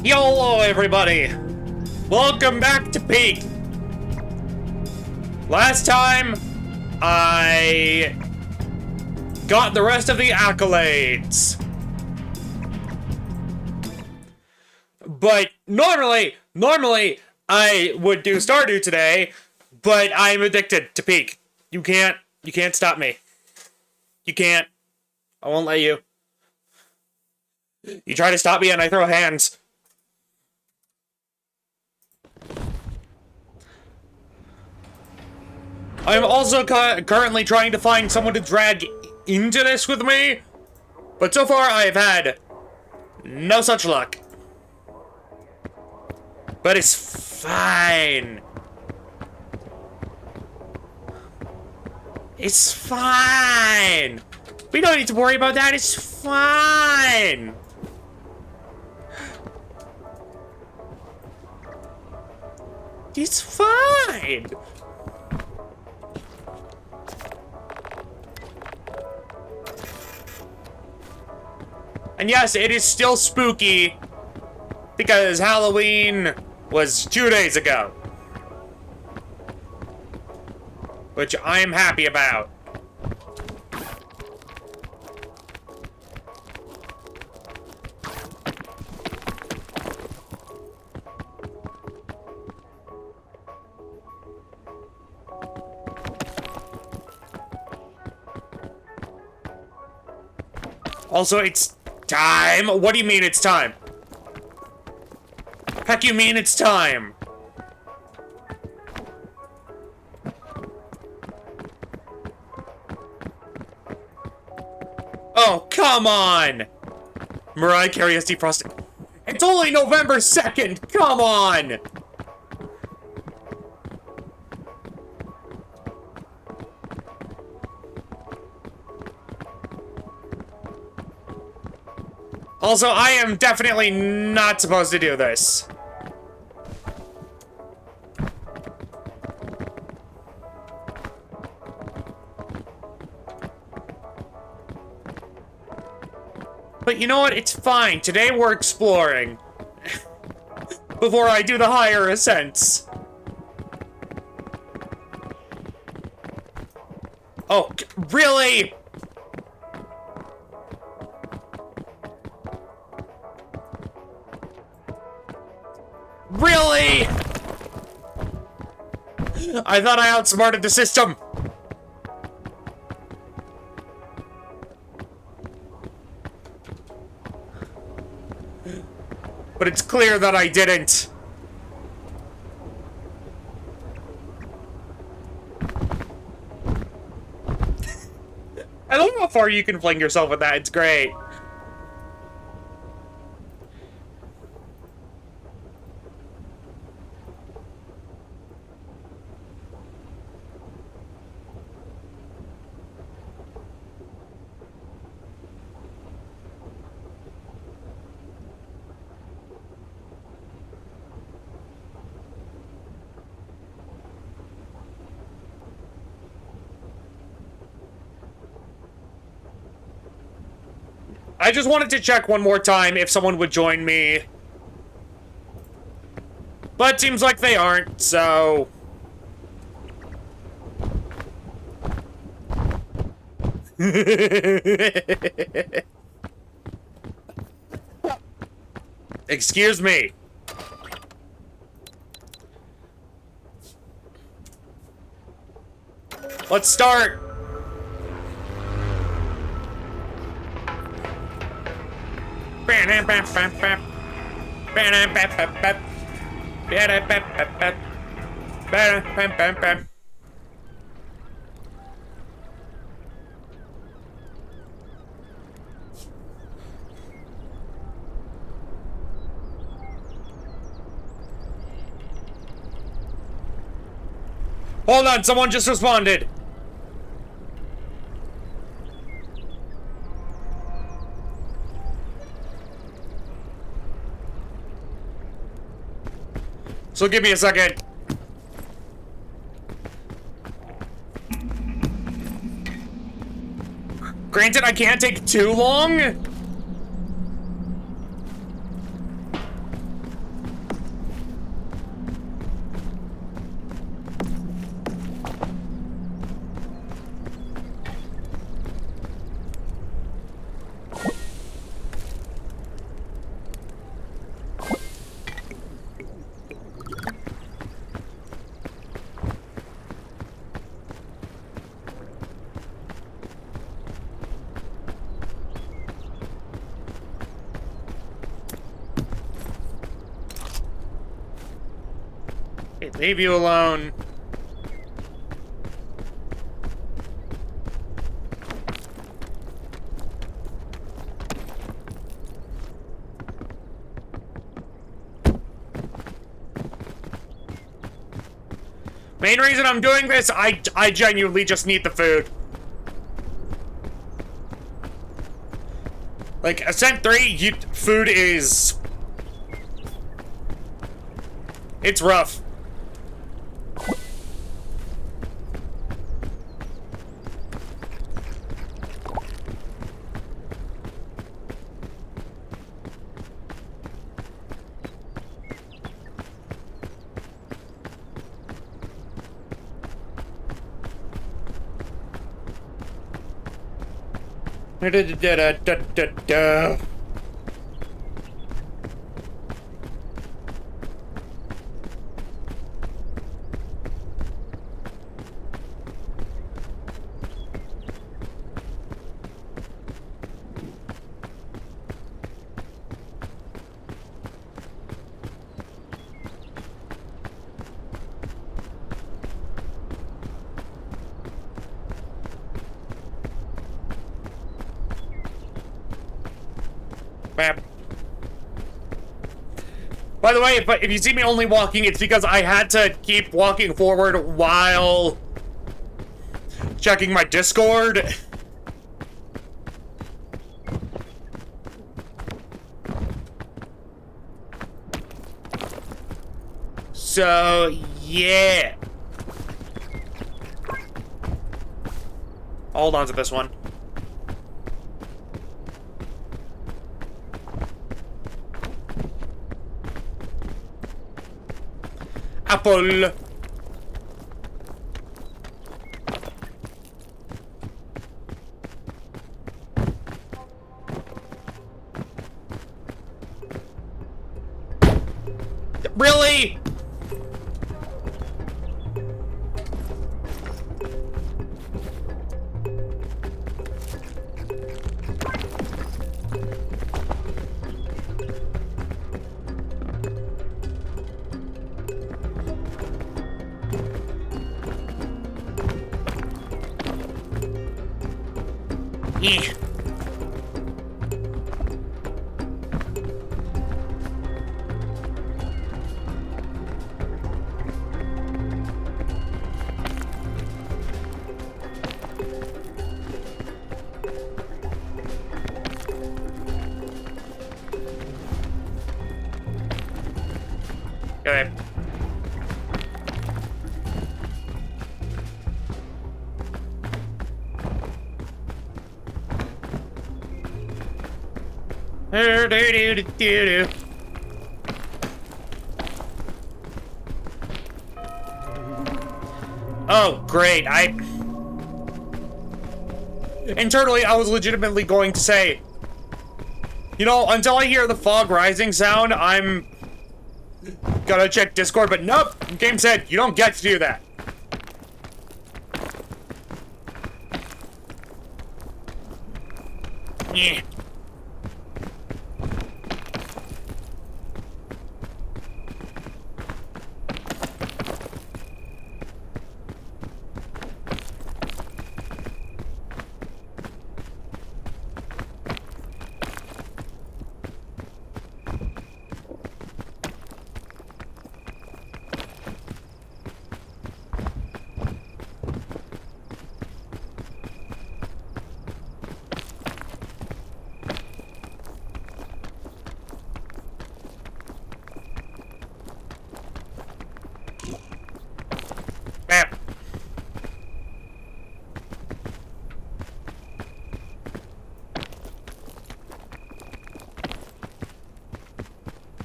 Hello, everybody! Welcome back to Peak! Last time, I got the rest of the accolades. But normally, I would do Stardew today, but I'm addicted to Peak. You can't stop me. You can't. I won't let you. You try to stop me and I throw hands. I'm also currently trying to find someone to drag into this with me, but so far I've had no such luck. But it's fine. It's fine. We don't need to worry about that. It's fine. It's fine. And yes, it is still spooky because Halloween was 2 days ago. Which I'm happy about. Also, it's time. What do you mean it's time? Heck, you mean it's time? Oh, come on! Mariah Carey has defrosted. It's only November 2nd! Come on! Also, I am definitely not supposed to do this. But you know what? It's fine. Today we're exploring. Before I do the higher ascents. Oh, really? Really? I thought I outsmarted the system. But it's clear that I didn't. I love how far you can fling yourself with that. It's great. I just wanted to check one more time if someone would join me. But it seems like they aren't, so... Excuse me. Let's start. Hold on, someone just responded. So give me a second. Granted, I can't take too long. Okay, leave you alone. Main reason I'm doing this, I genuinely just need the food. Like, Ascent 3, food is... It's rough. Da-da-da-da-da-da. Map. By the way, if you see me only walking, it's because I had to keep walking forward while checking my Discord. So, yeah. Hold on to this one. Apple. Really? Yeah. Okay. Oh, great. Internally, I was legitimately going to say, you know, until I hear the fog rising sound, I'm gonna check Discord, but nope. The game said you don't get to do that. Yeah. Map.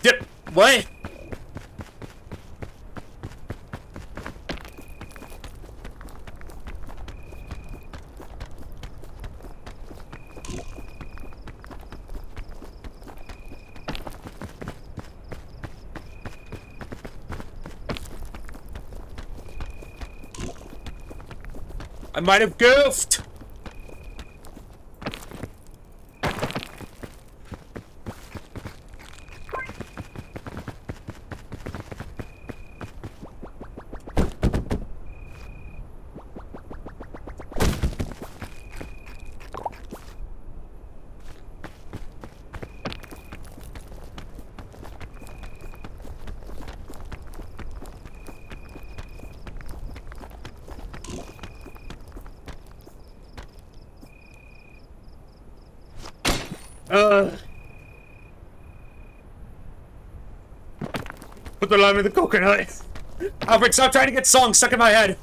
Yep. What? I might have goofed. Put the lime in the coconut. Alfred, stop trying to get songs stuck in my head.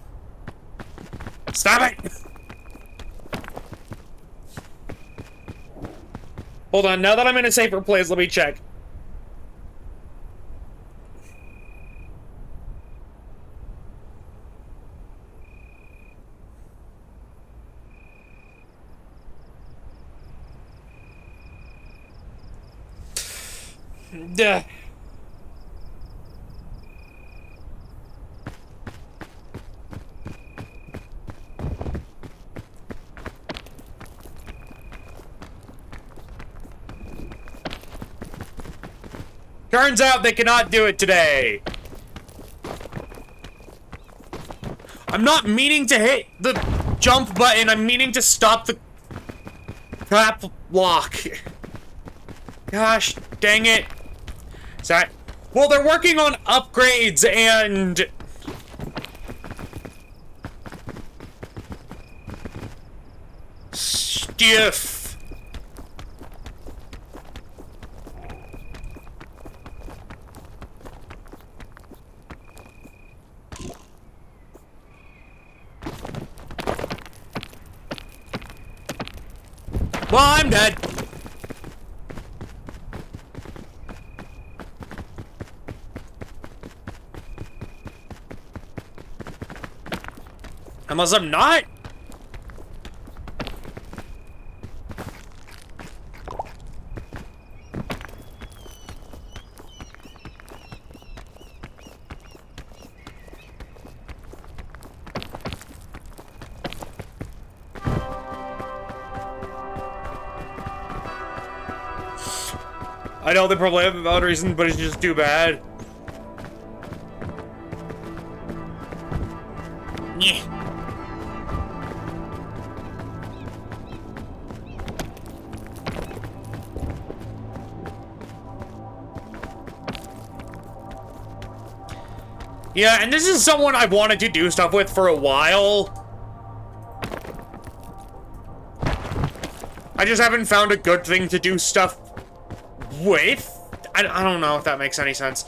Stop it! Hold on, now that I'm in a safer place, let me check. Duh. Turns out they cannot do it today. I'm not meaning to hit the jump button. I'm meaning to stop the crap lock. Gosh, dang it. Sorry. Well, they're working on upgrades and... stuff. Well, I'm dead. Unless I'm not. I know they probably have a valid reason, but it's just too bad. Yeah. Yeah, and this is someone I've wanted to do stuff with for a while. I just haven't found a good thing to do stuff with? I don't know if that makes any sense.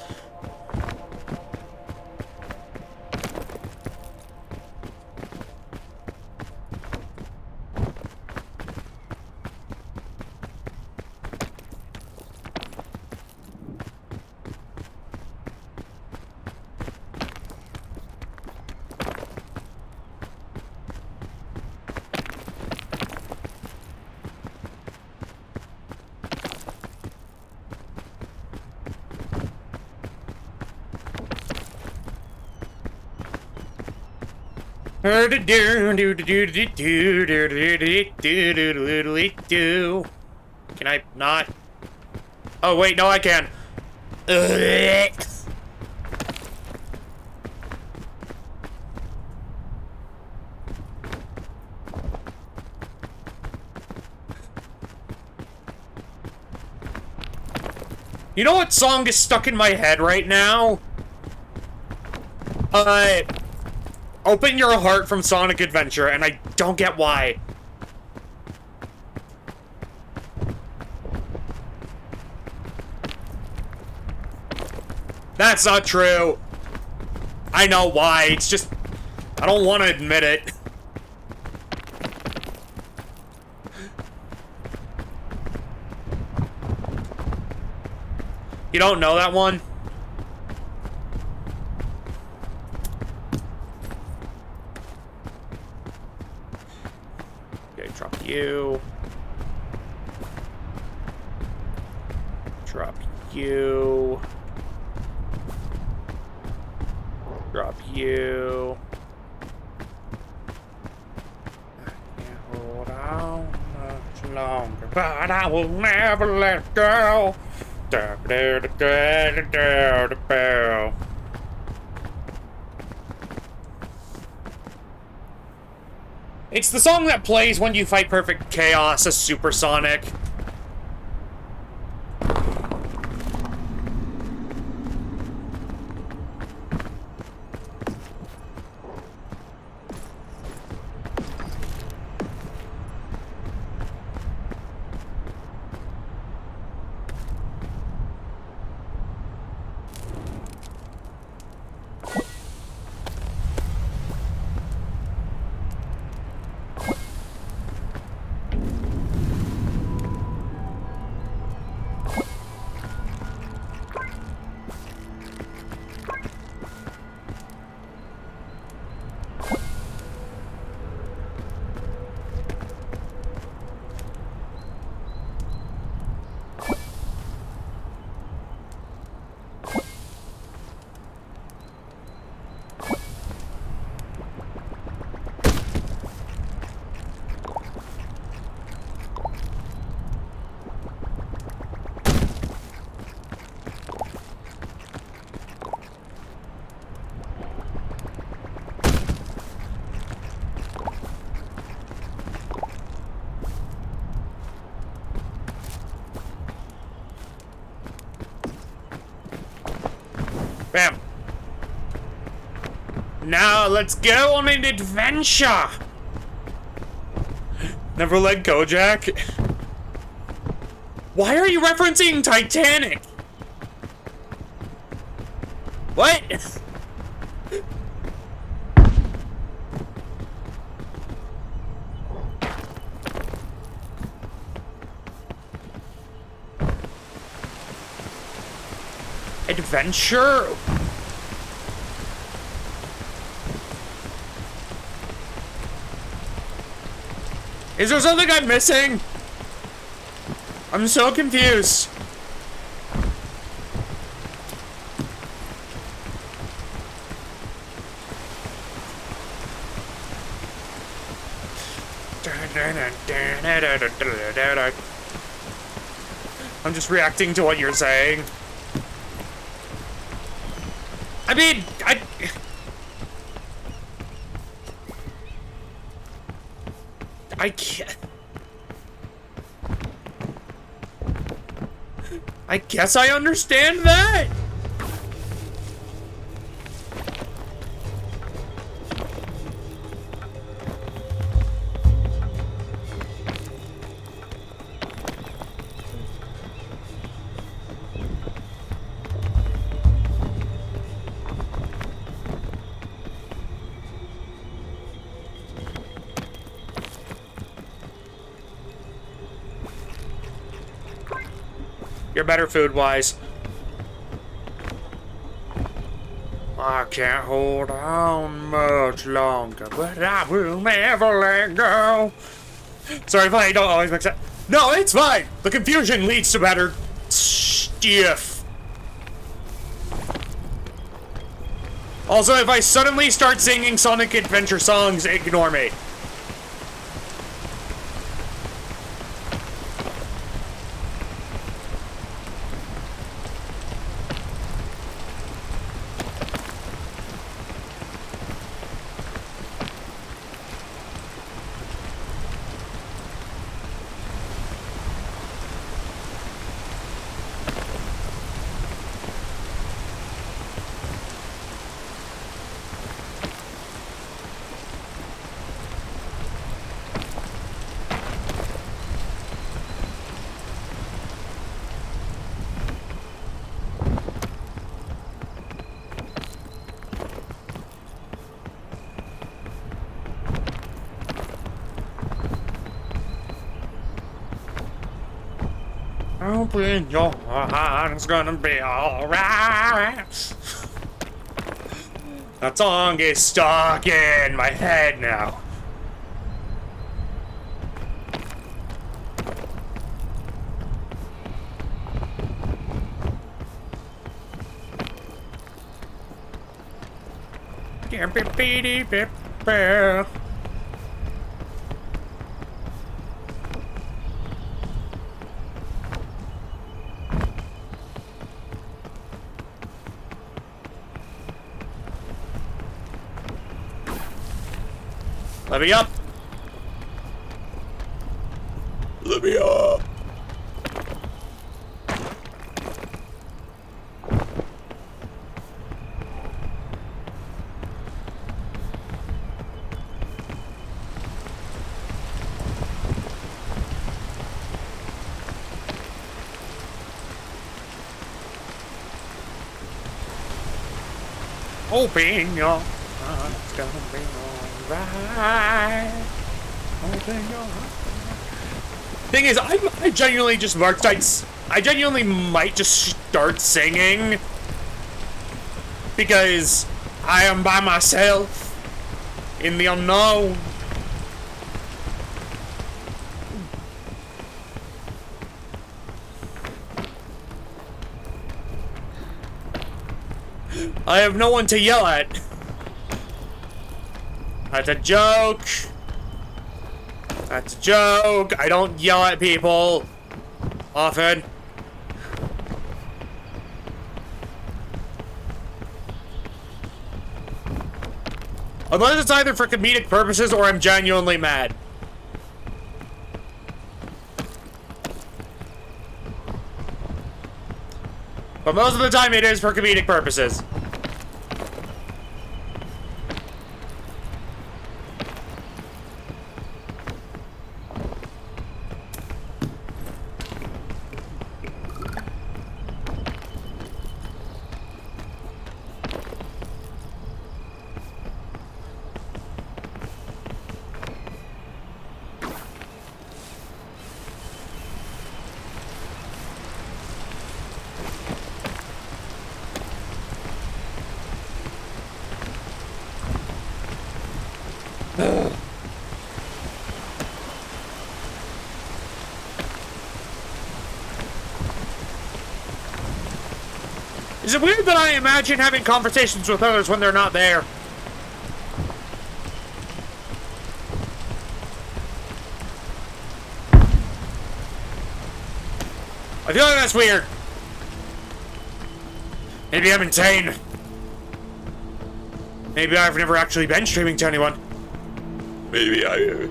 Can I not? Oh wait, no I can. You know what song is stuck in my head right now? Open Your Heart from Sonic Adventure, and I don't get why. That's not true. I know why, it's just... I don't want to admit it. You don't know that one? You. Drop you. Drop you. I can't hold on much longer, but I will never let go. It's the song that plays when you fight Perfect Chaos as Supersonic. Bam. Now let's go on an adventure. Never let go, Jack. Why are you referencing Titanic? What? Adventure? Is there something I'm missing? I'm so confused. I'm just reacting to what you're saying. I mean, I can't. I guess I understand that. You're better food-wise. I can't hold on much longer, but I will never let go. Sorry if I don't always make sense. No, it's fine. The confusion leads to better stuff. Also, if I suddenly start singing Sonic Adventure songs, ignore me. Open your heart, it's gonna be alright. That song is stuck in my head now. Let me up. Let me up. Open your heart, it's gonna be alright. Open your heart. Thing is, I genuinely just I genuinely might just start singing because I am by myself in the unknown. I have no one to yell at. That's a joke. That's a joke. I don't yell at people often. Unless it's either for comedic purposes or I'm genuinely mad. But most of the time it is for comedic purposes. Is it weird that I imagine having conversations with others when they're not there? I feel like that's weird. Maybe I'm insane. Maybe I've never actually been streaming to anyone. Maybe I...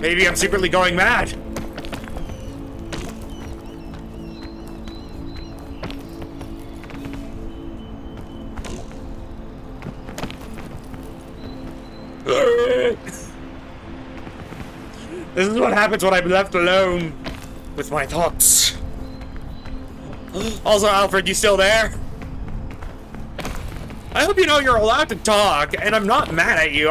Maybe I'm secretly going mad. This is what happens when I'm left alone with my thoughts. Also, Alfred, you still there? I hope you know you're allowed to talk, and I'm not mad at you.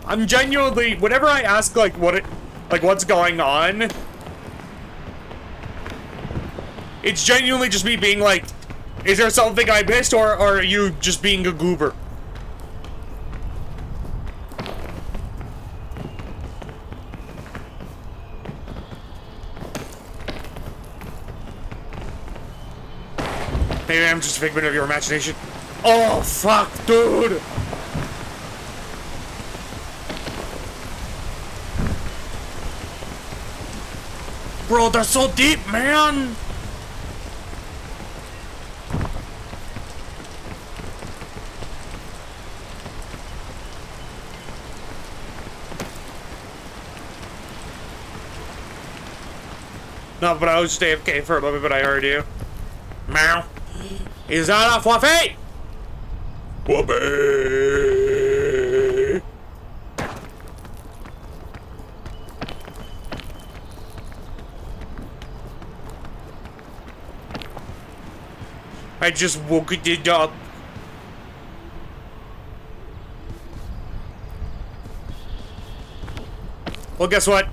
I'm genuinely, whenever I ask, like, what's going on, it's genuinely just me being like, is there something I missed, or are you just being a goober? Maybe I'm just a figment of your imagination. Oh, fuck, dude! Bro, they're so deep, man! No, but I was just AFK for a moment, but I heard you. Meow. Is that a Fluffy? Whoopee! I just woke it up. Well, guess what?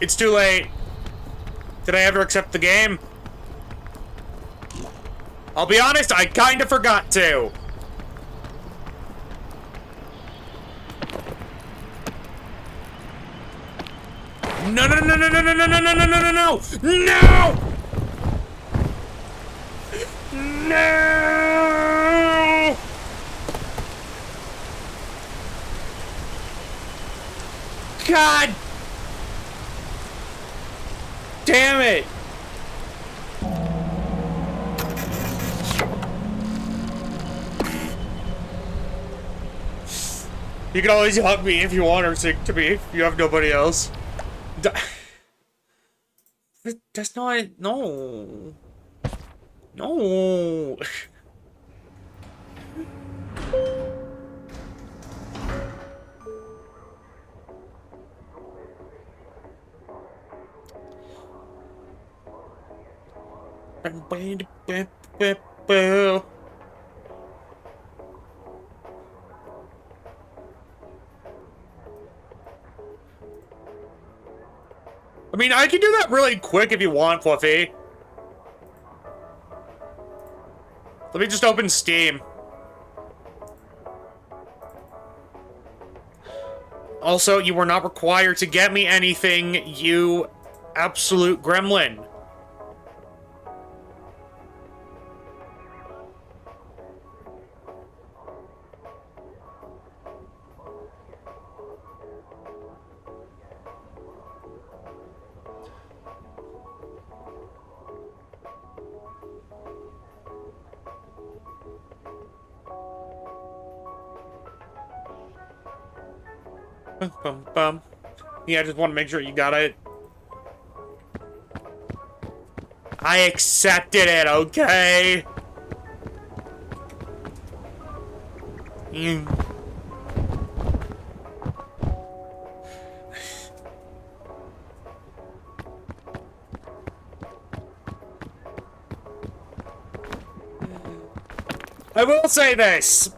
It's too late. Did I ever accept the game? I'll be honest, I kinda forgot to. No, no, no, no, no, no, no, no, no, no, no, no, no! No! No! God! Damn it! You can always hug me if you want or sing to me if you have nobody else. That's not... No. No. I mean, I can do that really quick if you want, Fluffy. Let me just open Steam. Also, you were not required to get me anything, you absolute gremlin. Bum, bum. Yeah, I just want to make sure you got it. I accepted it, okay? I will say this.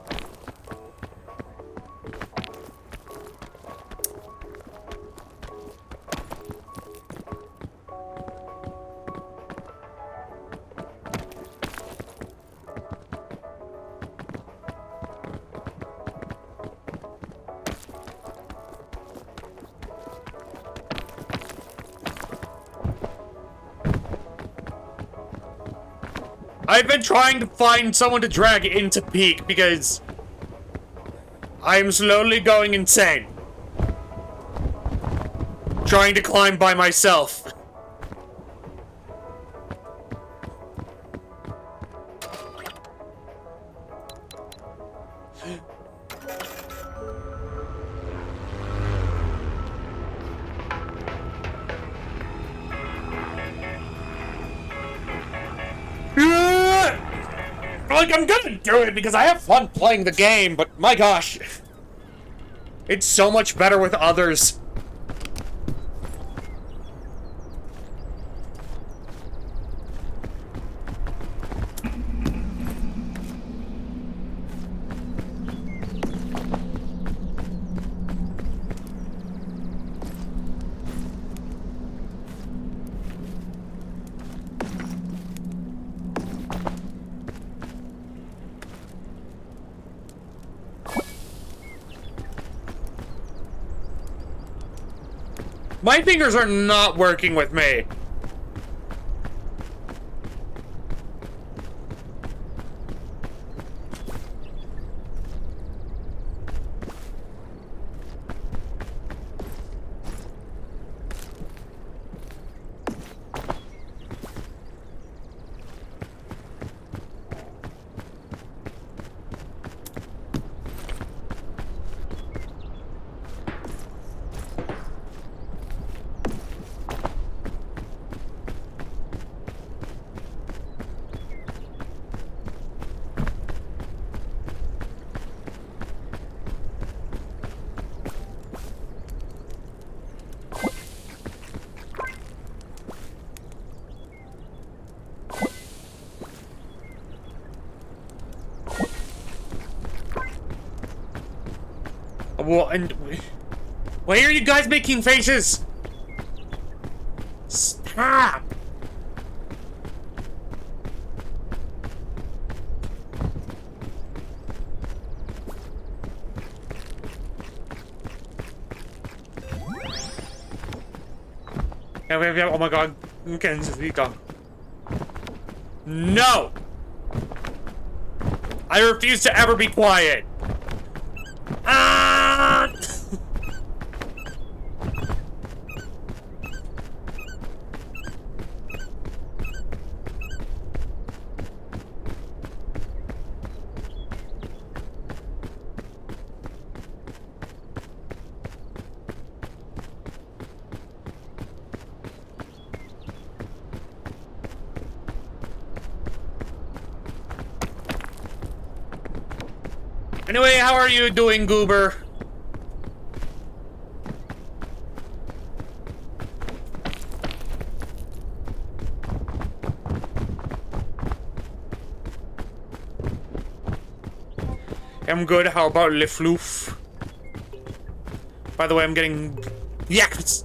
I've been trying to find someone to drag into Peak because I am slowly going insane. Trying to climb by myself. Like, I'm gonna do it because I have fun playing the game, but my gosh. It's so much better with others. My fingers are not working with me. Well, and why are you guys making faces? Stop! Oh my god. No! I refuse to ever be quiet. Ah! Anyway, how are you doing, Goober? I'm good. How about Le Floof? By the way, I'm getting yaks.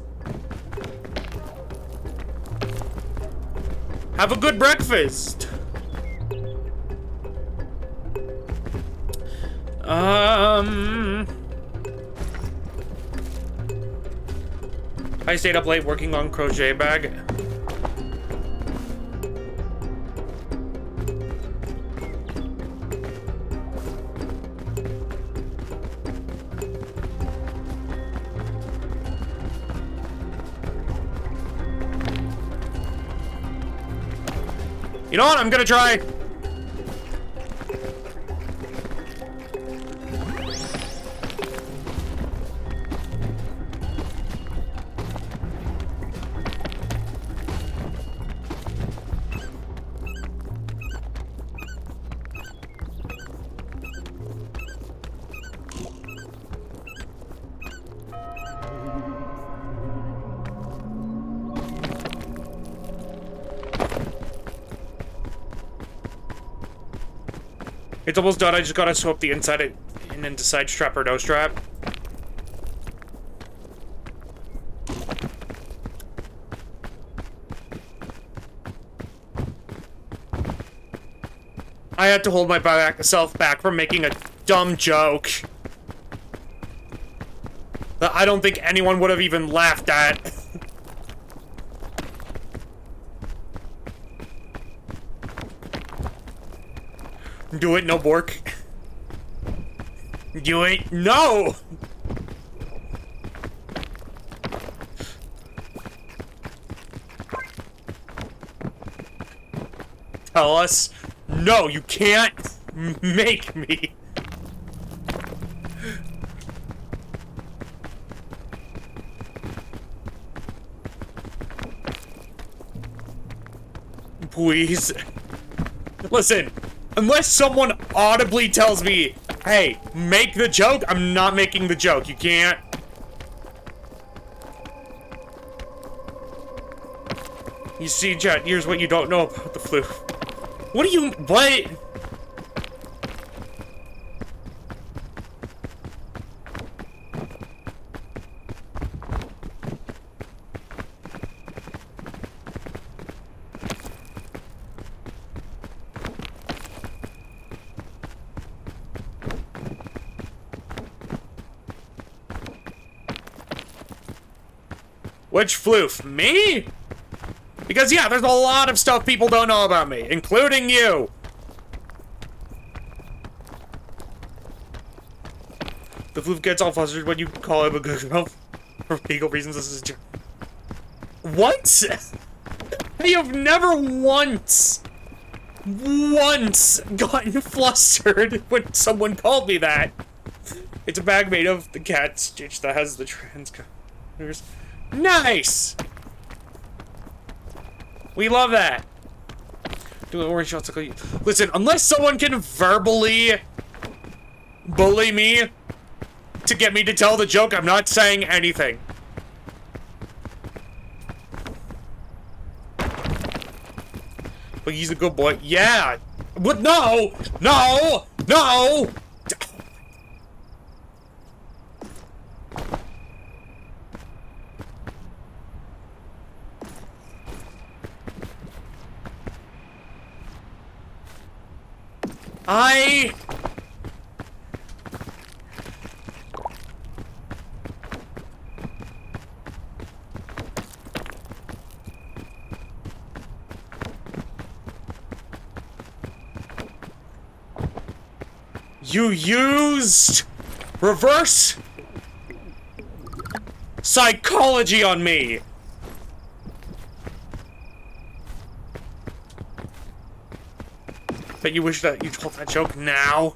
Have a good breakfast. I stayed up late working on crochet bag. You know what? I'm gonna try. It's almost done. I just gotta swap the inside and then decide strap or no strap. I had to hold myself back from making a dumb joke that I don't think anyone would have even laughed at. do it, no Bork. Do it. No! Tell us. No, you can't make me. Please. Listen, unless someone audibly tells me, hey, make the joke, I'm not making the joke. You can't. You see, chat, here's what you don't know about the flu. What do you, what? Which floof? Me? Because, yeah, there's a lot of stuff people don't know about me, including you. The floof gets all flustered when you call him a good girl for legal reasons. This is a joke. What? I have never once gotten flustered when someone called me that. It's a bag made of the cat stitch that has the trans colors. Nice! We love that. Do orange shots. Listen, unless someone can verbally bully me to get me to tell the joke, I'm not saying anything. But he's a good boy. Yeah! But no! No! No! You used reverse psychology on me. But you wish that you told that joke now.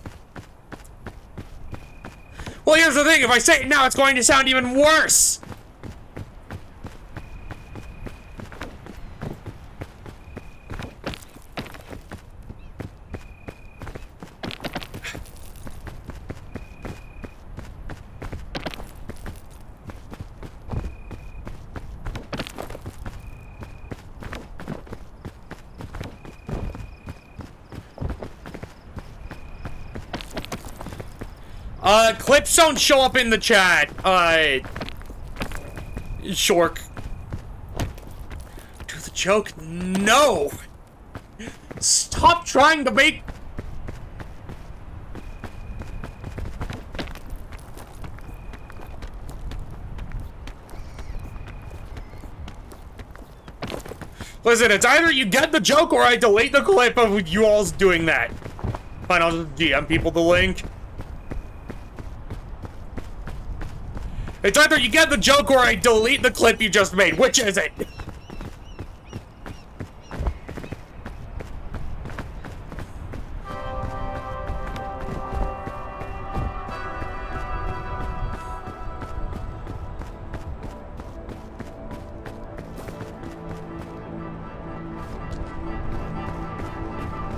Well, here's the thing. If I say it now, it's going to sound even worse. Clips don't show up in the chat. Shork. Do the joke? No! Stop trying to make... Listen, it's either you get the joke or I delete the clip of you all doing that. Fine, I'll just DM people the link. It's either you get the joke or I delete the clip you just made. Which is it?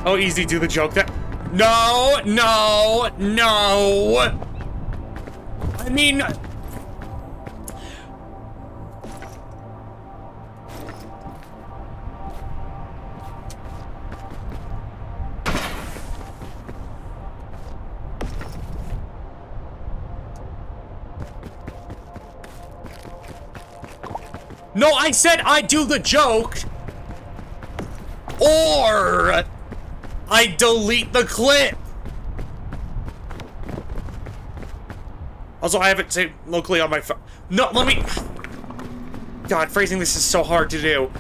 Oh, easy, do the joke. That... No, no, no. I mean... No, I said I do the joke, or I delete the clip. Also, I have it saved locally on my phone. No, let me... God, phrasing this is so hard to do.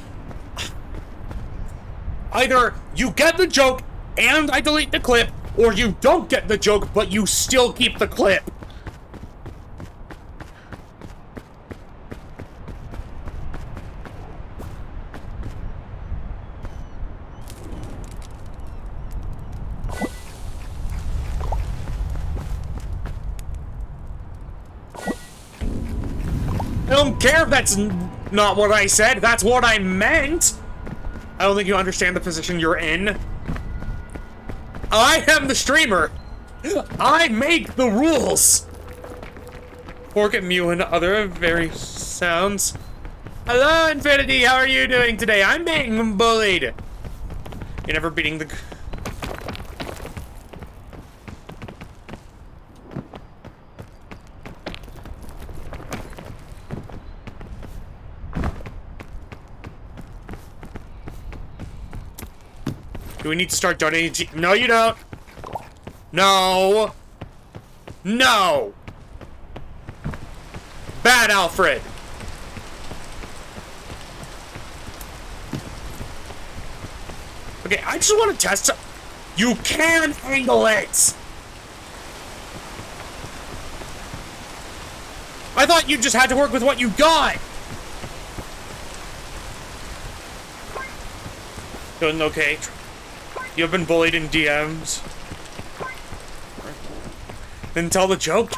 Either you get the joke and I delete the clip, or you don't get the joke, but you still keep the clip. I don't care if that's not what I said. That's what I meant. I don't think you understand the position you're in. I am the streamer. I make the rules. Fork at Mew and other very sounds. Hello, Infinity. How are you doing today? I'm being bullied. You're never beating the... Do we need to start donating? No, you don't. No. No. Bad Alfred. Okay, I just want to test. You can angle it. I thought you just had to work with what you got. Doing okay. You've been bullied in DMs. Then tell the joke.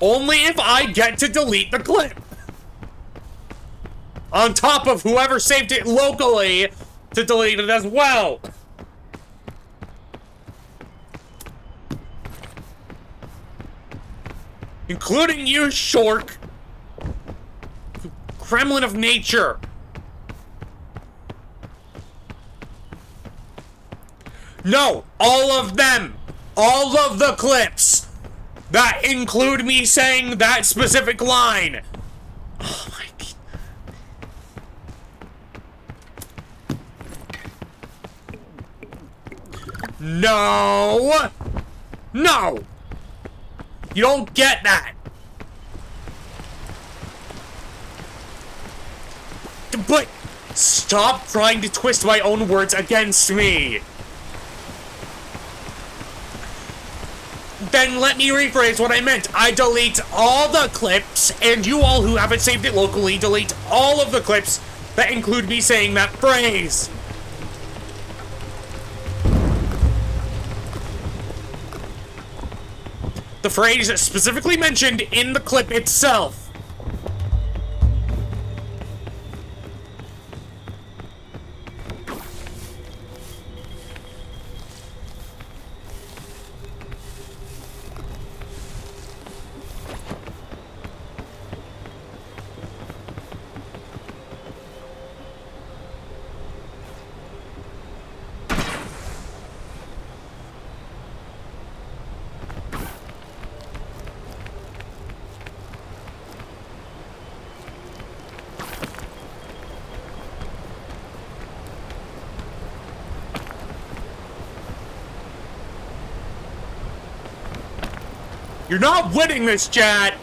Only if I get to delete the clip. On top of whoever saved it locally to delete it as well. Including you, Shork. Kremlin of nature. No, all of them. All of the clips that include me saying that specific line. Oh my God. No. No. You don't get that. But stop trying to twist my own words against me. Then let me rephrase what I meant. I delete all the clips, and you all who haven't saved it locally delete all of the clips that include me saying that phrase. The phrase specifically mentioned in the clip itself. You're not winning this, chat!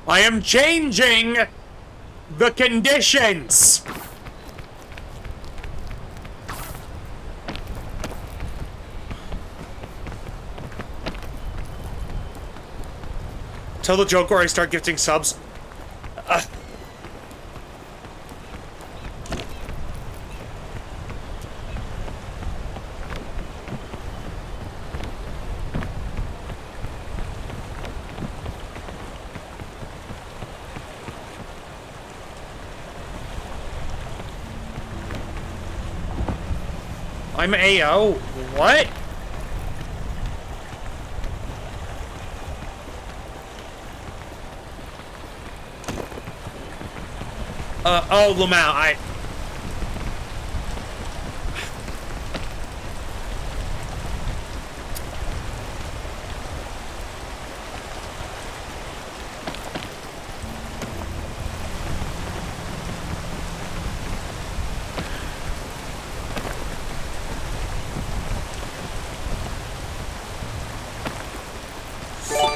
I am changing the conditions. Tell the joke or I start gifting subs. I'm AO. What? Oh, Lamau,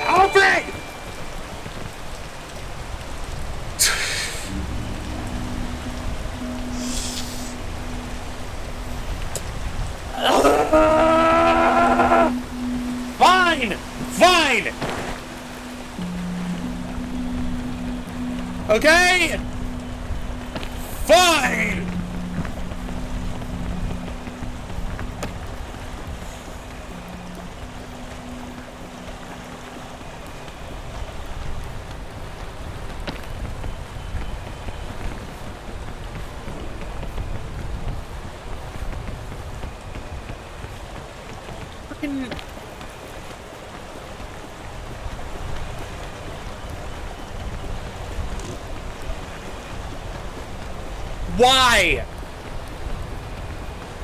Alfred! Fine! Fine! Okay? Fine! Fucking... Why?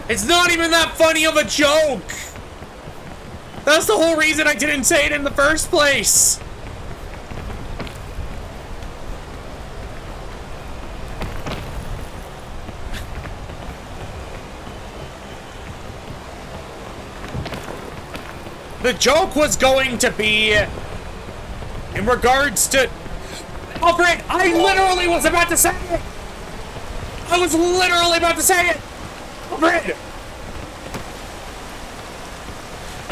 It's not even that funny of a joke! That's the whole reason I didn't say it in the first place! The joke was going to be in regards to... Alfred, I literally was about to say it! I was literally about to say it! Alfred!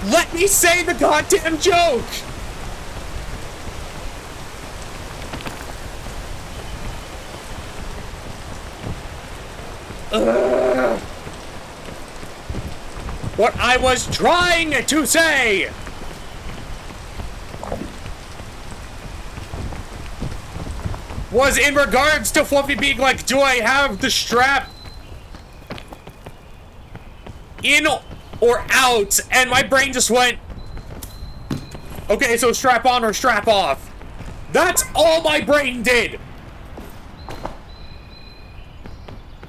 Let me say the goddamn joke! Ugh. What I was trying to say was in regards to Fluffy being like, do I have the strap in or out? And my brain just went, okay, so strap on or strap off. That's all my brain did.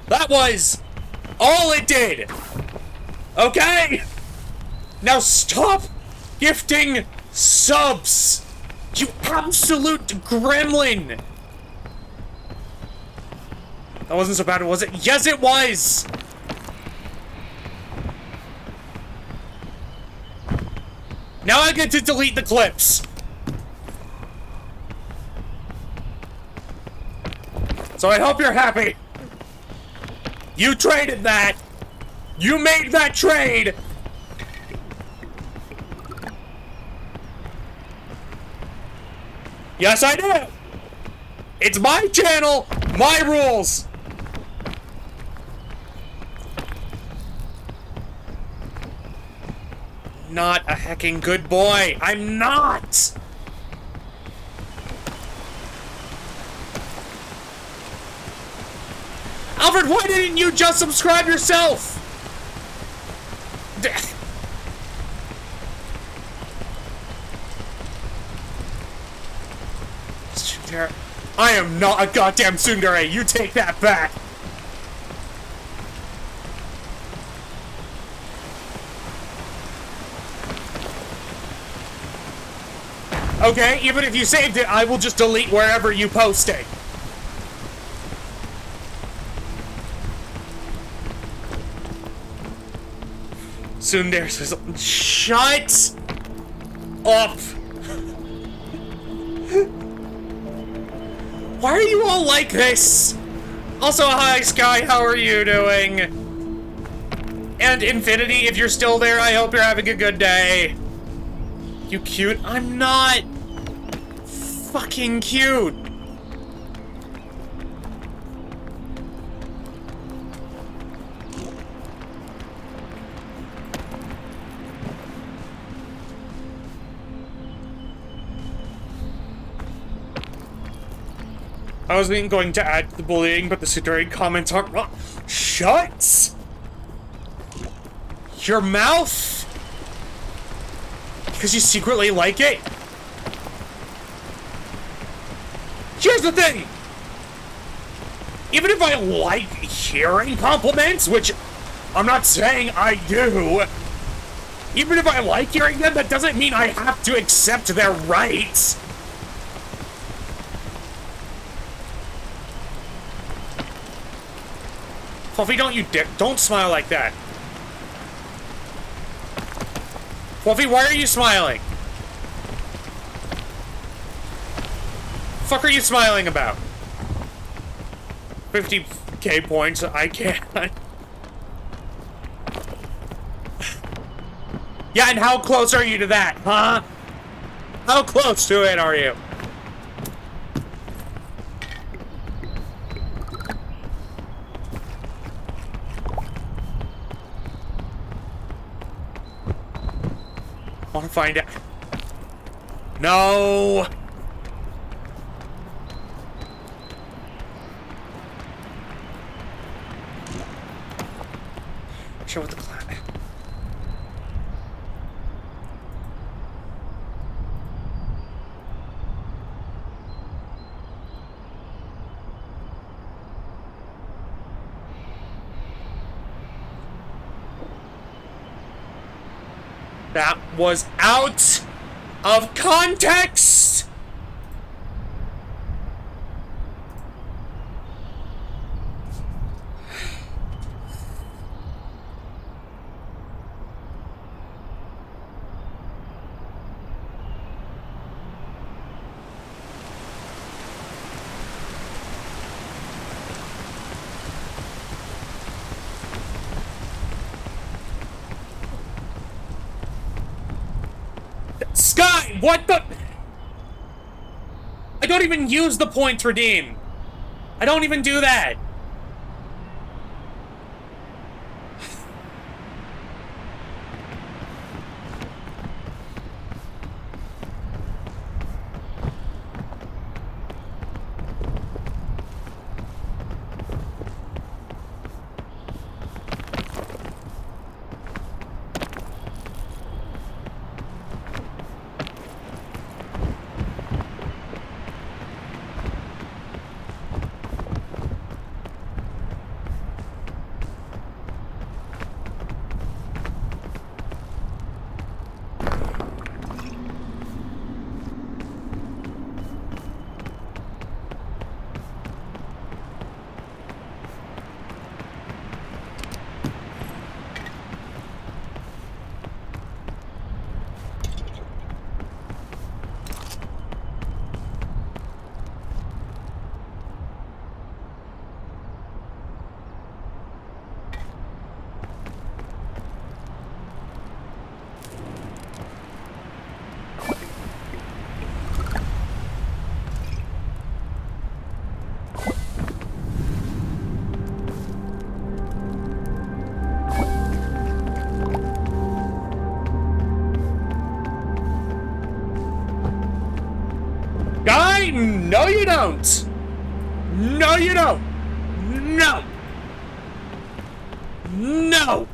That was all it did. Okay? Now stop gifting subs, you absolute gremlin. That wasn't so bad, was it? Yes, it was! Now I get to delete the clips. So I hope you're happy. You traded that. You made that trade. Yes, I do. It's my channel, my rules. Not a hecking good boy. I'm not. Alfred, why didn't you just subscribe yourself? I am not a goddamn tsundere. You take that back. Okay, even if you saved it, I will just delete wherever you post it. Tsundere says, shut up. Why are you all like this? Also, hi, Sky, how are you doing? And Infinity, if you're still there, I hope you're having a good day. You cute? I'm not fucking cute. I wasn't going to add to the bullying, but the Sudori comments aren't wrong. Shut your mouth! Because you secretly like it? Here's the thing! Even if I like hearing compliments, which I'm not saying I do, even if I like hearing them, that doesn't mean I have to accept their rights. Fluffy, don't you dare. Don't smile like that. Fluffy, why are you smiling? Fuck are you smiling about? 50k points, I can't. Yeah, and how close are you to that, huh? How close to it are you? I want to find out. No! Show what the cloud. That was out of context! Sky, what the? I don't even use the points redeem. I don't even do that. Guy, no you don't. No you don't. No. No.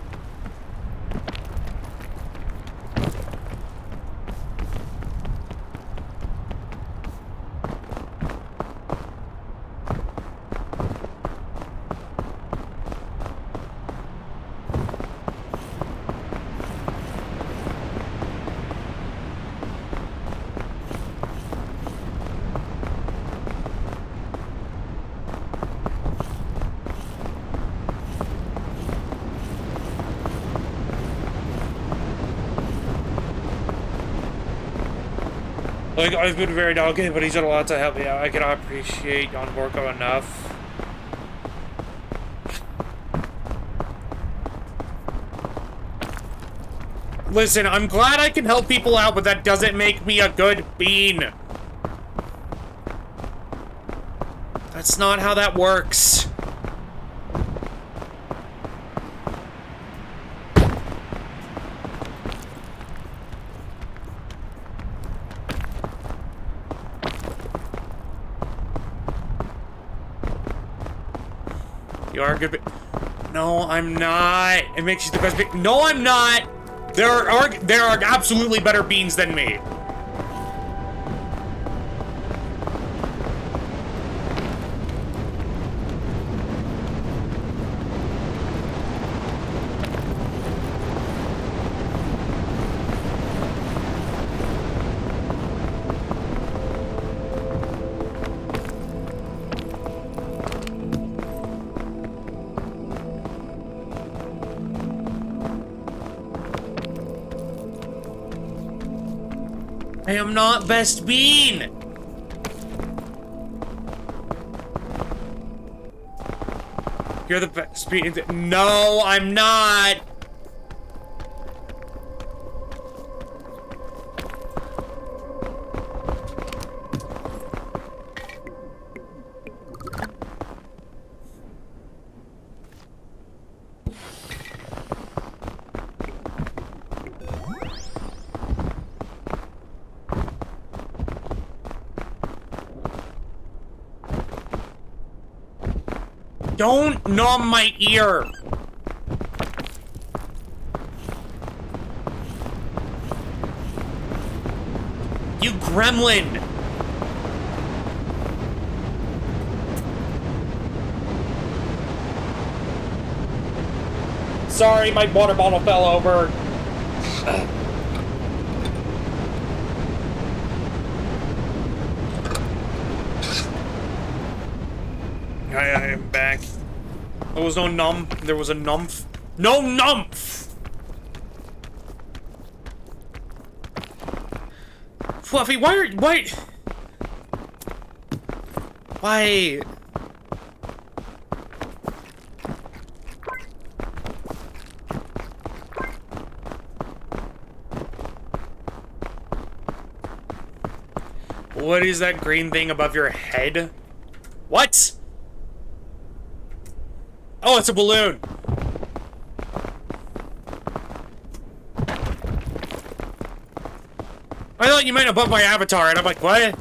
Like, I've been very delicate, but he's done a lot to help me out. I cannot appreciate Don Borco enough. Listen, I'm glad I can help people out, but that doesn't make me a good bean. That's not how that works. You are a good. No, I'm not. It makes you the best. No, I'm not. There are absolutely better beans than me. I am not Best Bean! You're the Best Bean. No, I'm not! Don't numb my ear! You gremlin! Sorry, my water bottle fell over. I am back. There was no numb. There was a numph. No numph! Fluffy, why? Why? What is that green thing above your head? What? Oh, it's a balloon. I thought you meant above my avatar, and I'm like, what?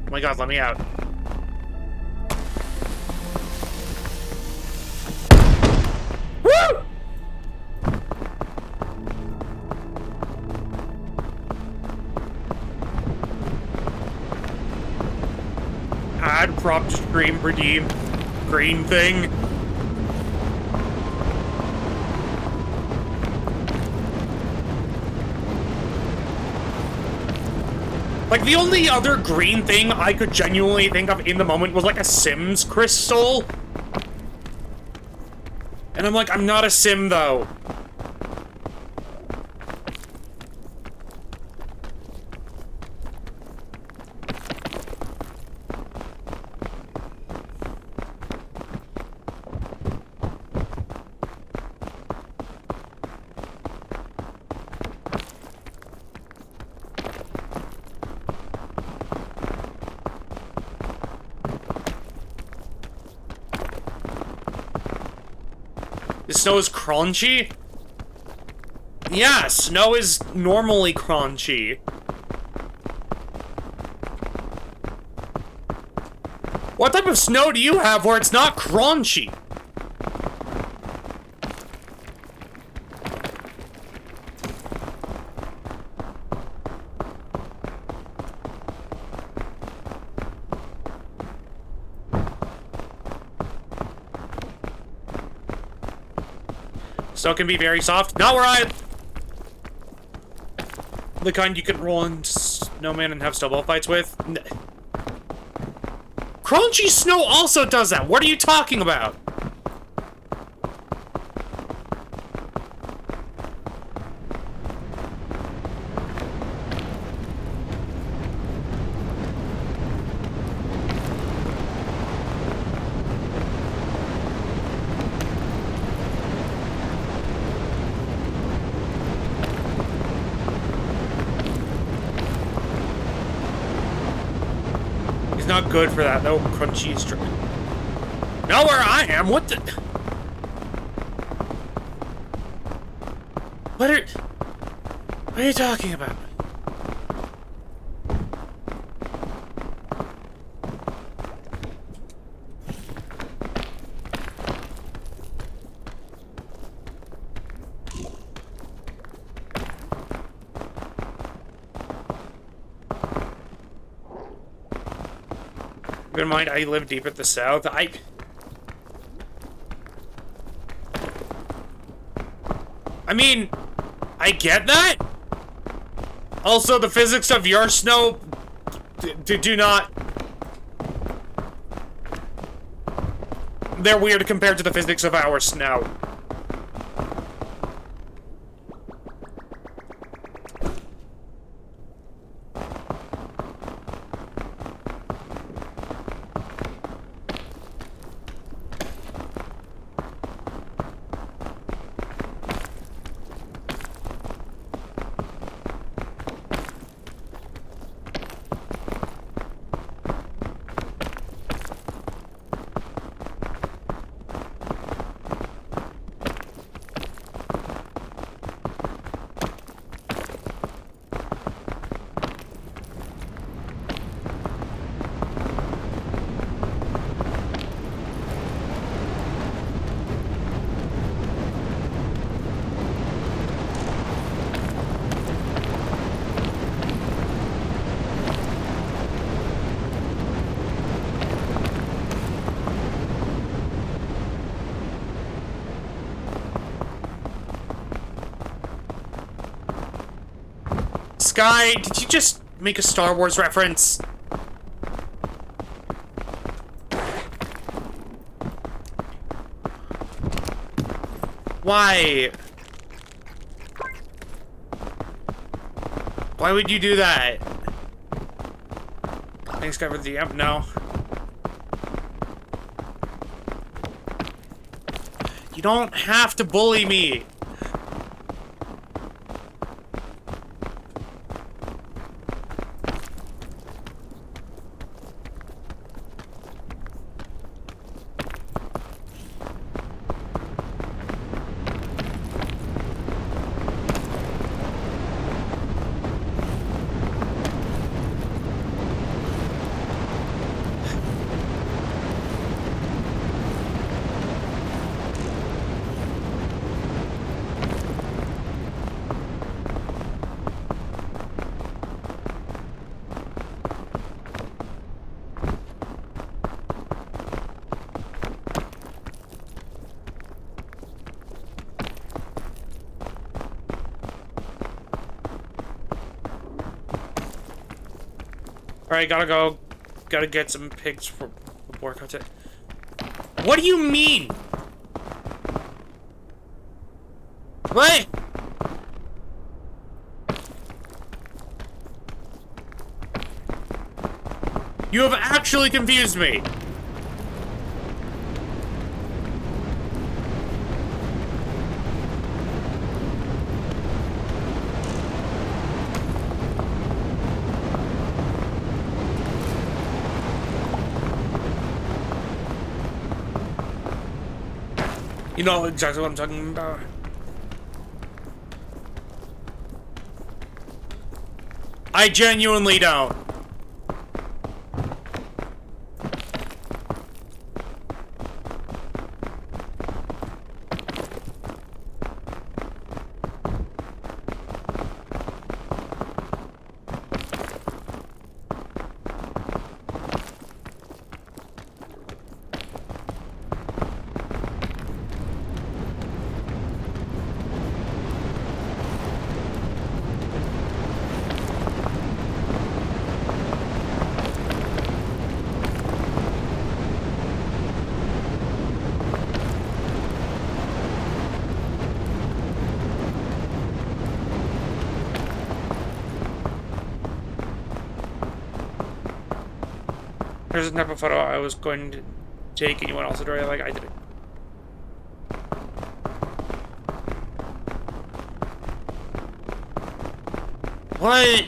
Oh my god, let me out. Woo! Add prop to stream redeem green thing. Like, the only other green thing I could genuinely think of in the moment was, like, a Sims crystal. And I'm like, I'm not a Sim, though. Snow is crunchy? Yeah, snow is normally crunchy. What type of snow do you have where it's not crunchy? Snow can be very soft. Not where I... The kind you can roll in snowman and have snowball fights with. Crunchy snow also does that. What are you talking about? Not good for that. No crunchy string. Not where I am. What the? What are you talking about? in mind, I live deep at the south. I mean, I get that. Also, the physics of your snow do not... They're weird compared to the physics of our snow. Sky, did you just make a Star Wars reference? Why? Why would you do that? Thanks, Sky, for the DM. No. You don't have to bully me. Alright, gotta go. Gotta get some pigs for work on it. What do you mean? What? You have actually confused me. You know exactly what I'm talking about. I genuinely don't. There's a type of photo I was going to take, anyone else would really like. I did it. What?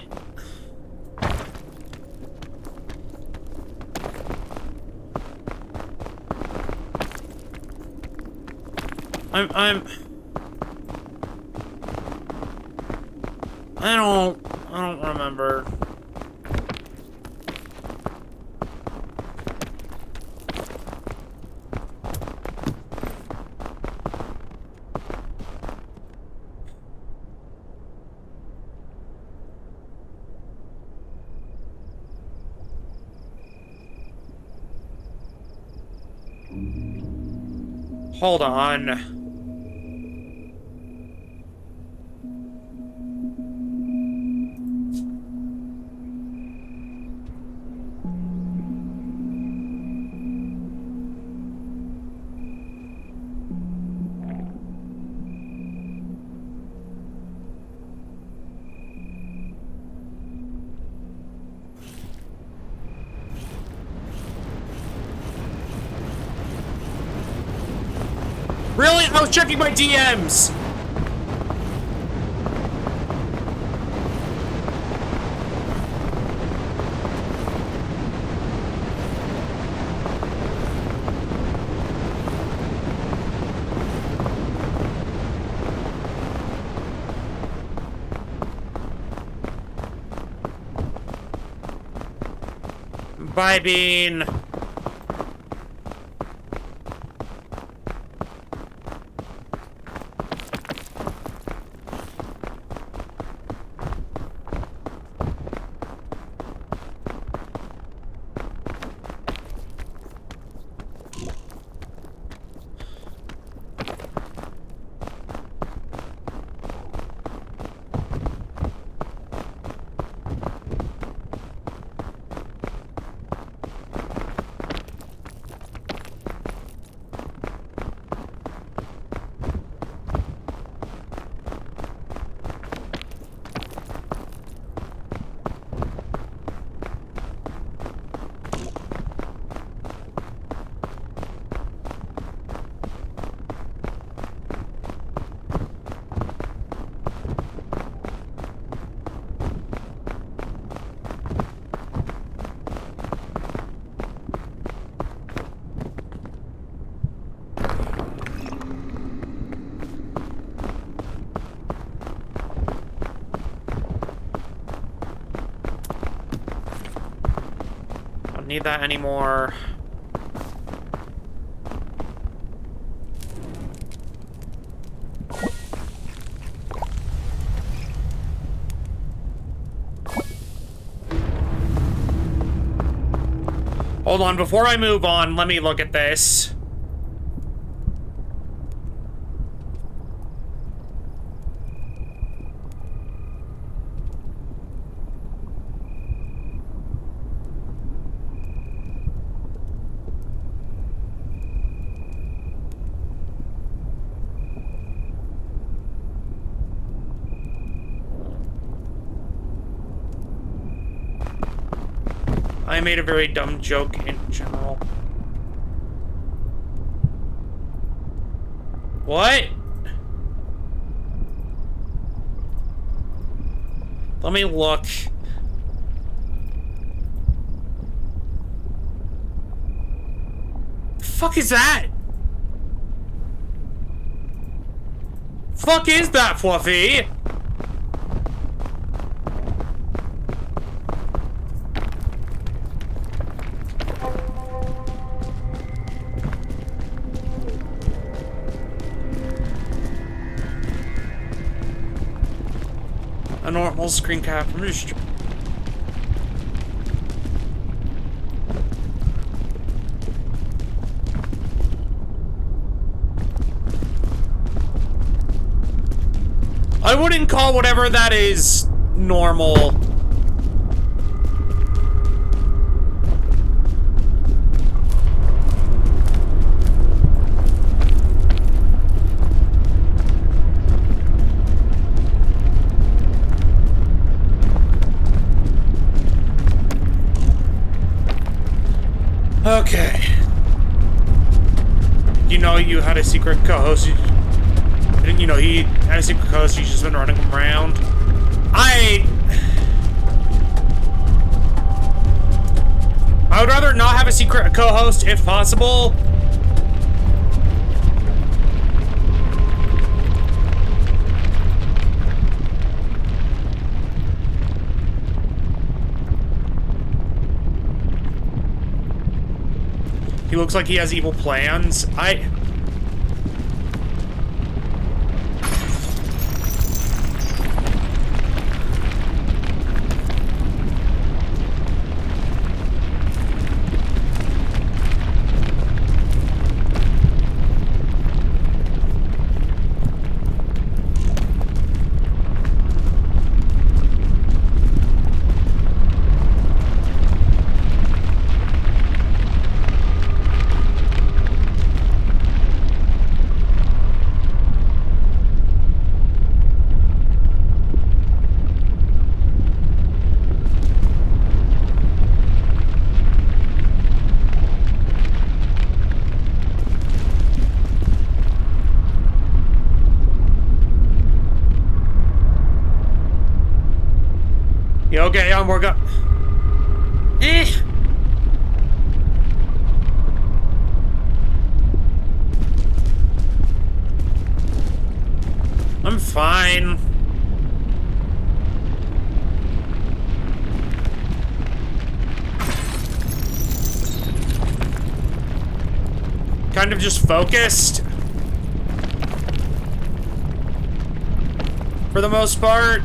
I don't remember. Hold on. Really? I was checking my DMs! Bye, Bean. Need that anymore. Hold on, before I move on, let me look at this. I made a very dumb joke in general. What? Let me look. The fuck is that? Fuck is that, Fluffy? A normal screen cap. I'm just... I wouldn't call whatever that is normal. Okay. You know you had a secret co-host. Didn't you know he had a secret co-host? He's just been running him around. I would rather not have a secret co-host if possible. He looks like he has evil plans. okay, I'm working. I'm fine. Kind of just focused. For the most part.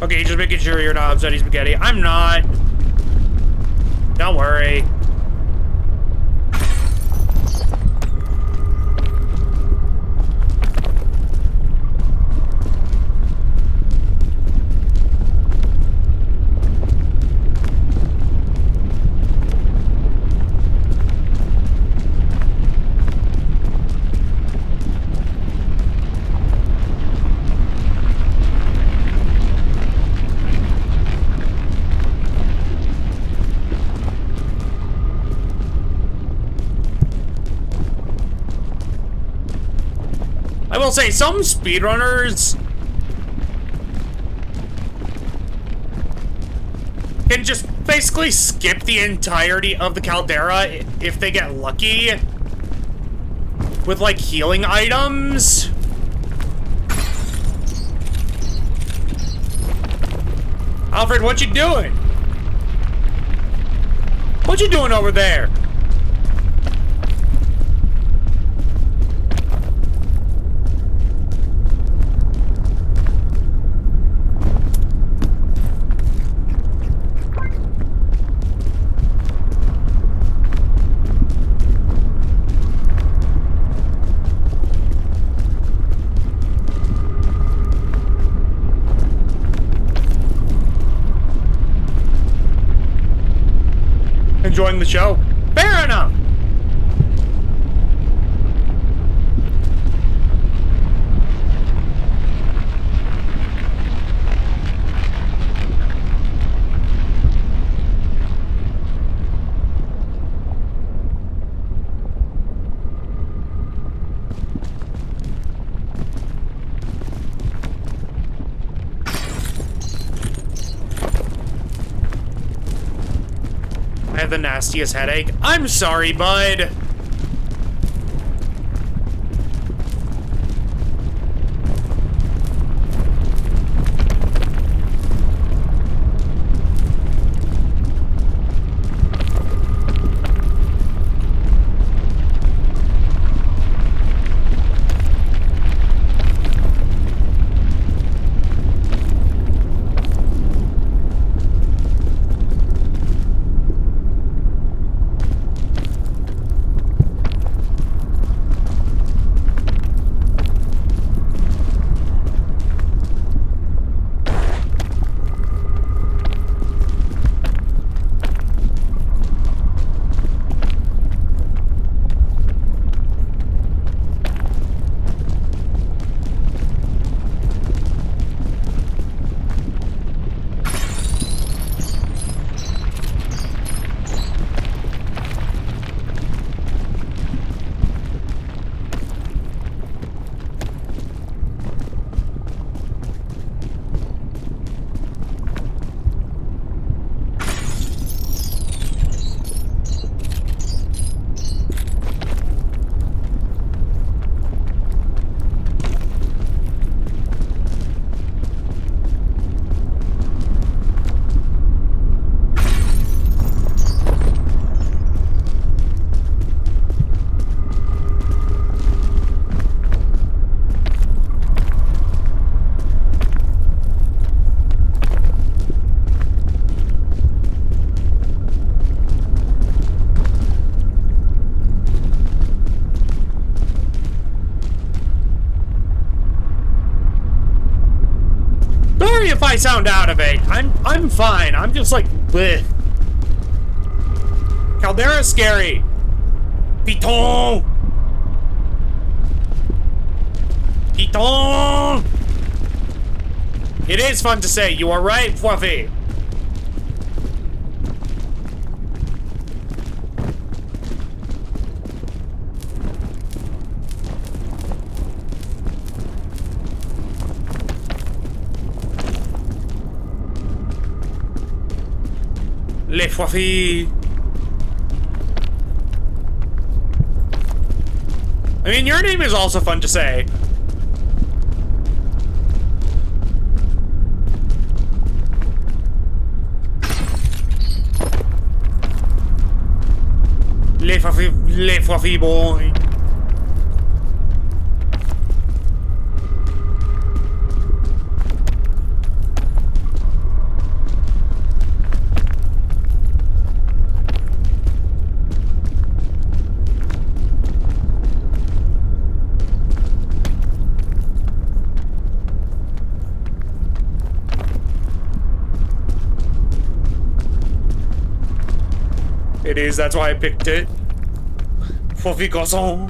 Okay, just making sure you're not upsetting spaghetti. I'm not. Don't worry. I will say, some speedrunners can just basically skip the entirety of the caldera if they get lucky with, like, healing items. Alfred, what you doing? What you doing over there? Enjoying the show? Fair enough! I have the nastiest headache. I'm sorry, bud. If I sound out of it, I'm fine. I'm just like, bleh. Caldera's scary. Piton! Piton! It is fun to say. You are right, Fluffy. Les Fluffy. I mean, your name is also fun to say. Les Fluffy boy. It is, that's why I picked it. Fluffy Garçon.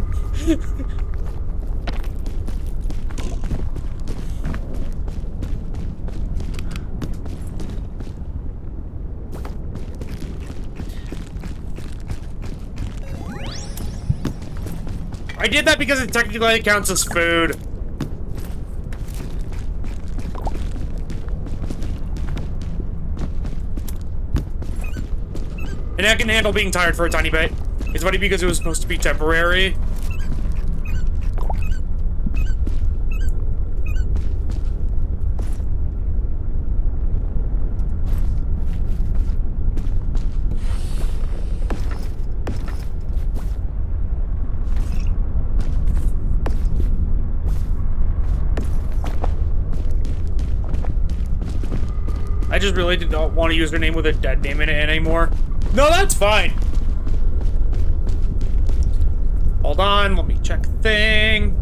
I did that because it technically counts as food. And I can handle being tired for a tiny bit. It's funny because it was supposed to be temporary. I just really did not want to use her name with a dead name in it anymore. No, that's fine. Hold on, let me check the thing.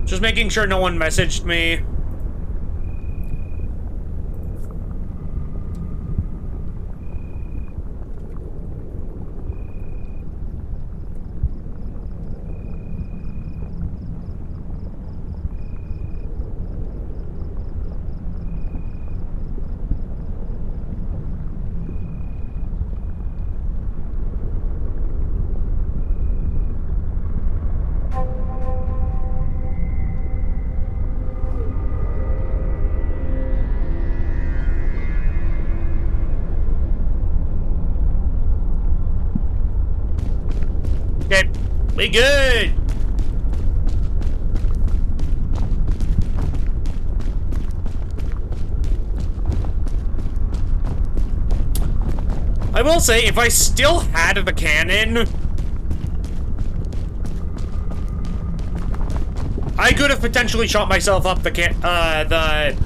Just making sure no one messaged me. Okay, we good. I will say, if I still had the cannon, I could have potentially shot myself up the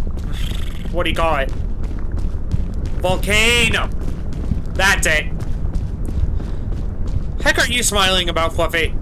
what do you call it? Volcano. That's it. Heck are you smiling about, Fluffy?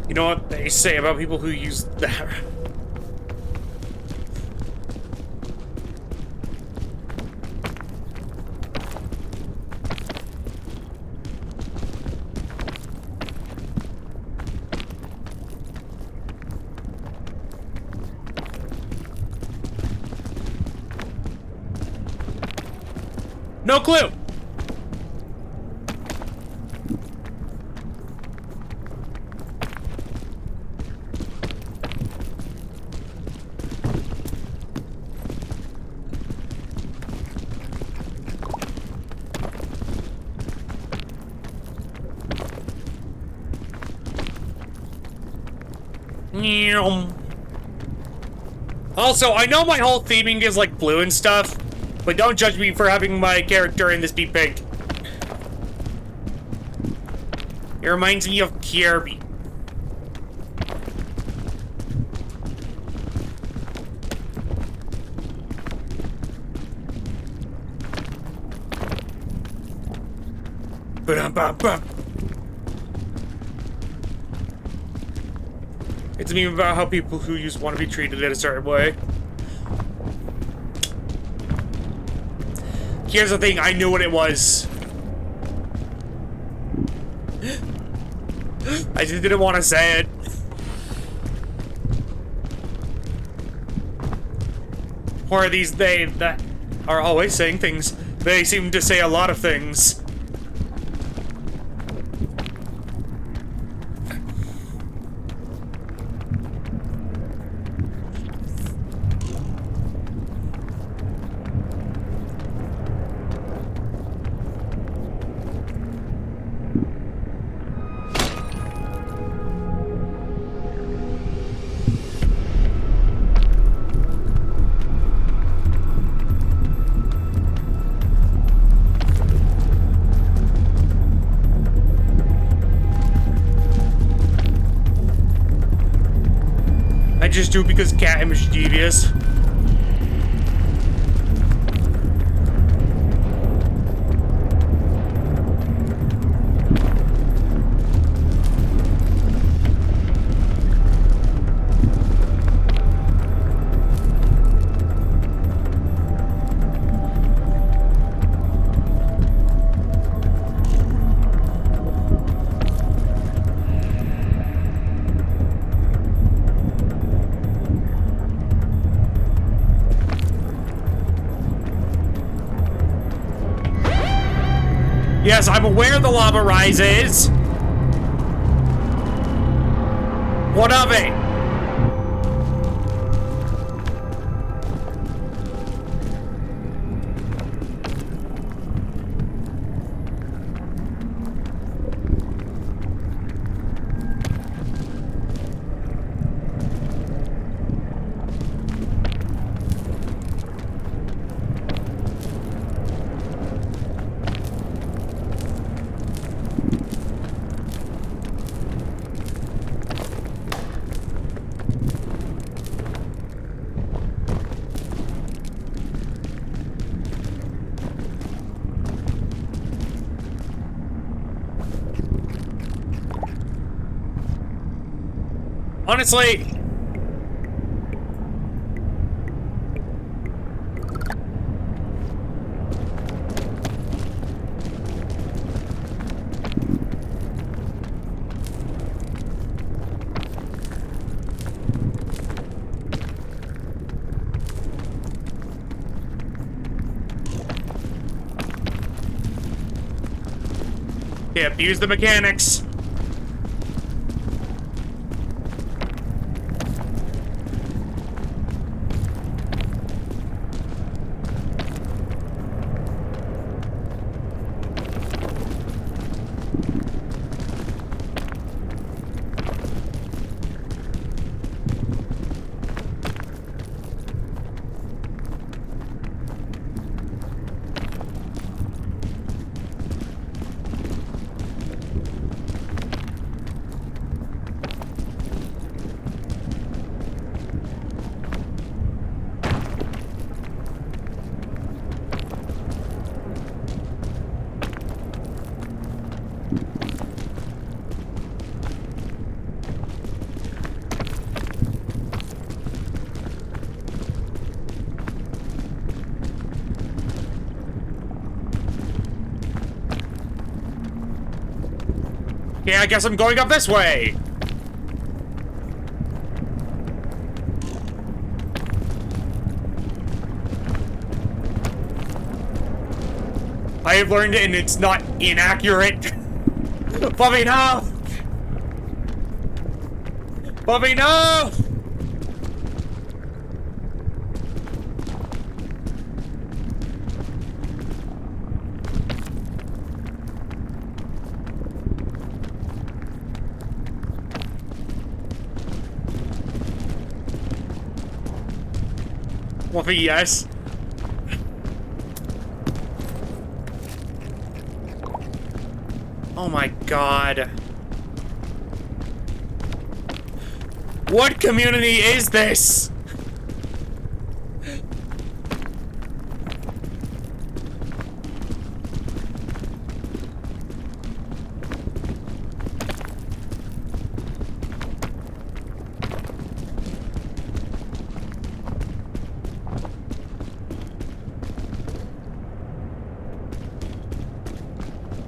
You know what they say about people who use that? No clue. Also, I know my whole theming is like blue and stuff, But don't judge me for having my character in this be pink. It reminds me of Kirby. Ba-dum-bum-bum. It's a meme about how people who want to be treated in a certain way. Here's the thing, I knew what it was. I just didn't want to say it. Or are these they that are always saying things? They seem to say a lot of things. I just do it because cat is mischievous. Yes, I'm aware the lava rises. What of it? Honestly, yeah, abuse the mechanics. Okay, I guess I'm going up this way. I have learned it and it's not inaccurate. Bobby, no! Bobby, no! Wolfie, yes. Oh my god. What community is this?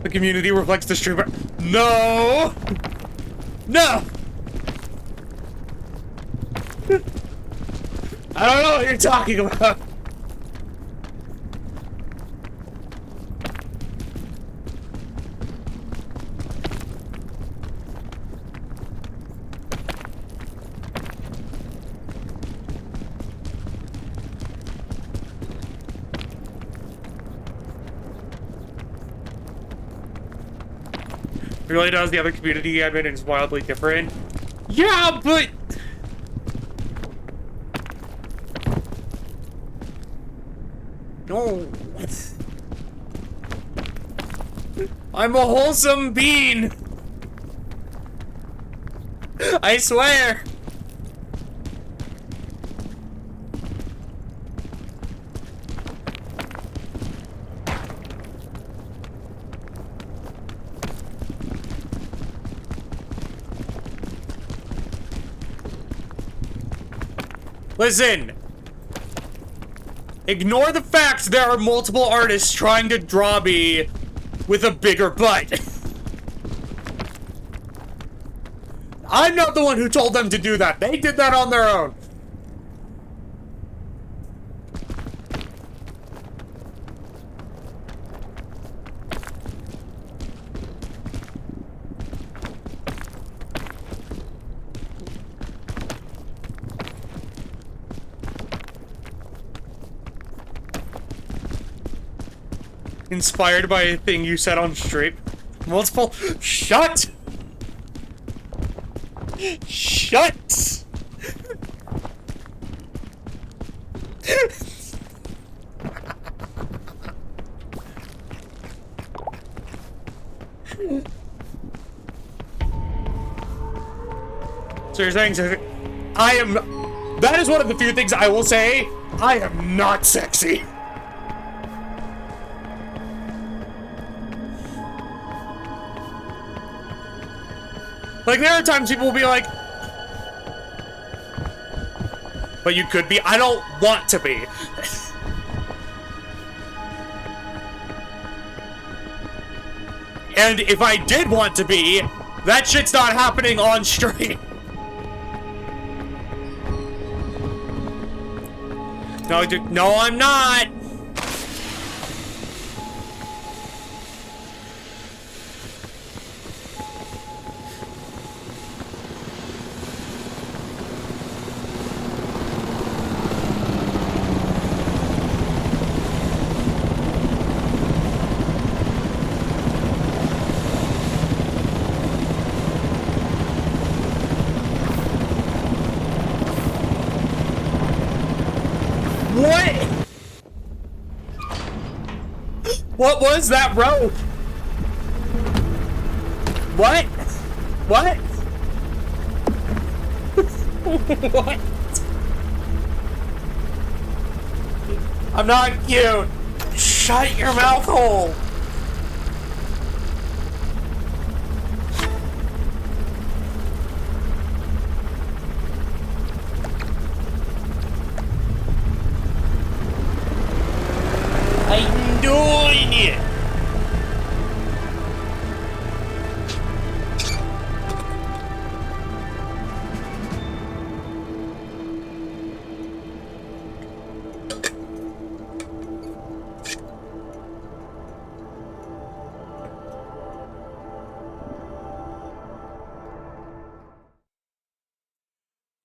The community reflects the streamer. No! No! I don't know what you're talking about. It really does. The other community admin is wildly different. Yeah, but... No. I'm a wholesome bean. I swear. Listen. Ignore the fact there are multiple artists trying to draw me with a bigger butt. I'm not the one who told them to do that. They did that on their own. Inspired by a thing you said on stream. Multiple. Shut! Shut! So you're saying I am. That is one of the few things I will say. I am not sexy. Like, there are times people will be like, but you could be. I don't want to be. And if I did want to be, that shit's not happening on stream. No, I'm not. What was that rope? What? What? What? I'm not cute. Shut your mouth hole. I'm doing it.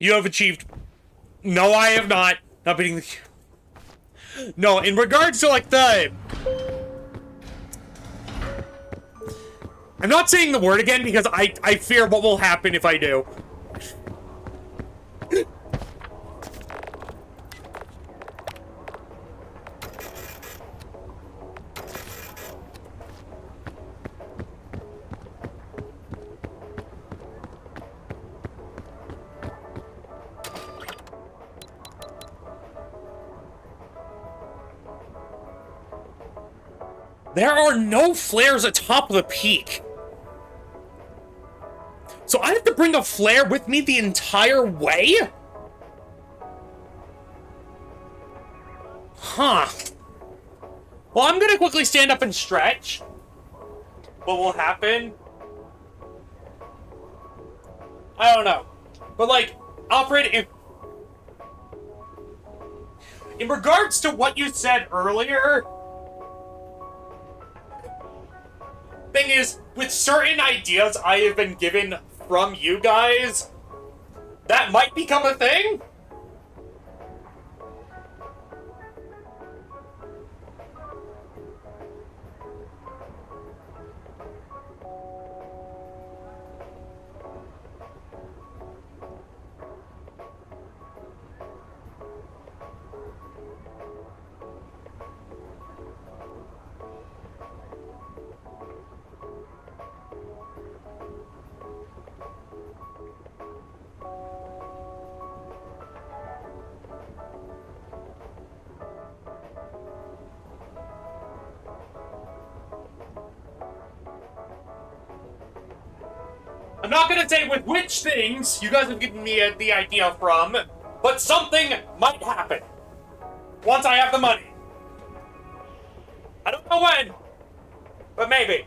You have achieved. No, I have not. Not beating the. No, in regards to like the. I'm not saying the word again because I fear what will happen if I do. There are no flares atop the peak. So I have to bring a flare with me the entire way? Huh. Well, I'm gonna quickly stand up and stretch. What will happen? I don't know. But, like, Alfred, in regards to what you said earlier, thing is, with certain ideas I have been given from you guys, that might become a thing? I'm not gonna say with which things you guys have given me the idea from, but something might happen once I have the money. I don't know when, but maybe.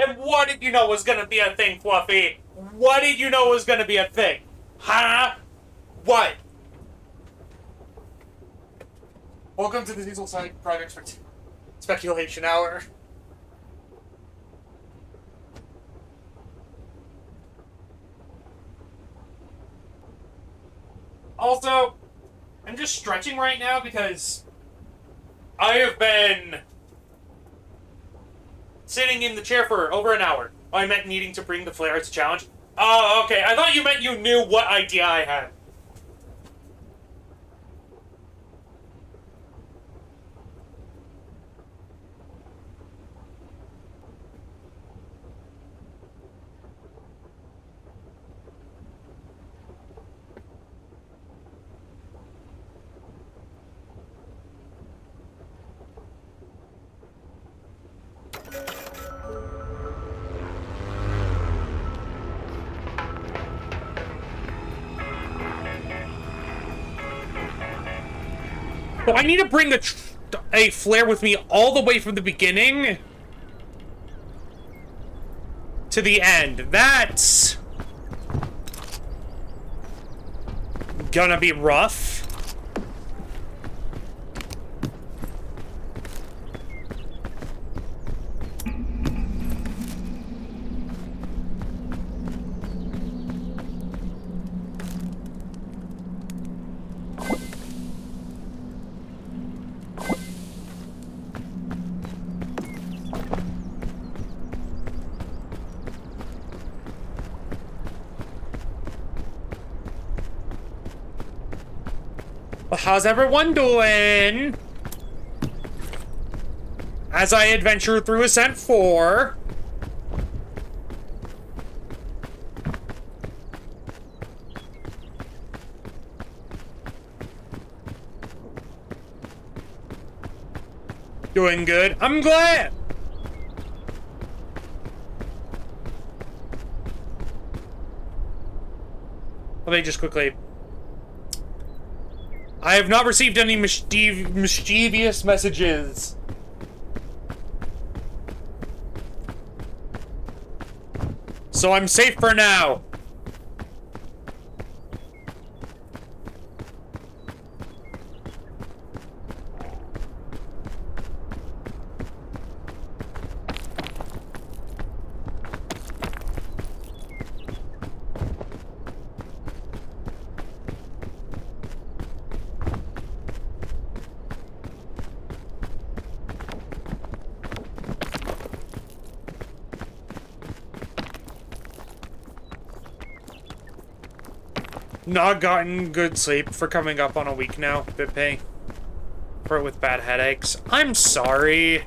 And what did you know was gonna be a thing, Fluffy? What did you know was gonna be a thing? Huh? What? Welcome to the Diesel Side Project Speculation Hour. Also, I'm just stretching right now because I have been sitting in the chair for over an hour. I meant needing to bring the flare as a challenge. Oh, okay. I thought you meant you knew what idea I had. So I need to bring a flare with me all the way from the beginning to the end. That's gonna be rough. How's everyone doing? As I adventure through Ascent 4. Doing good. I'm glad. Let me just quickly... I have not received any mischievous messages. So I'm safe for now. not gotten good sleep for coming up on a week now, BitPay. For with bad headaches. I'm sorry.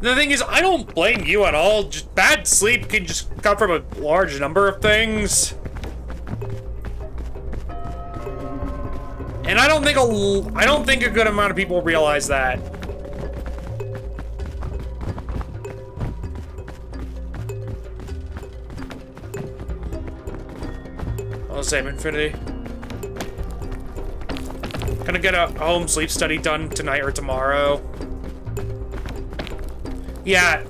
The thing is, I don't blame you at all. Just bad sleep can just come from a large number of things. And I don't think a good amount of people realize that. I'll save Infinity. Gonna get a home sleep study done tonight or tomorrow. Yeah.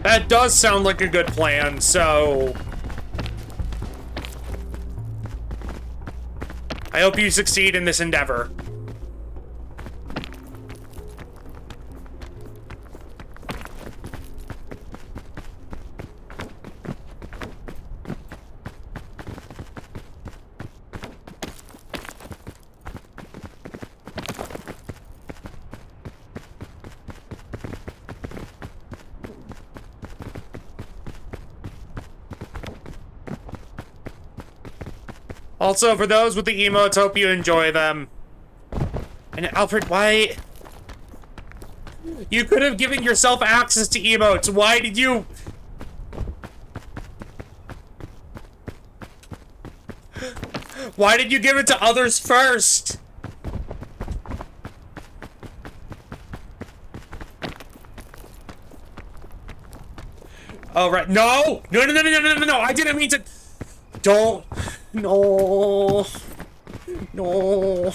That does sound like a good plan, so... I hope you succeed in this endeavor. Also, for those with the emotes, hope you enjoy them. And Alfred, why? You could have given yourself access to emotes. Why did you? Why did you give it to others first? Oh, right. No! No, no, no, no, no, no, no! I didn't mean to... Don't... No. No.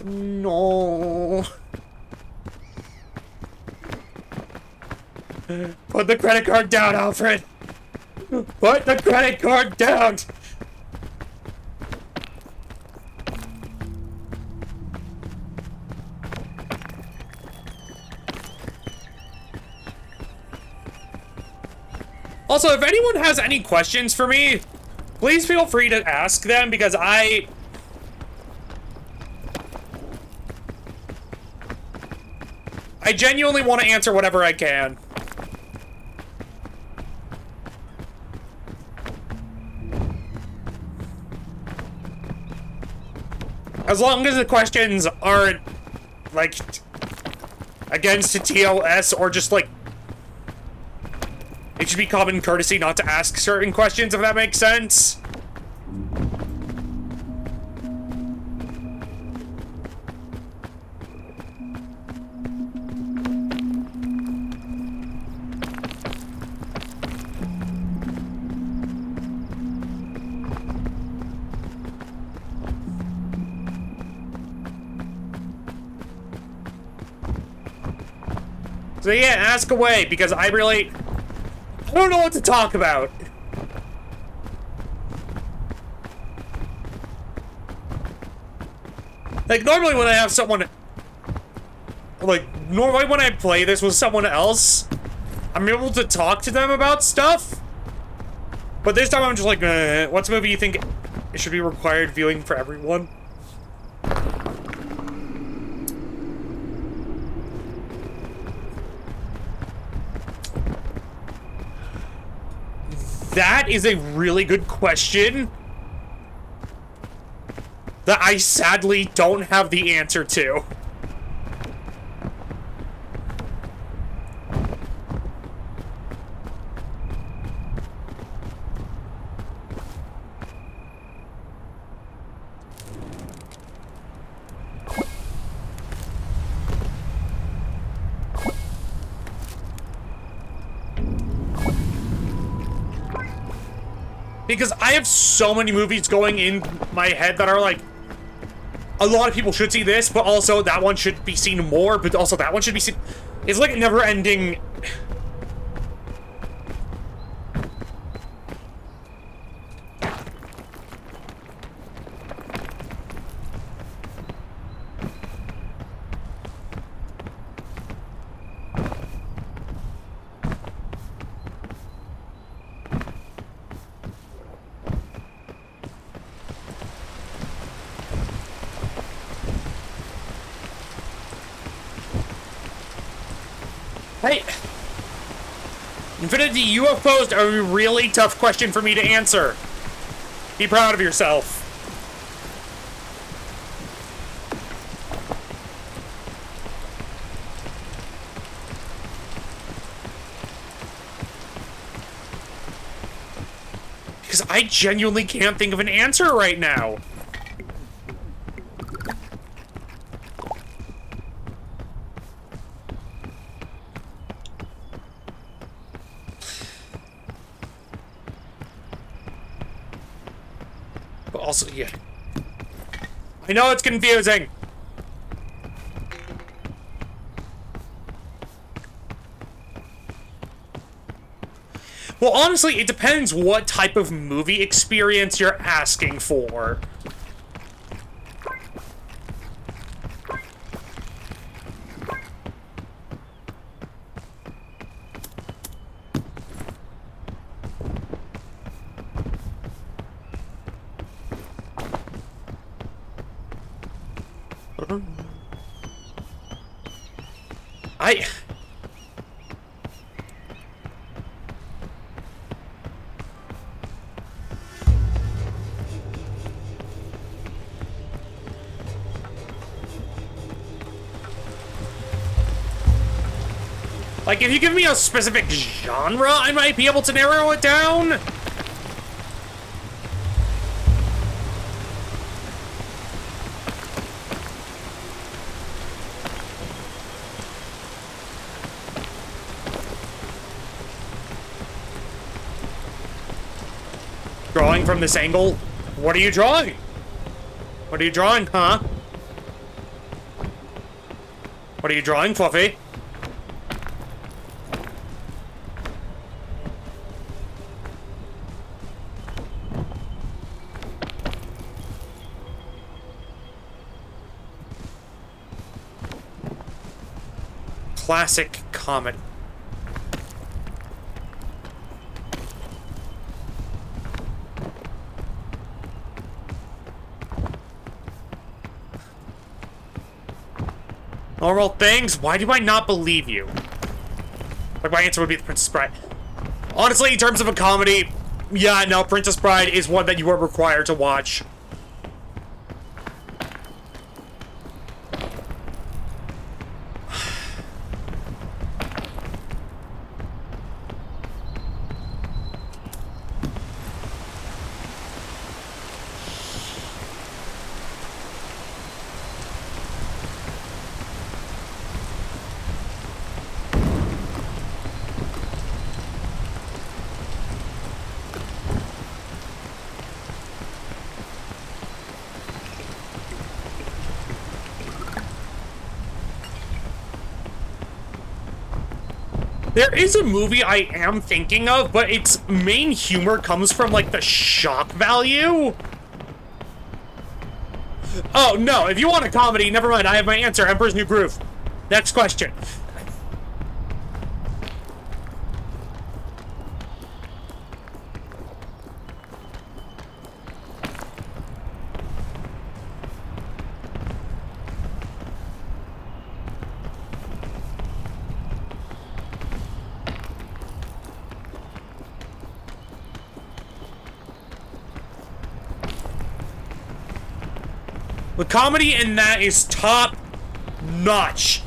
No. Put the credit card down, Alfred. Put the credit card down. Also, if anyone has any questions for me, please feel free to ask them, because I genuinely want to answer whatever I can. As long as the questions aren't, like, against a TOS or just, like, it should be common courtesy not to ask certain questions, if that makes sense. So yeah, ask away, because I don't know what to talk about. Like, normally when I have someone... Like, normally when I play this with someone else, I'm able to talk to them about stuff. But this time I'm just like, what's a movie you think it should be required viewing for everyone? That is a really good question that I sadly don't have the answer to. Because I have so many movies going in my head that are like, a lot of people should see this, but also that one should be seen more, but also that one should be seen. It's like a never-ending... Hey, Infinity, you have posed a really tough question for me to answer. Be proud of yourself. Because I genuinely can't think of an answer right now. But also, yeah. I know it's confusing. Well, honestly, it depends what type of movie experience you're asking for. Like, if you give me a specific genre, I might be able to narrow it down. Drawing from this angle? What are you drawing? What are you drawing, huh? What are you drawing, Fluffy? Classic comedy. Normal things? Why do I not believe you? Like, my answer would be The Princess Bride. Honestly, in terms of a comedy, yeah, no, Princess Bride is one that you are required to watch. There is a movie I am thinking of, but its main humor comes from, like, the shock value. Oh, no, if you want a comedy, never mind, I have my answer. Emperor's New Groove. Next question. The comedy in that is top notch.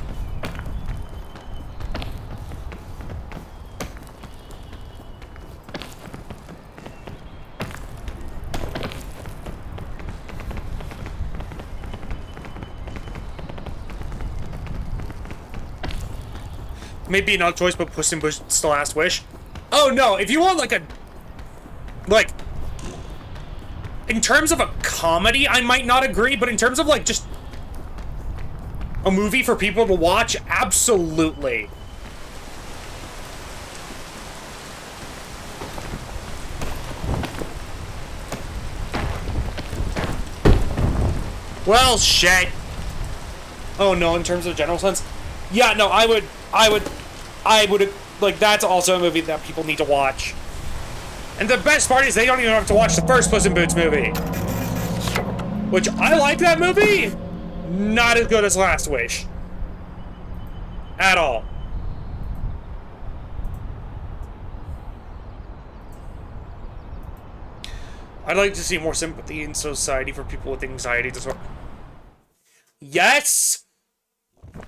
Maybe not a choice, but Puss in Boots: The Last Wish. Oh no, if you want like a... Like... In terms of a comedy, I might not agree, but in terms of, like, just a movie for people to watch, absolutely. Well, shit. Oh, no, in terms of general sense? Yeah, no, I would, like, that's also a movie that people need to watch. And the best part is they don't even have to watch the first Puss in Boots movie. Which, I like that movie. Not as good as Last Wish. At all. I'd like to see more sympathy in society for people with anxiety disorder. Yes!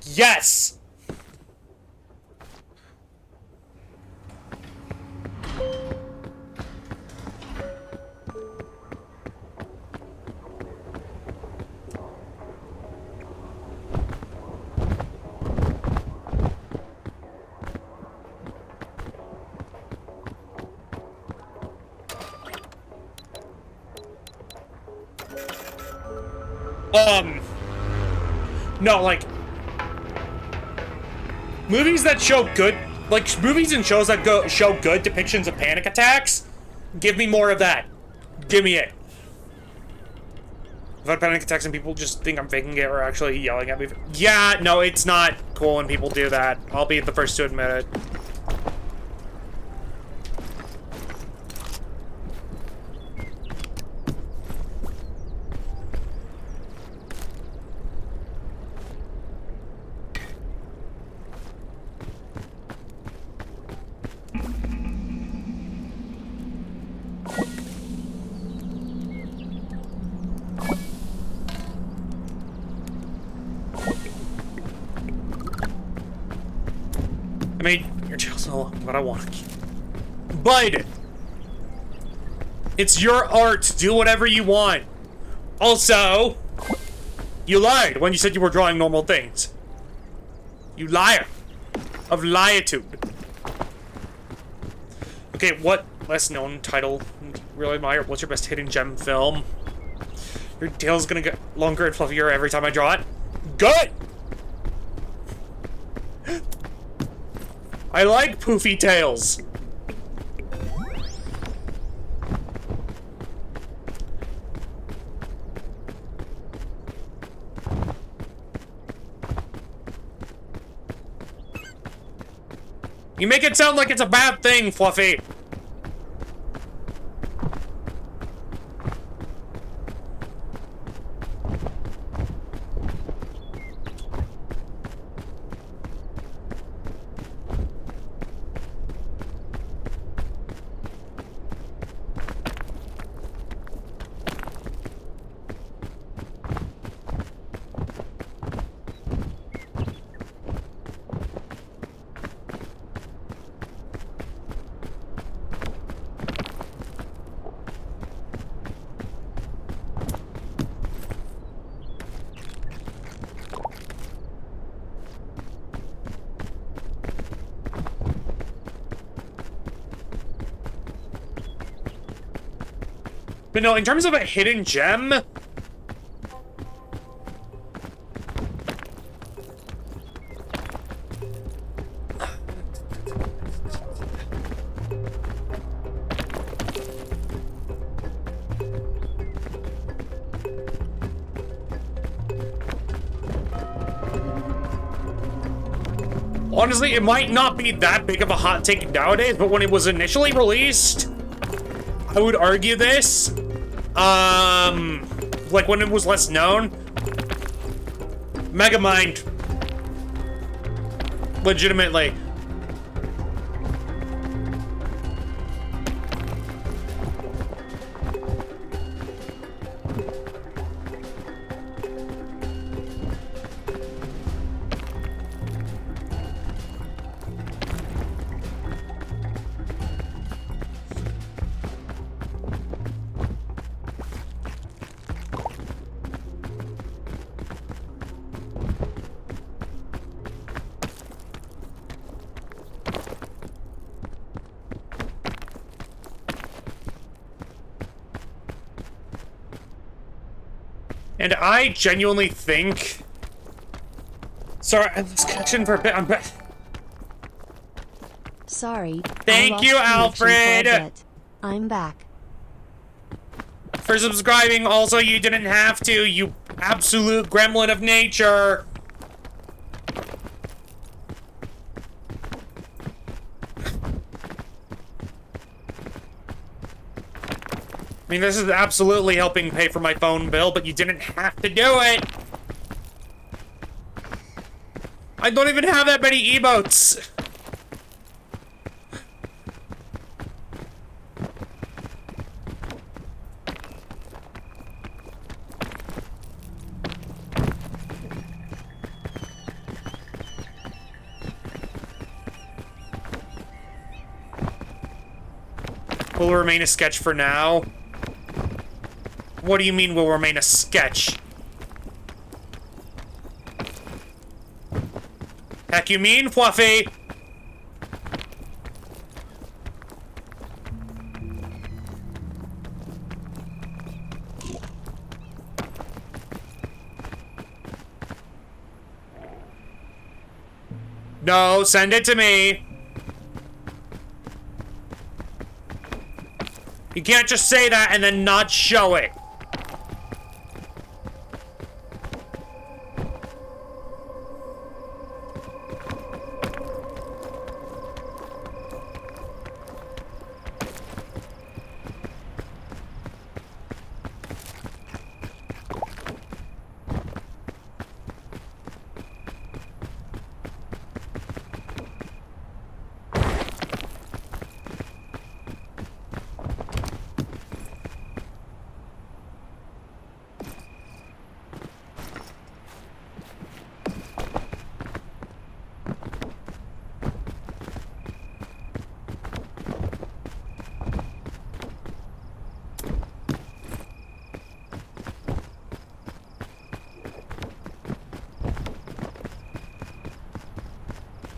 Yes! No, like, movies that show good, like, movies and shows that show good depictions of panic attacks, give me more of that. Give me it. I've had panic attacks and people just think I'm faking it or actually yelling at me. Yeah, no, it's not cool when people do that. I'll be the first to admit it. I mean, your jail's not what I want. But it's your art. Do whatever you want. Also, you lied when you said you were drawing normal things. You liar. Of liatude. Okay, what less known title do you really admire? What's your best hidden gem film? Your tail's gonna get longer and fluffier every time I draw it. Good! I like poofy tails. You make it sound like it's a bad thing, Fluffy. But no, in terms of a hidden gem... Honestly, it might not be that big of a hot take nowadays, but when it was initially released, I would argue this. Like when it was less known, Megamind, legitimately. And I genuinely think... Sorry, I lost connection for a bit. I'm back. Sorry. Thank you, Alfred! I'm back. For subscribing. Also, you didn't have to, you absolute gremlin of nature. I mean, this is absolutely helping pay for my phone bill, but you didn't have to do it. I don't even have that many emotes. will remain a sketch for now. What do you mean will remain a sketch? Heck you mean, Fluffy? No, send it to me. You can't just say that and then not show it.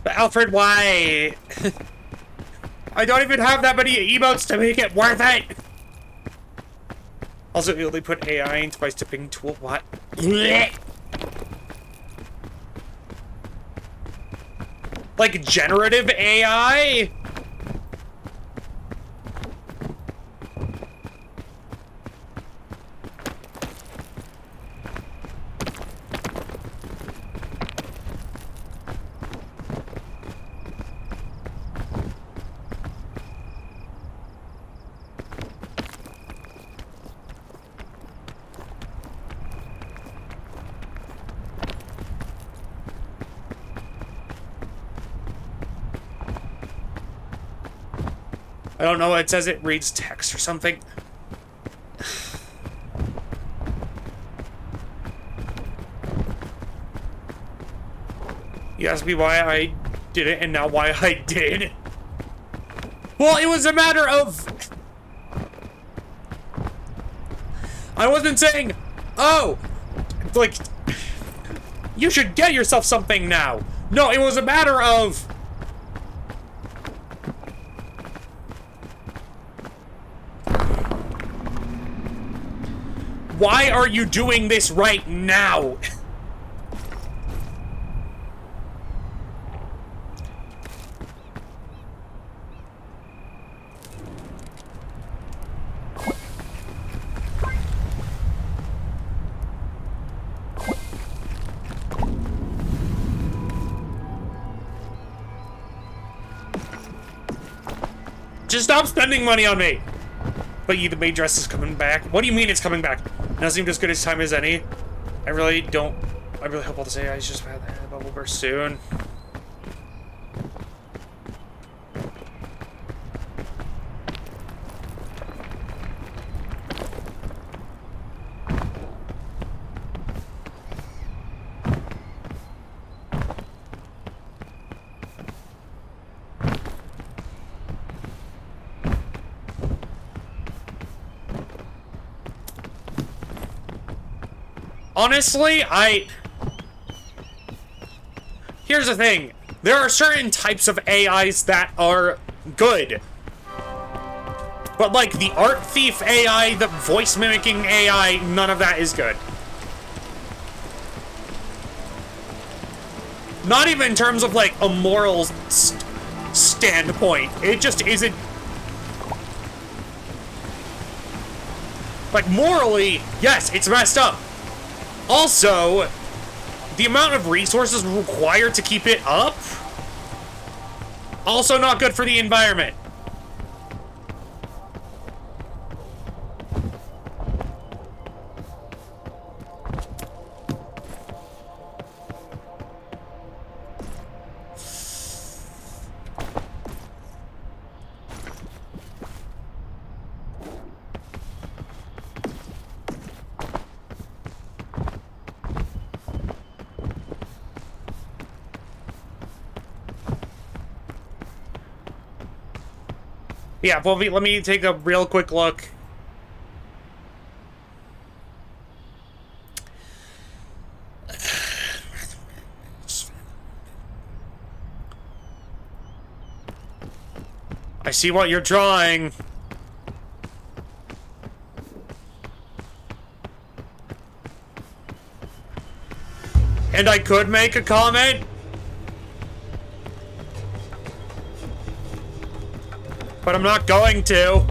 But Alfred, why? I don't even have that many emotes to make it worth it! Also, you only put AI into my tipping tool. What? Like generative AI? I don't know, it says it reads text or something. You asked me why I did it and now why I did. Well, it was a matter of... I wasn't saying, oh, like, you should get yourself something now. No, it was a matter of... why are you doing this right now? Just stop spending money on me! But you, the maid dress is coming back. What do you mean it's coming back? It doesn't seem as good as time as any. I really hope all this AI is just bad. But we'll burst soon. Honestly, here's the thing. There are certain types of AIs that are good. But like the art thief AI, the voice mimicking AI, none of that is good. Not even in terms of like a moral standpoint. It just isn't. Like morally, yes, it's messed up. Also, the amount of resources required to keep it up, also not good for the environment. Yeah, well, let me take a real quick look. I see what you're drawing. And I could make a comment. But I'm not going to.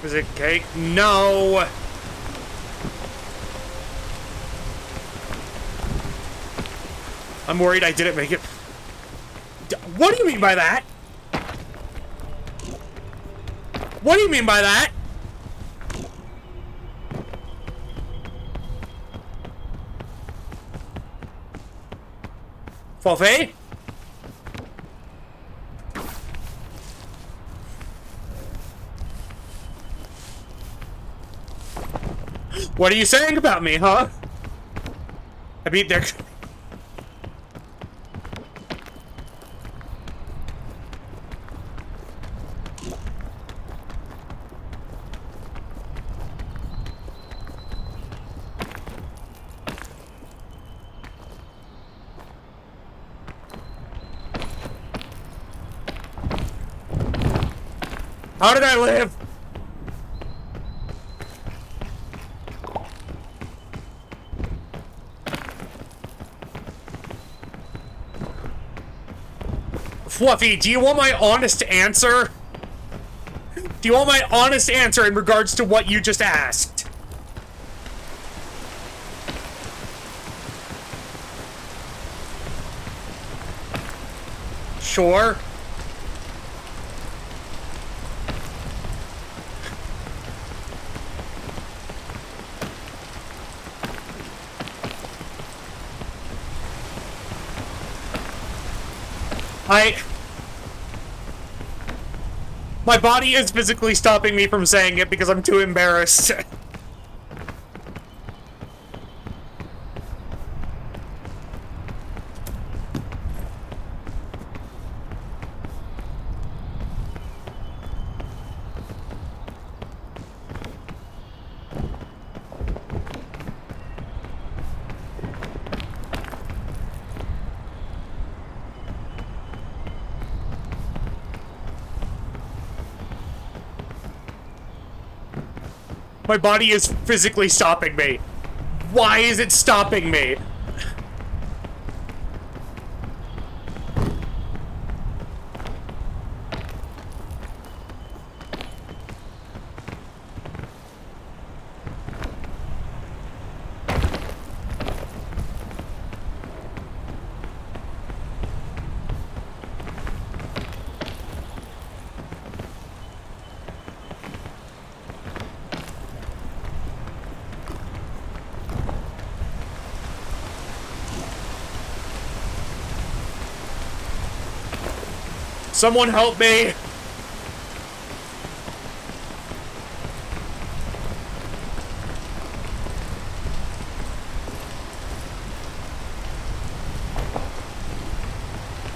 Is it cake? No! I'm worried I didn't make it. What do you mean by that? What do you mean by that? Forfait? What are you saying about me, huh? I mean, they're... How did I live? Fluffy, do you want my honest answer? Do you want my honest answer in regards to what you just asked? Sure. My body is physically stopping me from saying it because I'm too embarrassed. My body is physically stopping me. Why is it stopping me? Someone help me!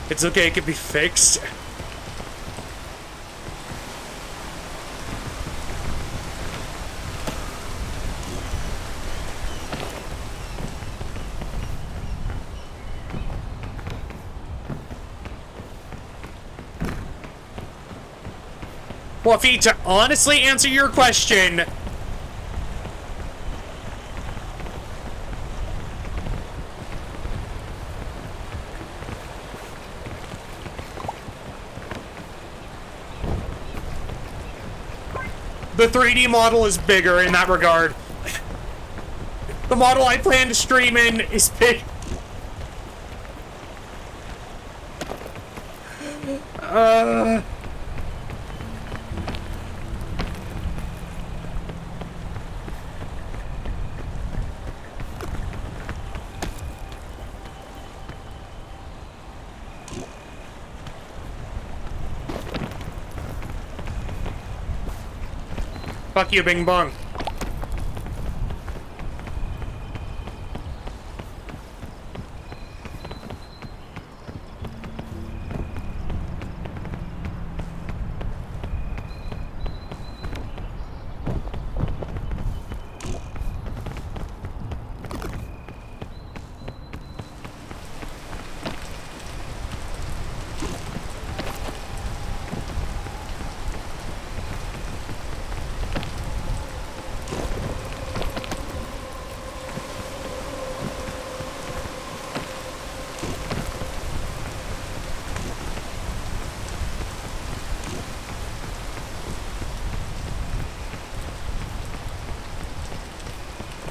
It's okay, it can be fixed. Fluffy, to honestly answer your question, the 3D model is bigger in that regard. The model I plan to stream in is big. Fuck you, Bing Bong.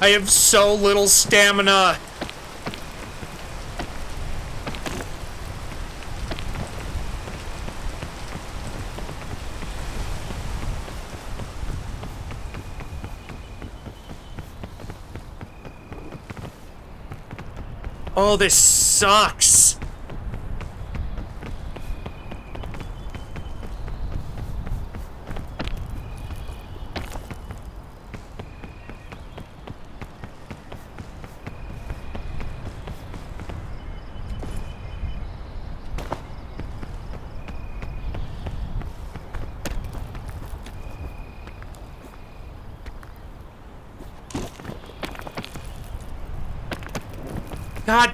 I have so little stamina. Oh, this sucks. God.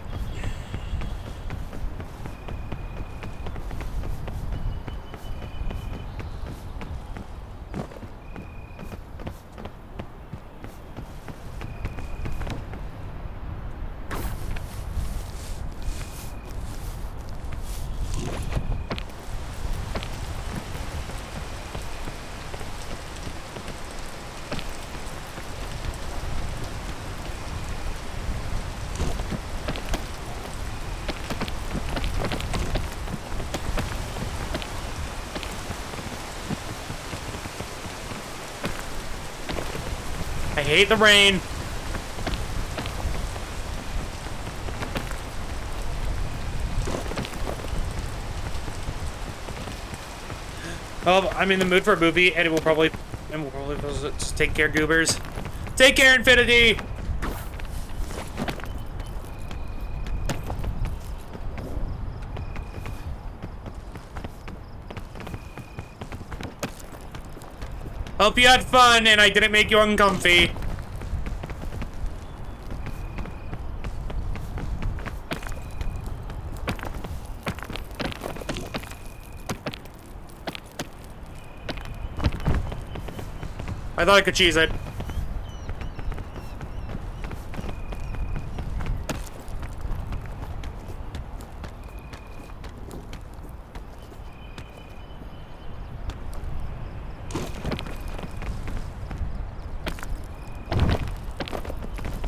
I hate the rain. Oh, I'm in the mood for a movie, and we'll probably just take care, goobers. Take care, Infinity. Hope you had fun, and I didn't make you uncomfy. I thought I could cheese it.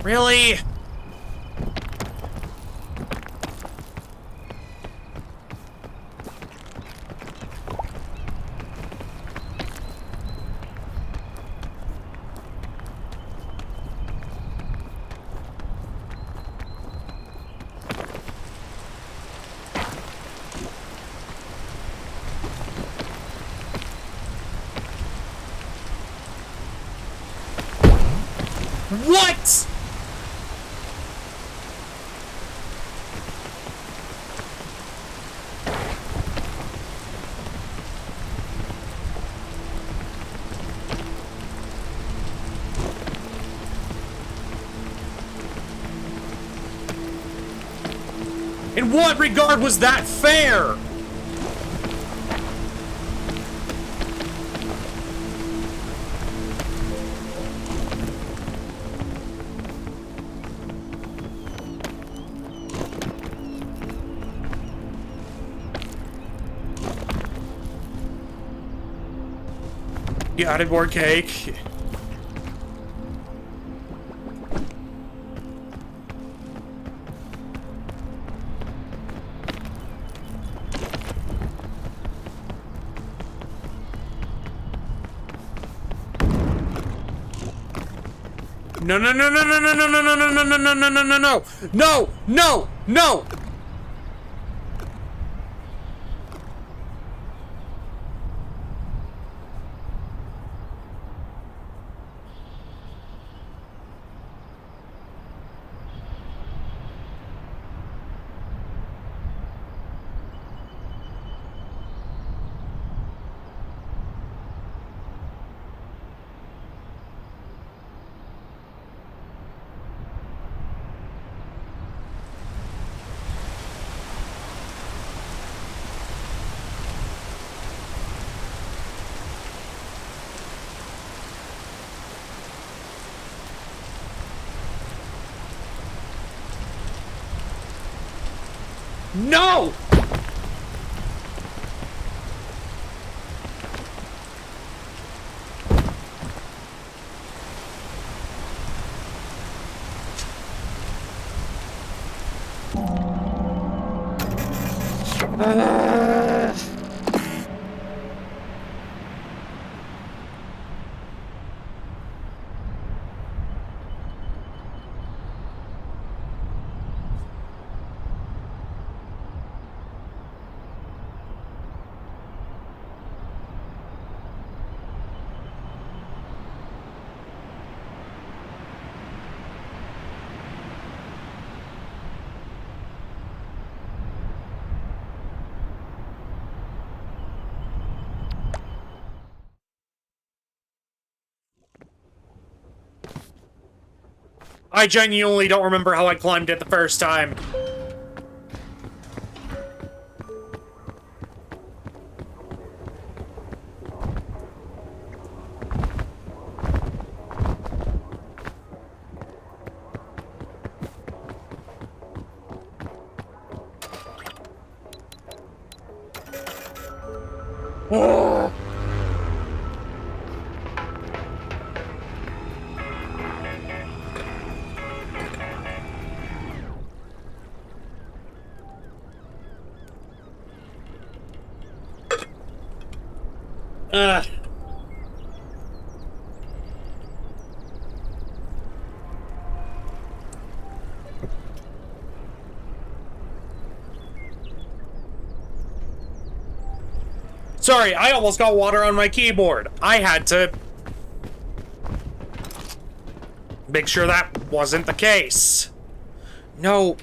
Really? What? In what regard was that fair? You added more cake. No, no, no, no, no, no, no, no, no, no, no, no, no, no, no, no, no, no, no, no. No! I genuinely don't remember how I climbed it the first time. Oh. Sorry, I almost got water on my keyboard. I had to make sure that wasn't the case. No.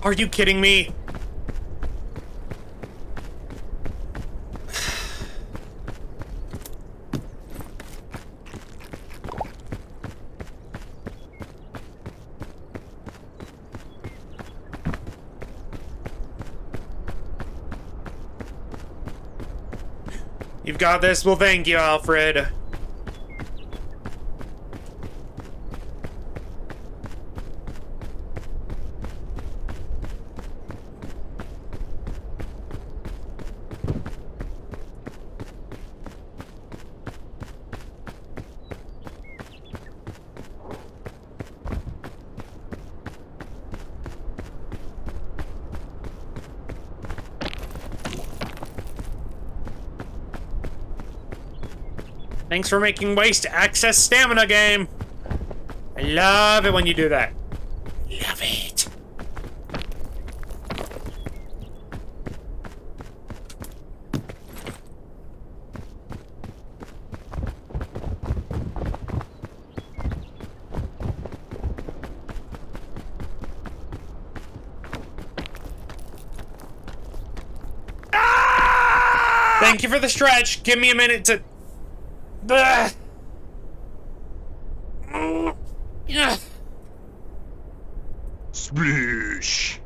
Are you kidding me? You've got this. Well, thank you, Alfred. Thanks for making waste access stamina game. I love it when you do that. Love it. Thank you for the stretch. Give me a minute to... Sploosh.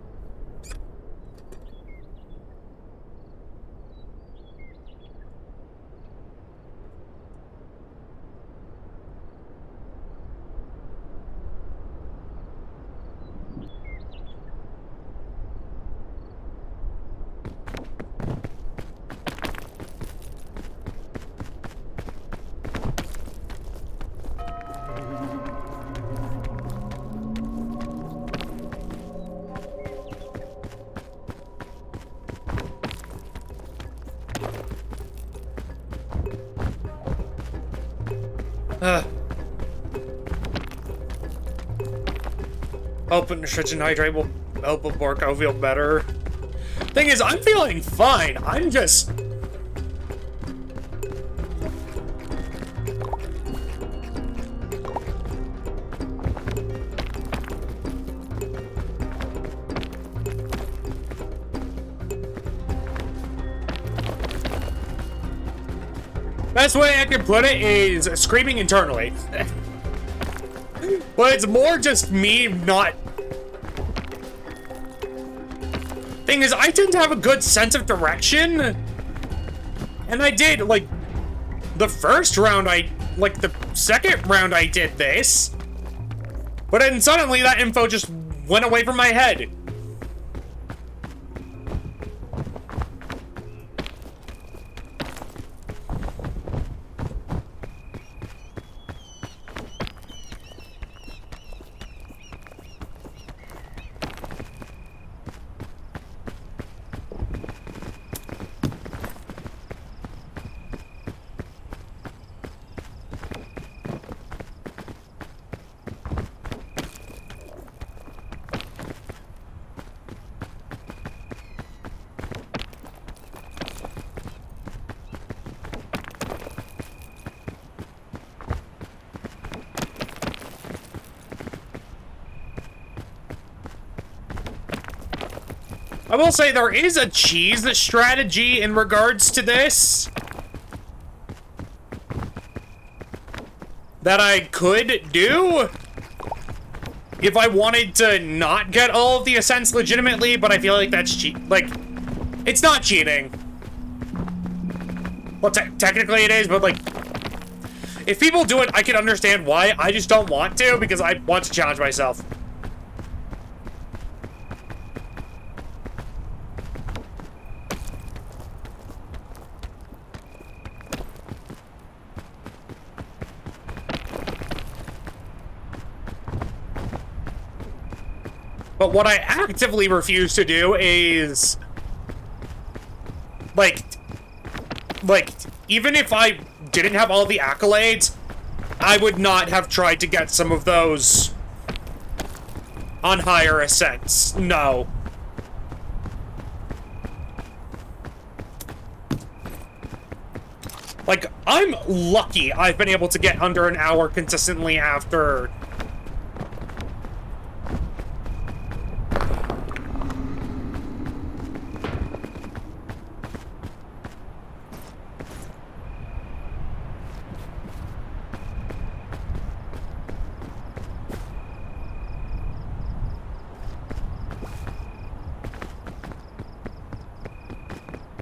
Hoping nutrition hydrate will help Borko feel better. Thing is, I'm feeling fine. I'm just... Best way I can put it is screaming internally. But it's more just me not... Thing is, I tend to have a good sense of direction. And I did, like, the first round like, the second round I did this. But then suddenly that info just went away from my head. I will say there is a cheese strategy in regards to this that I could do if I wanted to not get all of the ascents legitimately, but I feel like that's like, it's not cheating. Well, technically it is, but like, if people do it, I can understand why. I just don't want to because I want to challenge myself. But what I actively refuse to do is, like, even if I didn't have all the accolades, I would not have tried to get some of those on higher ascents. No. Like, I'm lucky I've been able to get under an hour consistently after...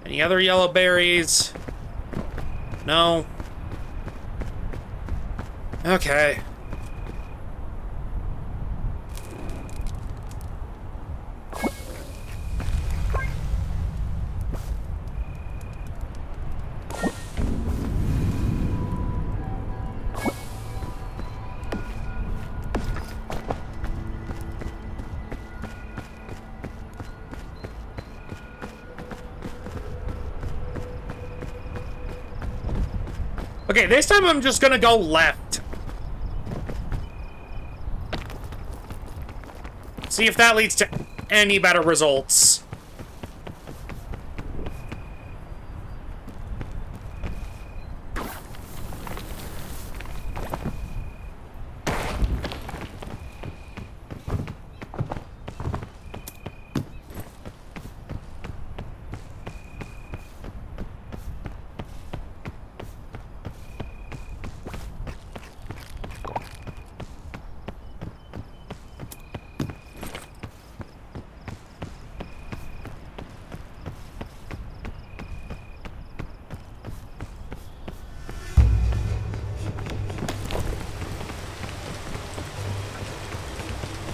Any other yellow berries? No. Okay. Okay, this time I'm just gonna go left. See if that leads to any better results.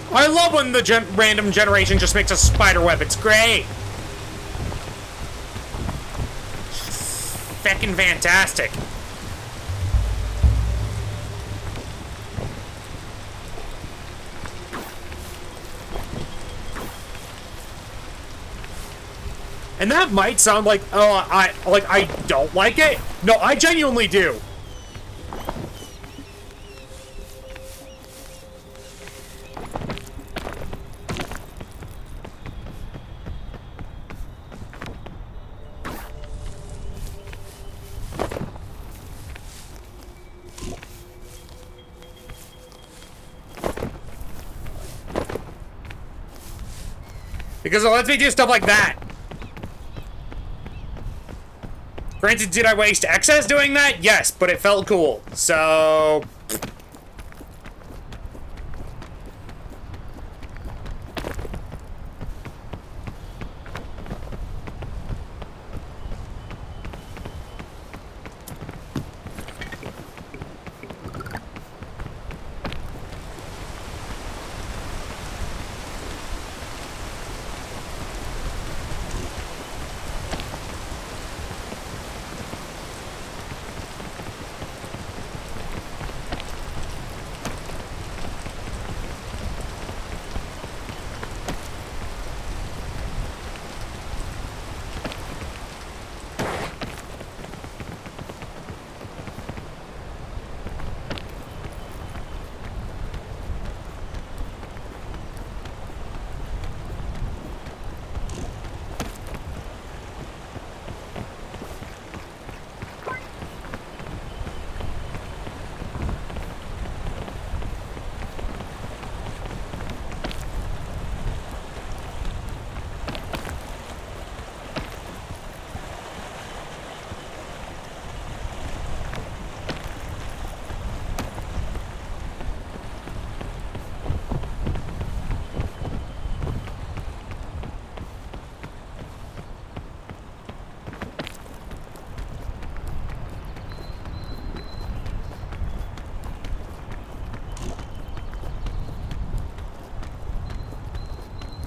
I love when the random generation just makes a spider web. It's great. Feckin' fantastic. And that might sound like, oh, I don't like it. No, I genuinely do. Because it lets me do stuff like that. Granted, did I waste excess doing that? Yes, but it felt cool. So...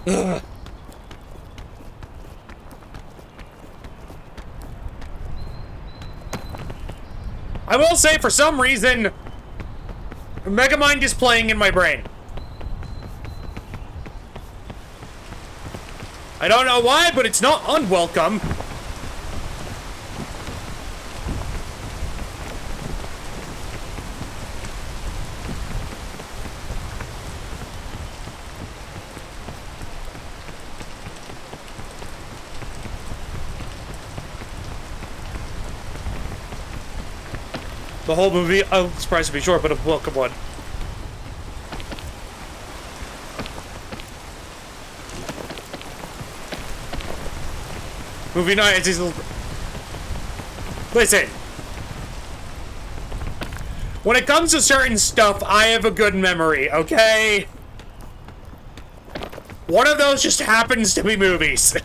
Ugh. I will say, for some reason, Megamind is playing in my brain. I don't know why, but it's not unwelcome. The whole movie, I'm surprised to be short, but a welcome one. Movie night is... Listen. When it comes to certain stuff, I have a good memory, okay? One of those just happens to be movies.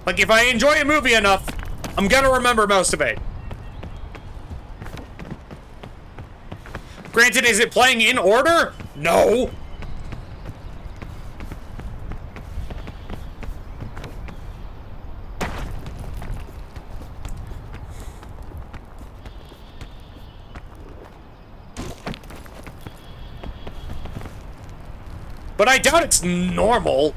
Like, if I enjoy a movie enough, I'm gonna remember most of it. Granted, is it playing in order? No. But I doubt it's normal.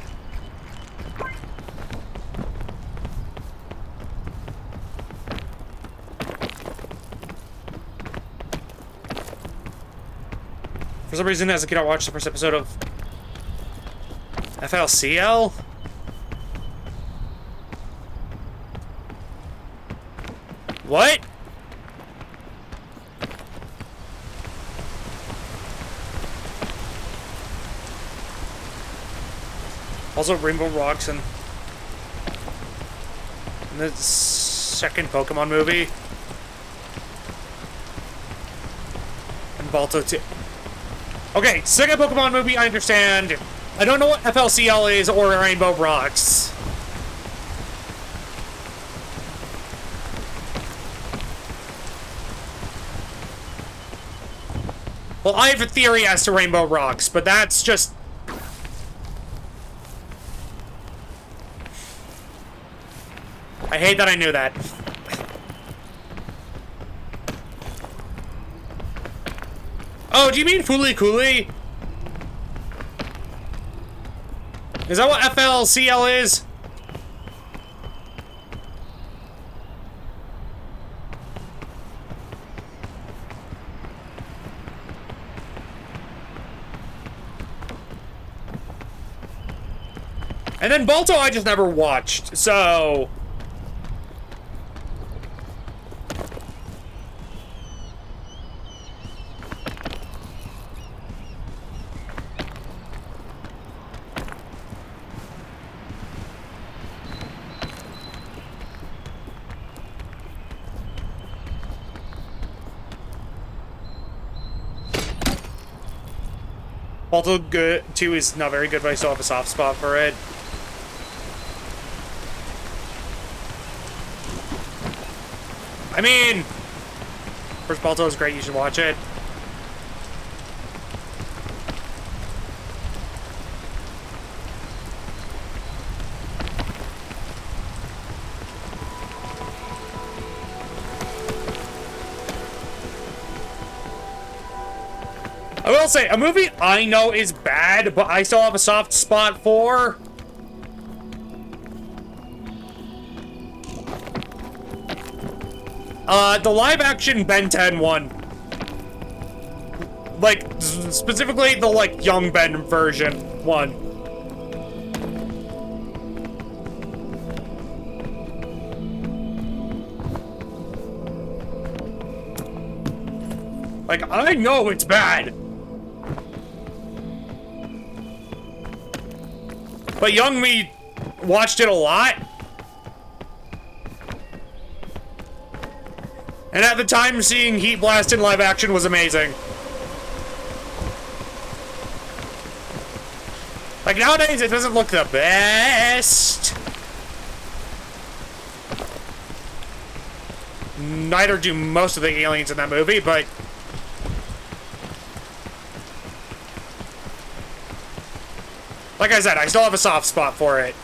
For some reason, as a kid, I watched the first episode of FLCL. What? Also, Rainbow Rocks and the second Pokemon movie. And Balto 2. Okay, second Pokemon movie, I understand. I don't know what FLCL is or Rainbow Rocks. Well, I have a theory as to Rainbow Rocks, but that's just... I hate that I knew that. Oh, do you mean Fooly Cooly? Is that what FLCL is? And then Balto I just never watched, so... Balto good 2 is not very good, but I still have a soft spot for it. I mean, first Balto is great. You should watch it. I will say, a movie I know is bad, but I still have a soft spot for. The live-action Ben 10 one. Like, specifically the, like, young Ben version one. Like, I know it's bad. But young me watched it a lot. And at the time, seeing Heat Blast in live action was amazing. Like, nowadays, it doesn't look the best. Neither do most of the aliens in that movie, but... like I said, I still have a soft spot for it.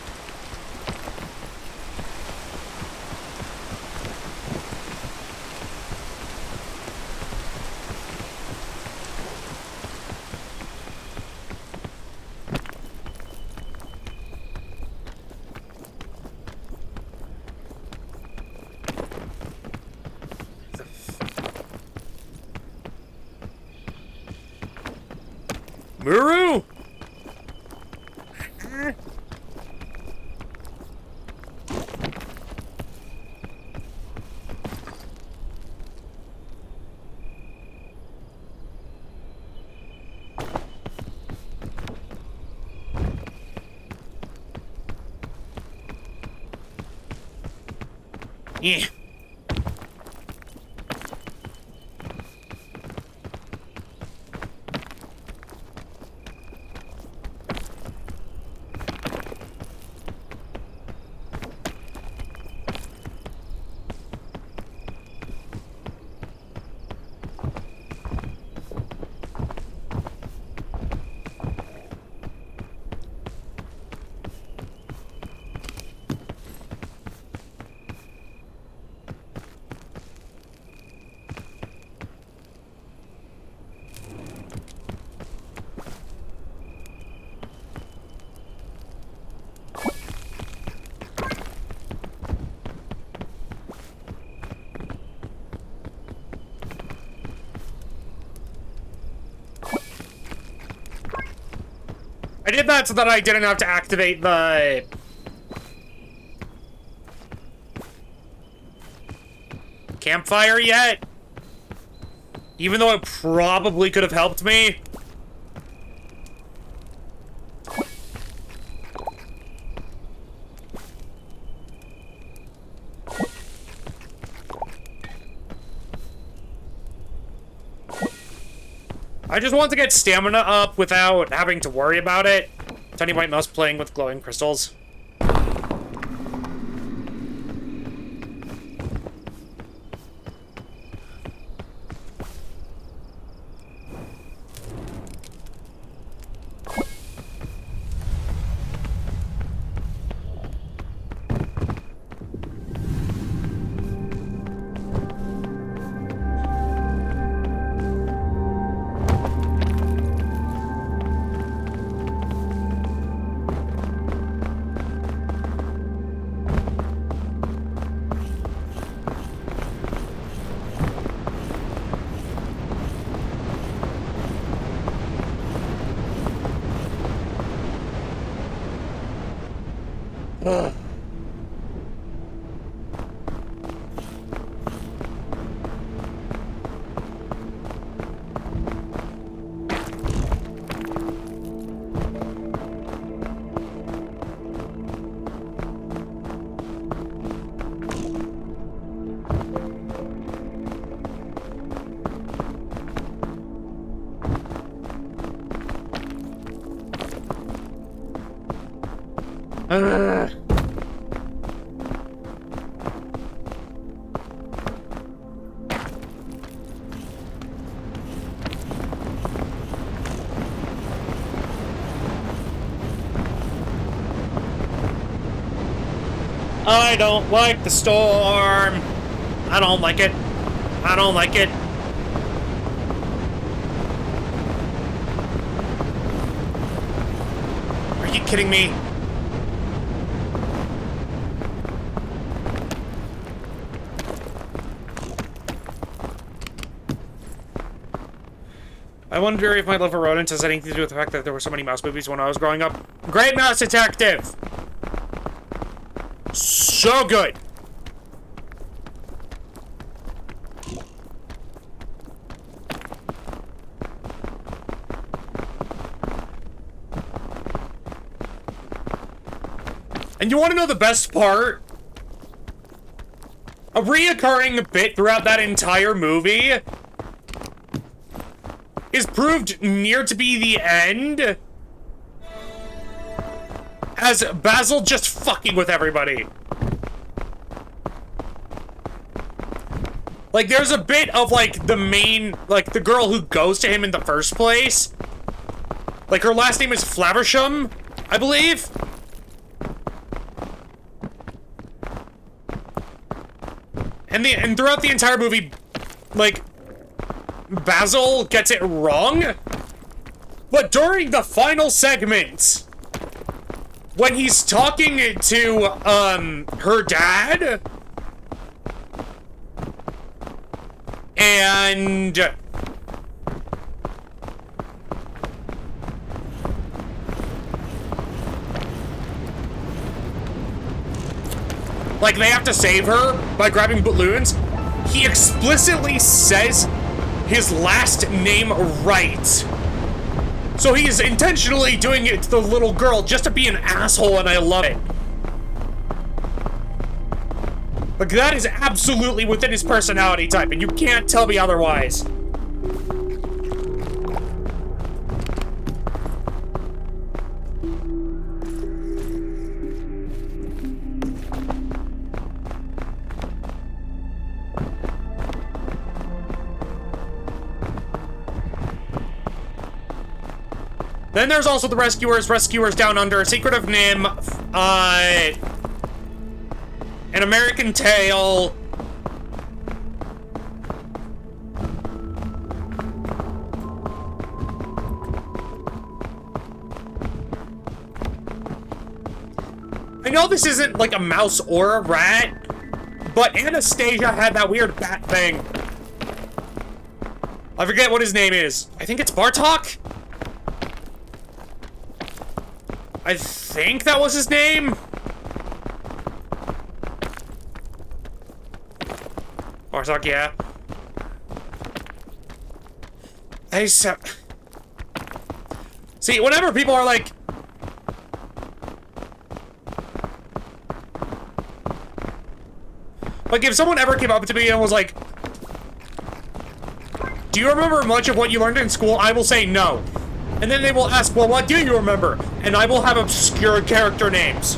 Muru! Yeah. I did that so that I didn't have to activate the... campfire yet. Even though it probably could have helped me. I just want to get stamina up without having to worry about it. Tiny white mouse playing with glowing crystals. Ugh. I don't like the storm. I don't like it. I don't like it. Are you kidding me? I wonder if my love for rodents has anything to do with the fact that there were so many mouse movies when I was growing up. Great Mouse Detective! So good! And you want to know the best part? A reoccurring bit throughout that entire movie is proved near to be the end as Basil just fucking with everybody. Like, there's a bit of, like, the main, like, the girl who goes to him in the first place. Like, her last name is Flaversham, I believe. And throughout the entire movie, like, Basil gets it wrong. But during the final segment, when he's talking to, her dad, and like, they have to save her by grabbing balloons, he explicitly says his last name right. So he is intentionally doing it to the little girl just to be an asshole, and I love it. Like, that is absolutely within his personality type, and you can't tell me otherwise. Then there's also the Rescuers Down Under, Secret of Nim, An American Tale. I know this isn't like a mouse or a rat, but Anastasia had that weird bat thing. I forget what his name is. I think it's Bartok? I think that was his name. Bartok, yeah. See, whenever people are like, if someone ever came up to me and was like, do you remember much of what you learned in school? I will say no. And then they will ask, well, what do you remember? And I will have obscure character names.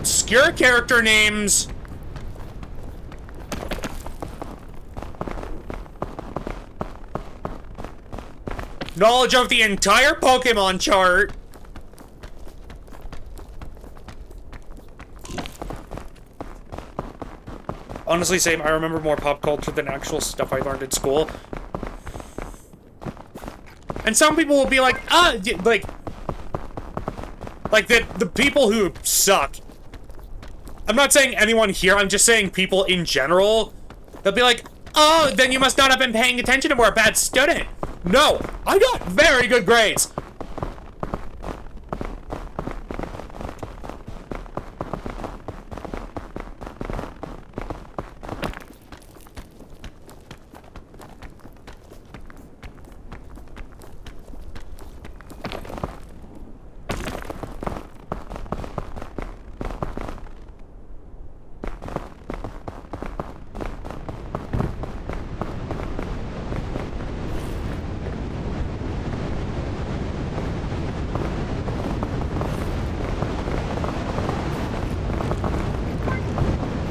Obscure character names. Knowledge of the entire Pokemon chart. Honestly, same. I remember more pop culture than actual stuff I learned in school. And some people will be like, like the people who suck. I'm not saying anyone here, I'm just saying people in general. They'll be like, oh, then you must not have been paying attention and were a bad student. No, I got very good grades.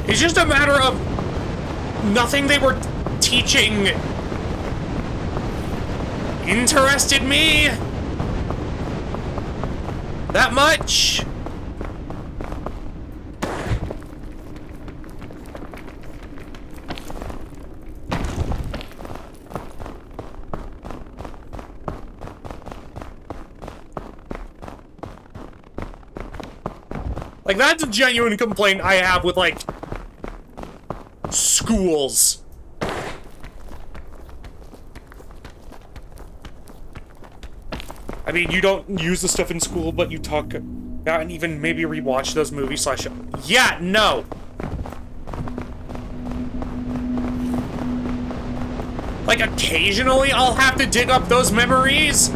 It's just a matter of nothing they were teaching interested me that much. Like, that's a genuine complaint I have with, like, schools. I mean, you don't use the stuff in school, but you talk about and even maybe rewatch those movies slash... Yeah, no. Like, occasionally I'll have to dig up those memories.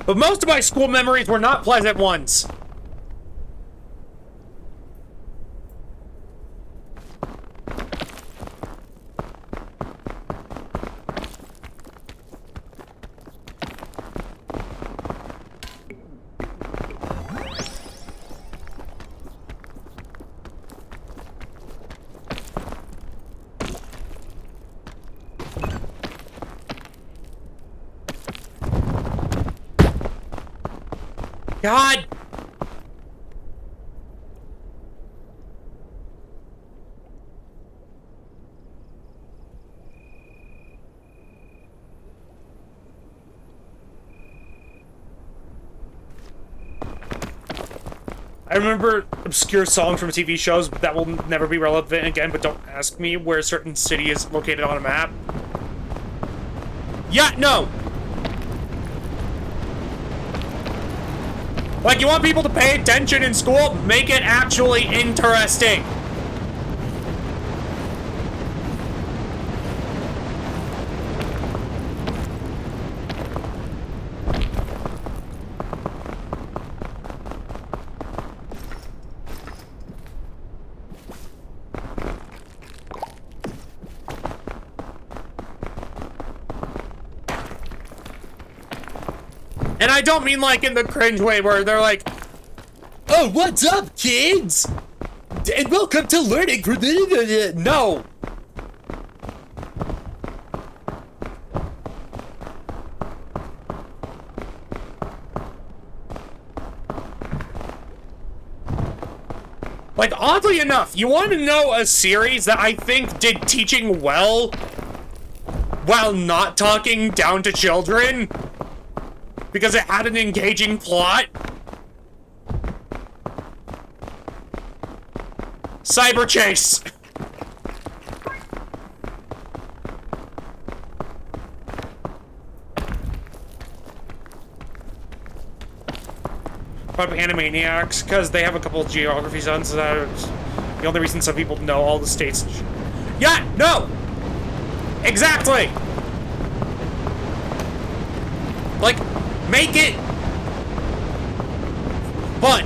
But most of my school memories were not pleasant ones. God! I remember obscure songs from TV shows that will never be relevant again, but don't ask me where a certain city is located on a map. Yeah, no! Like, you want people to pay attention in school? Make it actually interesting. And I don't mean like in the cringe way where they're like, "Oh, what's up, kids? And welcome to learning for the..." No. Like, oddly enough, you want to know a series that I think did teaching well while not talking down to children? Because it had an engaging plot? Cyber Chase! About Animaniacs, because they have a couple of geography zones that are the only reason some people know all the states. Yeah, no! Exactly! Like, make it fun.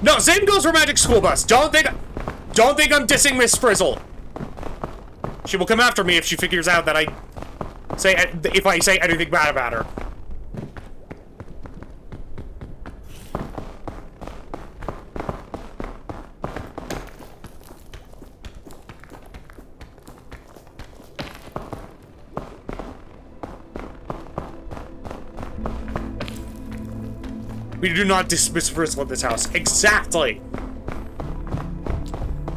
No, same goes for Magic School Bus. Don't think I'm dissing Miss Frizzle. She will come after me if she figures out that if I say anything bad about her. We do not dismiss Frizzle in this house. Exactly.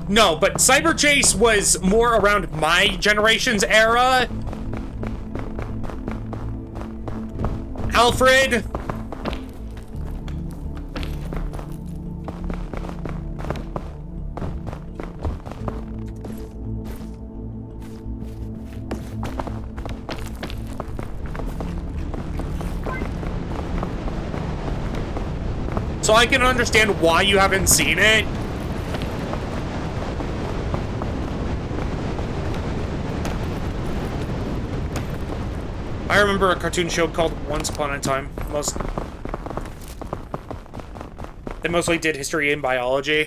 No, but Cyber Chase was more around my generation's era. Alfred. So I can understand why you haven't seen it. I remember a cartoon show called Once Upon a Time. They mostly did history and biology.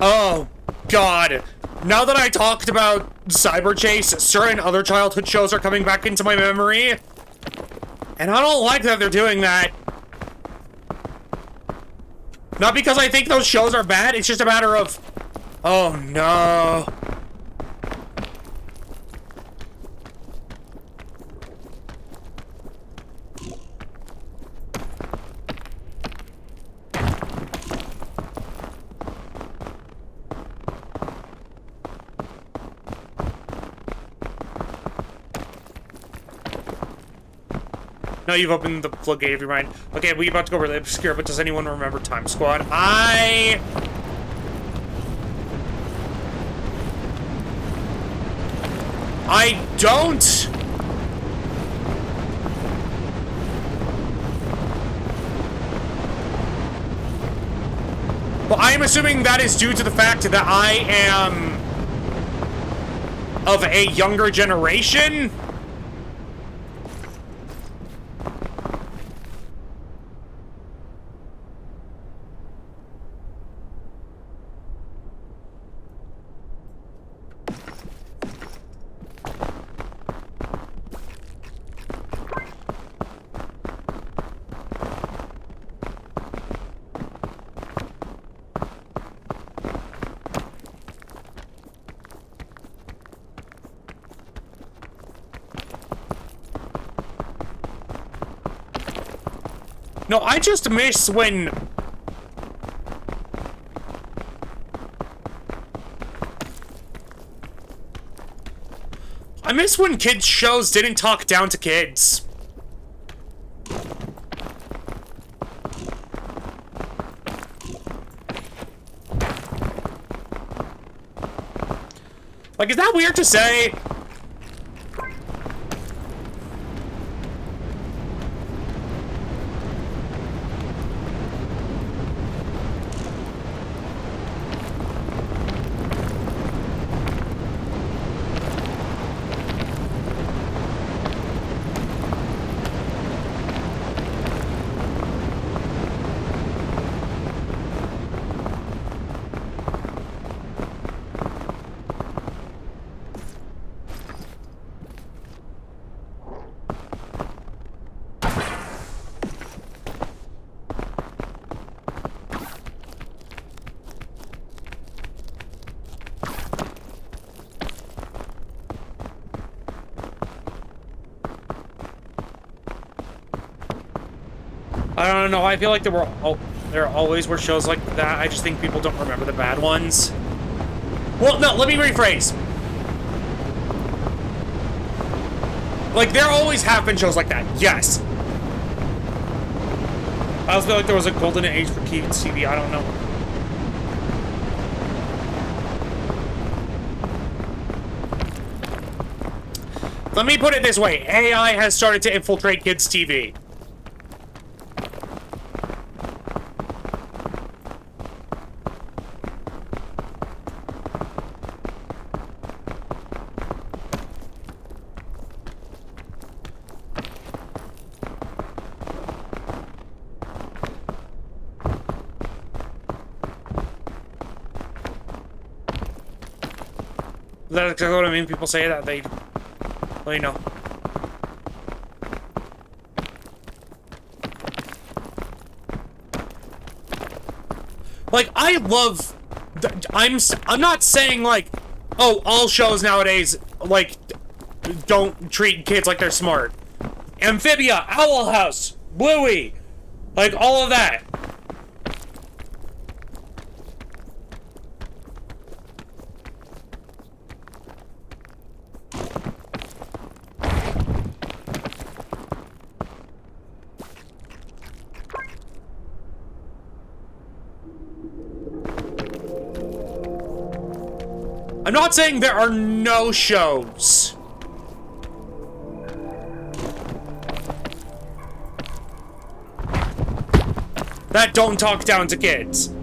Oh, God. Now that I talked about Cyber Chase, certain other childhood shows are coming back into my memory. And I don't like that they're doing that. Not because I think those shows are bad, it's just a matter of... Oh, no. No, you've opened the floodgate of your mind. Okay, we're about to go really obscure, but does anyone remember Time Squad? I don't. Well, I am assuming that is due to the fact that I am of a younger generation. No, I just miss when... I miss when kids' shows didn't talk down to kids. Like, is that weird to say? I don't know, I feel like there always were shows like that. I just think people don't remember the bad ones. Well, no, let me rephrase. Like, there always have been shows like that, yes. I also feel like there was a golden age for kids TV, I don't know. Let me put it this way, AI has started to infiltrate kids' TV. That's exactly what I mean. People say that they, well, you know. Like, I love. I'm not saying like, oh, all shows nowadays like don't treat kids like they're smart. Amphibia, Owl House, Bluey, like all of that. I'm not saying there are no shows. That don't talk down to kids.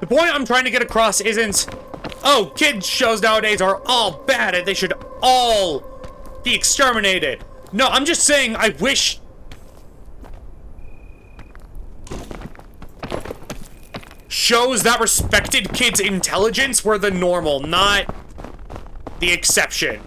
The point I'm trying to get across isn't, oh, kids shows nowadays are all bad and they should all be exterminated. No, I'm just saying I wish shows that respected kids' intelligence were the normal, not the exception.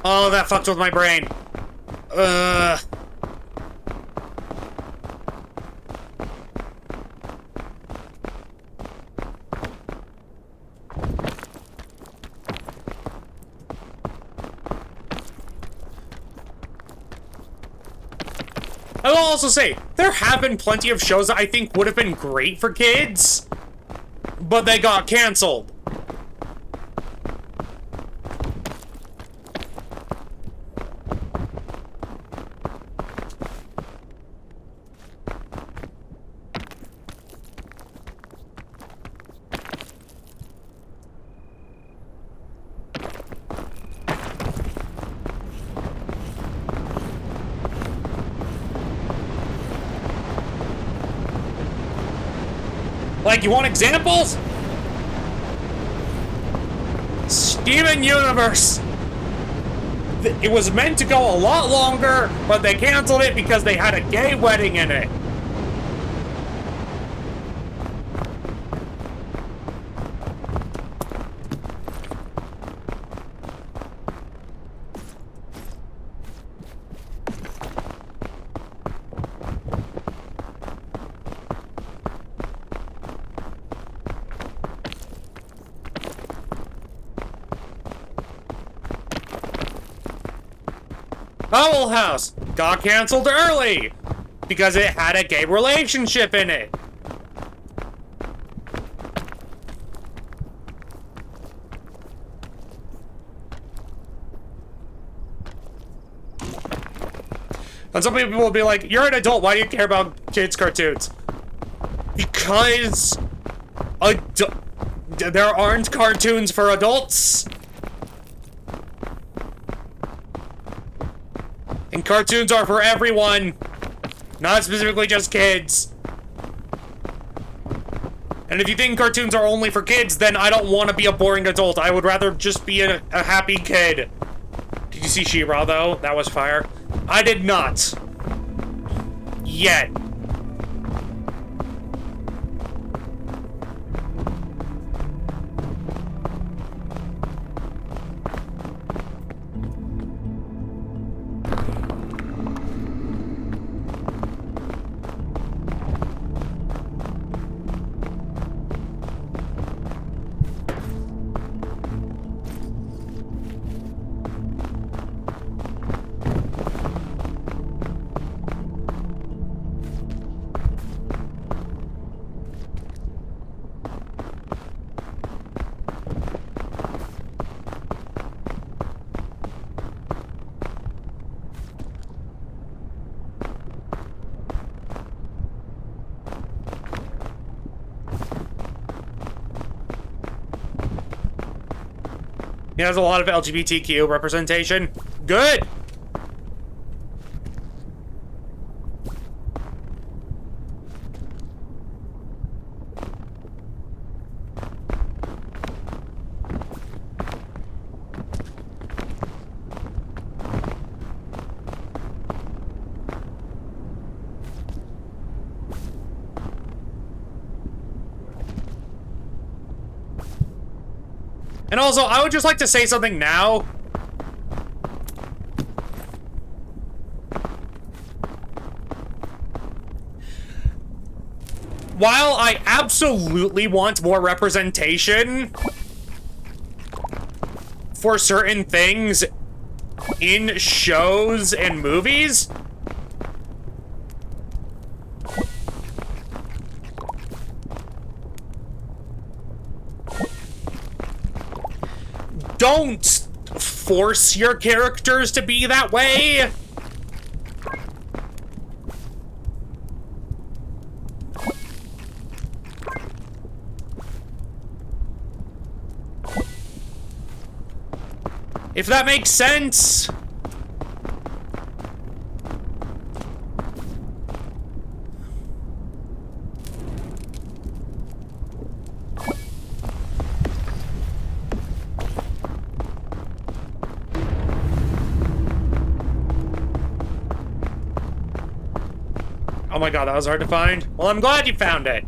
Oh, that fucked with my brain. I will also say, there have been plenty of shows that I think would have been great for kids, but they got canceled. Like, you want examples? Steven Universe. It was meant to go a lot longer, but they canceled it because they had a gay wedding in it. Owl House got canceled early because it had a gay relationship in it. And some people will be like, you're an adult, why do you care about kids' cartoons? Because there aren't cartoons for adults. And cartoons are for everyone, not specifically just kids. And if you think cartoons are only for kids, then I don't want to be a boring adult. I would rather just be a happy kid. Did you see She-Ra, though? That was fire. I did not. Yet. He has a lot of LGBTQ representation. Good! And also, I would just like to say something now. While I absolutely want more representation for certain things in shows and movies, don't force your characters to be that way. If that makes sense. Oh my god, that was hard to find. Well, I'm glad you found it.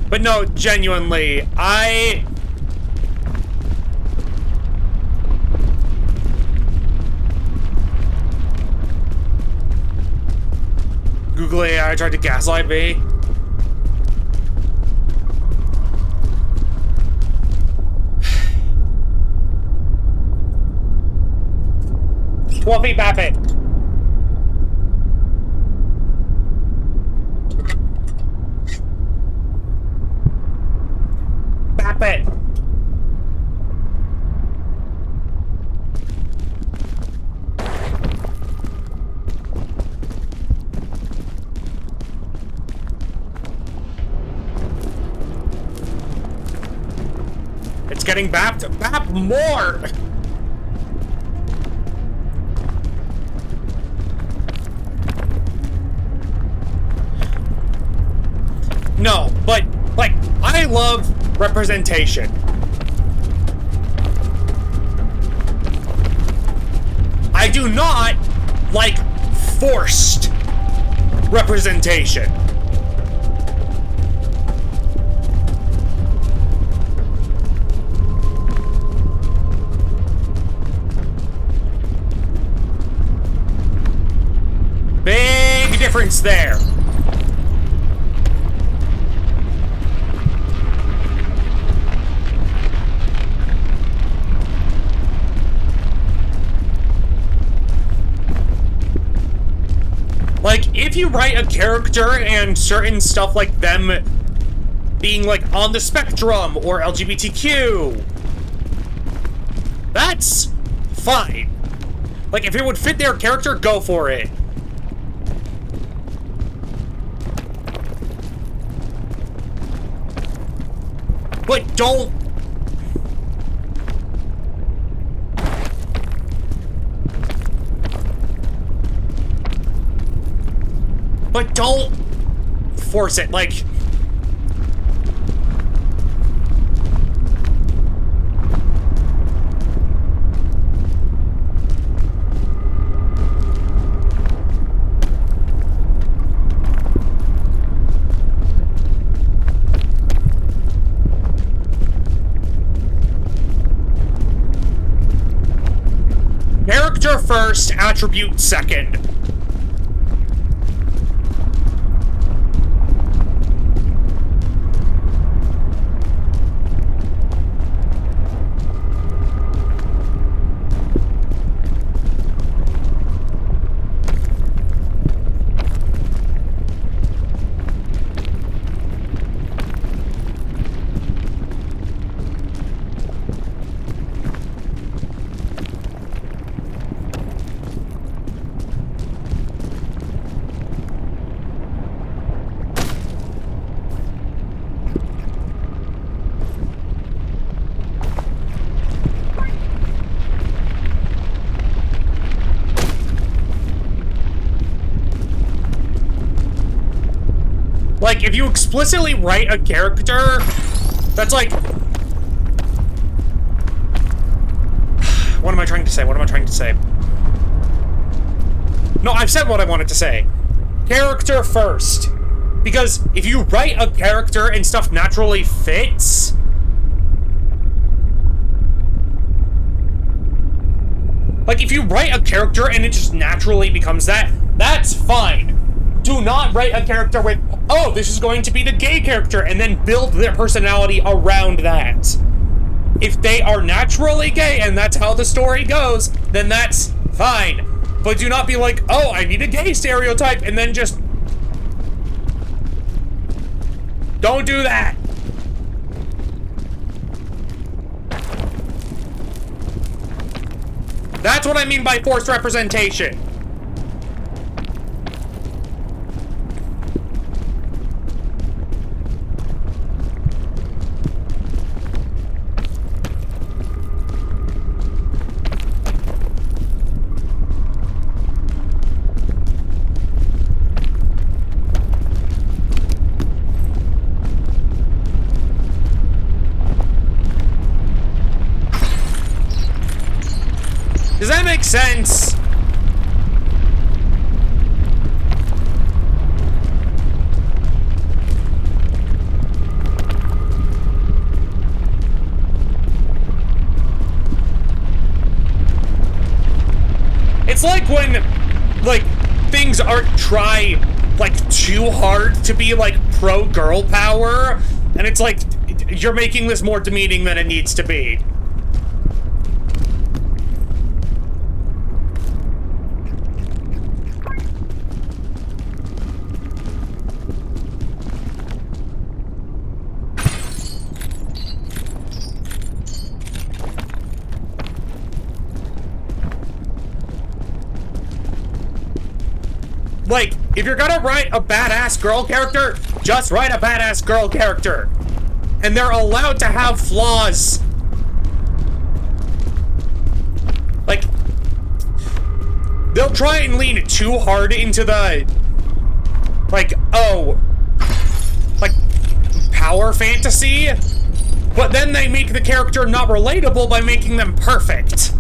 But no, genuinely, Google AI tried to gaslight me. Wolfie Bappet. Bappet. It's getting bapped. Bap more! No, but, like, I love representation. I do not like forced representation. Big difference there. Like, if you write a character and certain stuff like them being, like, on the spectrum or LGBTQ, that's fine. Like, if it would fit their character, go for it. But don't... But don't force it, like... Character first, attribute second. if you explicitly write a character that's like... What am I trying to say? What am I trying to say? No, I've said what I wanted to say. Character first. Because if you write a character and stuff naturally fits... Like, if you write a character and it just naturally becomes that, that's fine. Do not write a character with, oh, this is going to be the gay character, and then build their personality around that. If they are naturally gay and that's how the story goes, then that's fine. But do not be like, oh, I need a gay stereotype, and then just... Don't do that. That's what I mean by forced representation. Does that make sense? It's like when, like, things aren't try, like, too hard to be, like, pro-girl power, and it's like, you're making this more demeaning than it needs to be. Like, if you're gonna write a badass girl character, just write a badass girl character. And they're allowed to have flaws. Like, they'll try and lean too hard into the, like, oh, like, power fantasy, but then they make the character not relatable by making them perfect.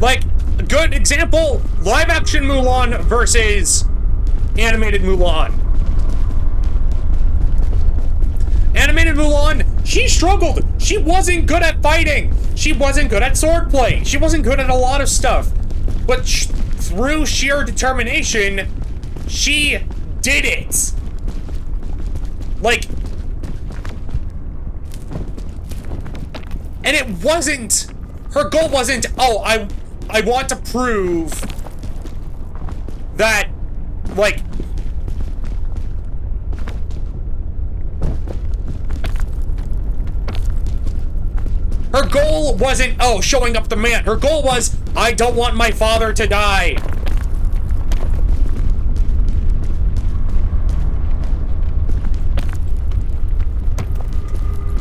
Like, a good example, live-action Mulan versus animated Mulan. Animated Mulan, she struggled. She wasn't good at fighting. She wasn't good at swordplay. She wasn't good at a lot of stuff. But through sheer determination, she did it. Like, and it wasn't, her goal wasn't, oh, I want to prove that, like, her goal wasn't, oh, showing up the man. Her goal was, I don't want my father to die.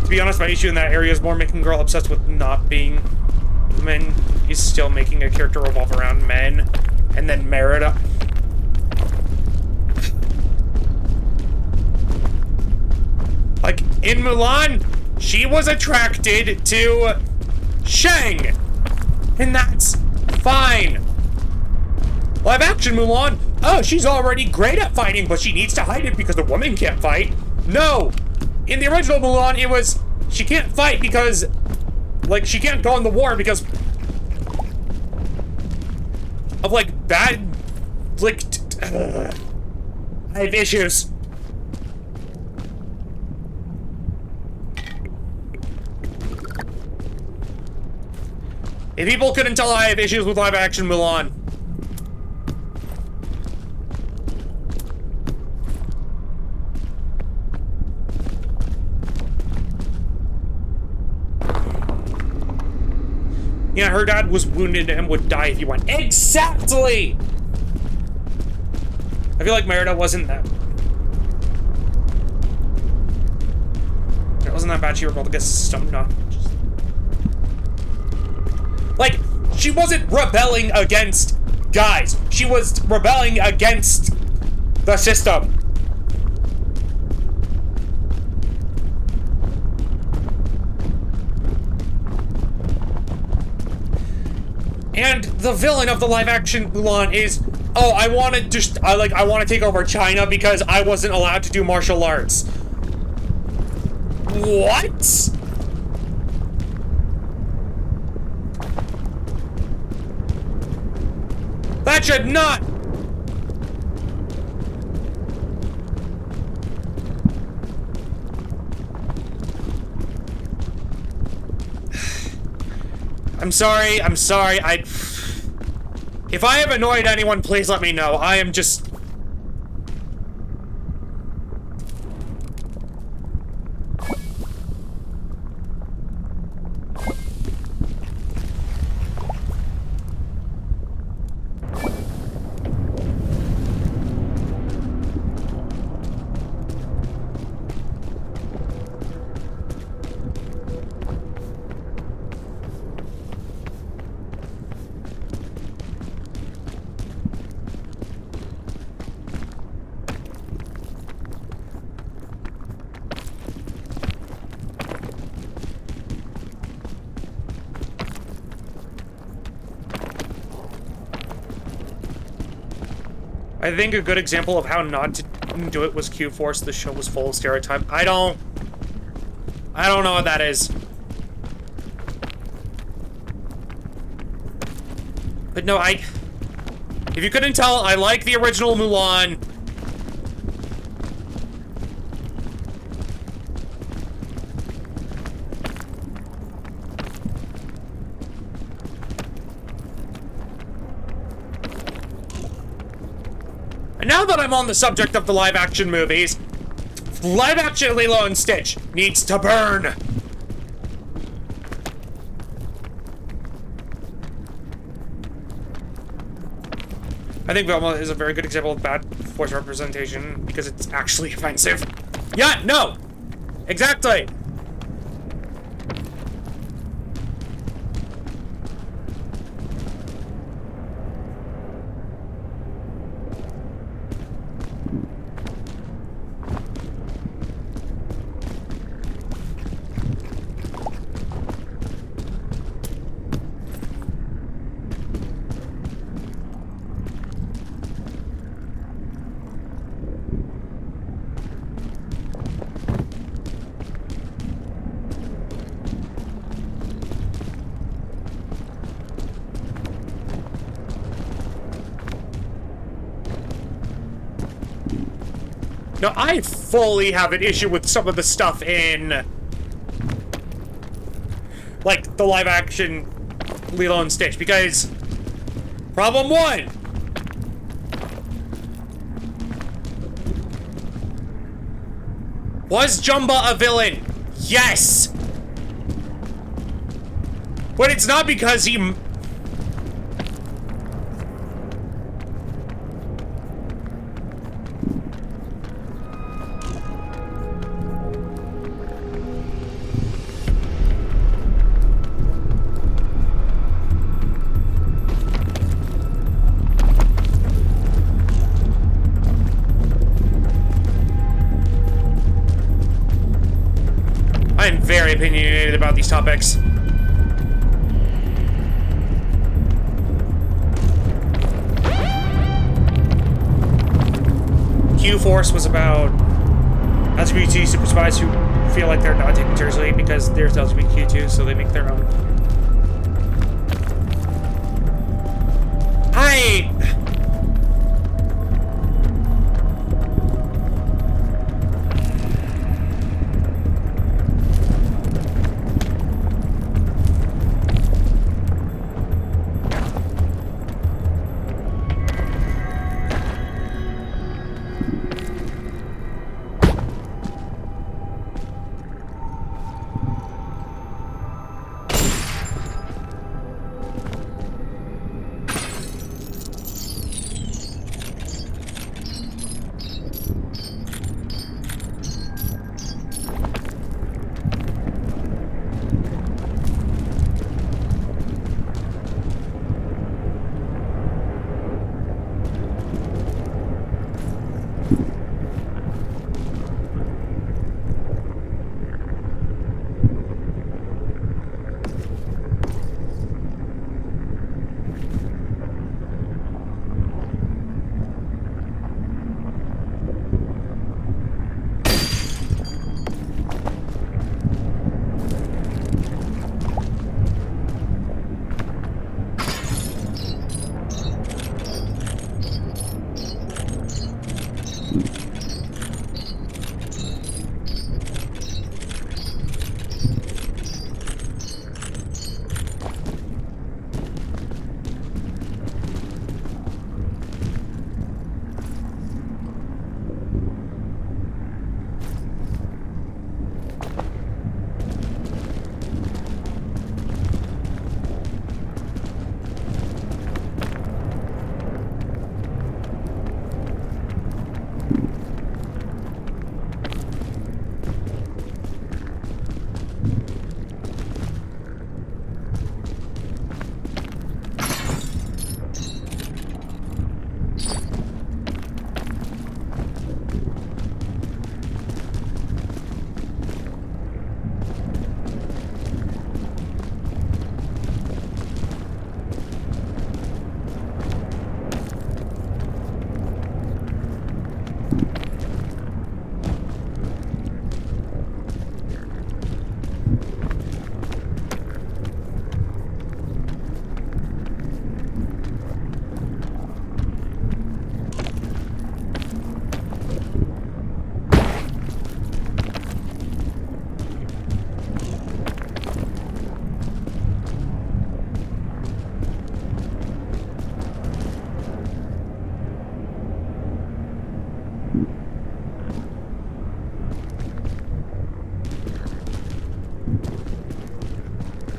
To be honest, my issue in that area is more making girl obsessed with not being men. He's still making a character revolve around men, and then Merida. Like, in Mulan, she was attracted to Shang, and that's fine. Live action Mulan, oh, she's already great at fighting, but she needs to hide it because the woman can't fight. No, in the original Mulan, it was, she can't fight because, like, she can't go in the war because of, like, bad, like, I have issues. If people couldn't tell, I have issues with live-action Mulan. Yeah, her dad was wounded and would die if he went. Exactly! I feel like Merida wasn't that... It wasn't that bad. She rebelled against the system. No. Like, she wasn't rebelling against guys. She was rebelling against the system. And the villain of the live-action Mulan is, oh, I want to take over China because I wasn't allowed to do martial arts. What? That should not. I'm sorry, if I have annoyed anyone, please let me know. I am just... I think a good example of how not to do it was Q-Force. The show was full of stereotype. I don't know what that is. But no, if you couldn't tell, I like the original Mulan. And now that I'm on the subject of the live-action movies, live-action Lilo and Stitch needs to burn! I think Velma is a very good example of bad voice representation because it's actually offensive. Yeah, no! Exactly! No, I fully have an issue with some of the stuff in, like, the live-action Lilo and Stitch, because problem one, was Jumba a villain? Yes! But it's not because he... I'm very opinionated about these topics. Q-Force was about LGBT super spies who feel like they're not taken seriously because there's LGBTQ too, so they make their own.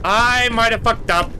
I might have fucked up.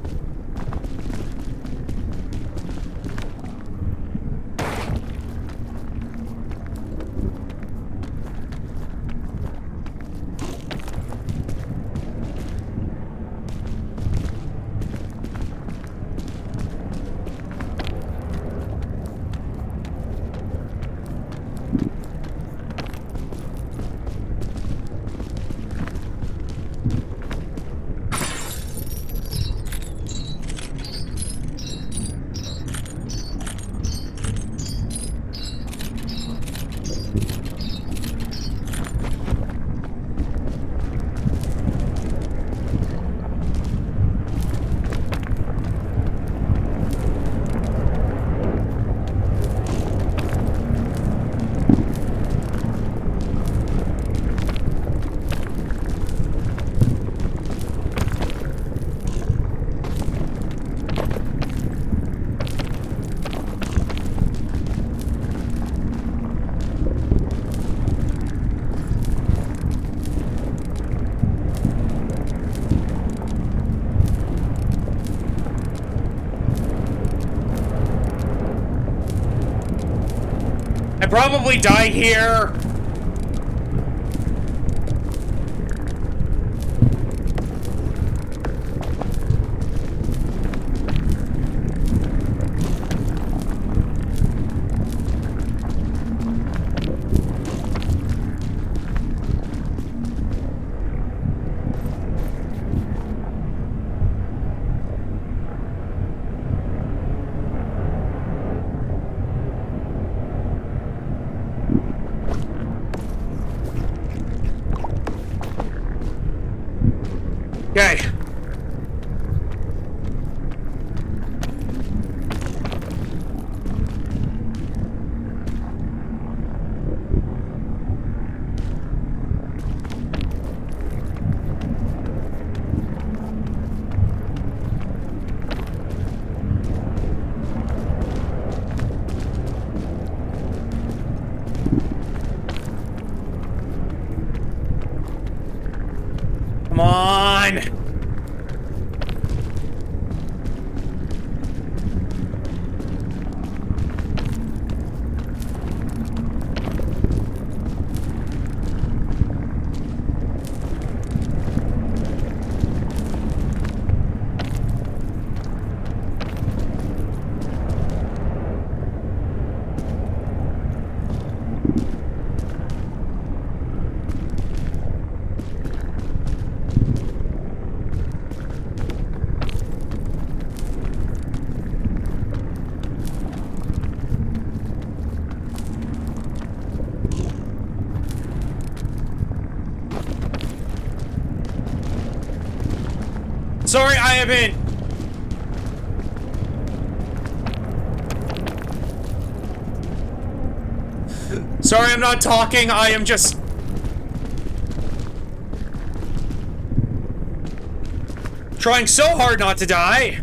I probably die here. Okay. Come on. Sorry, I haven't. Sorry, I'm not talking. I am just trying so hard not to die.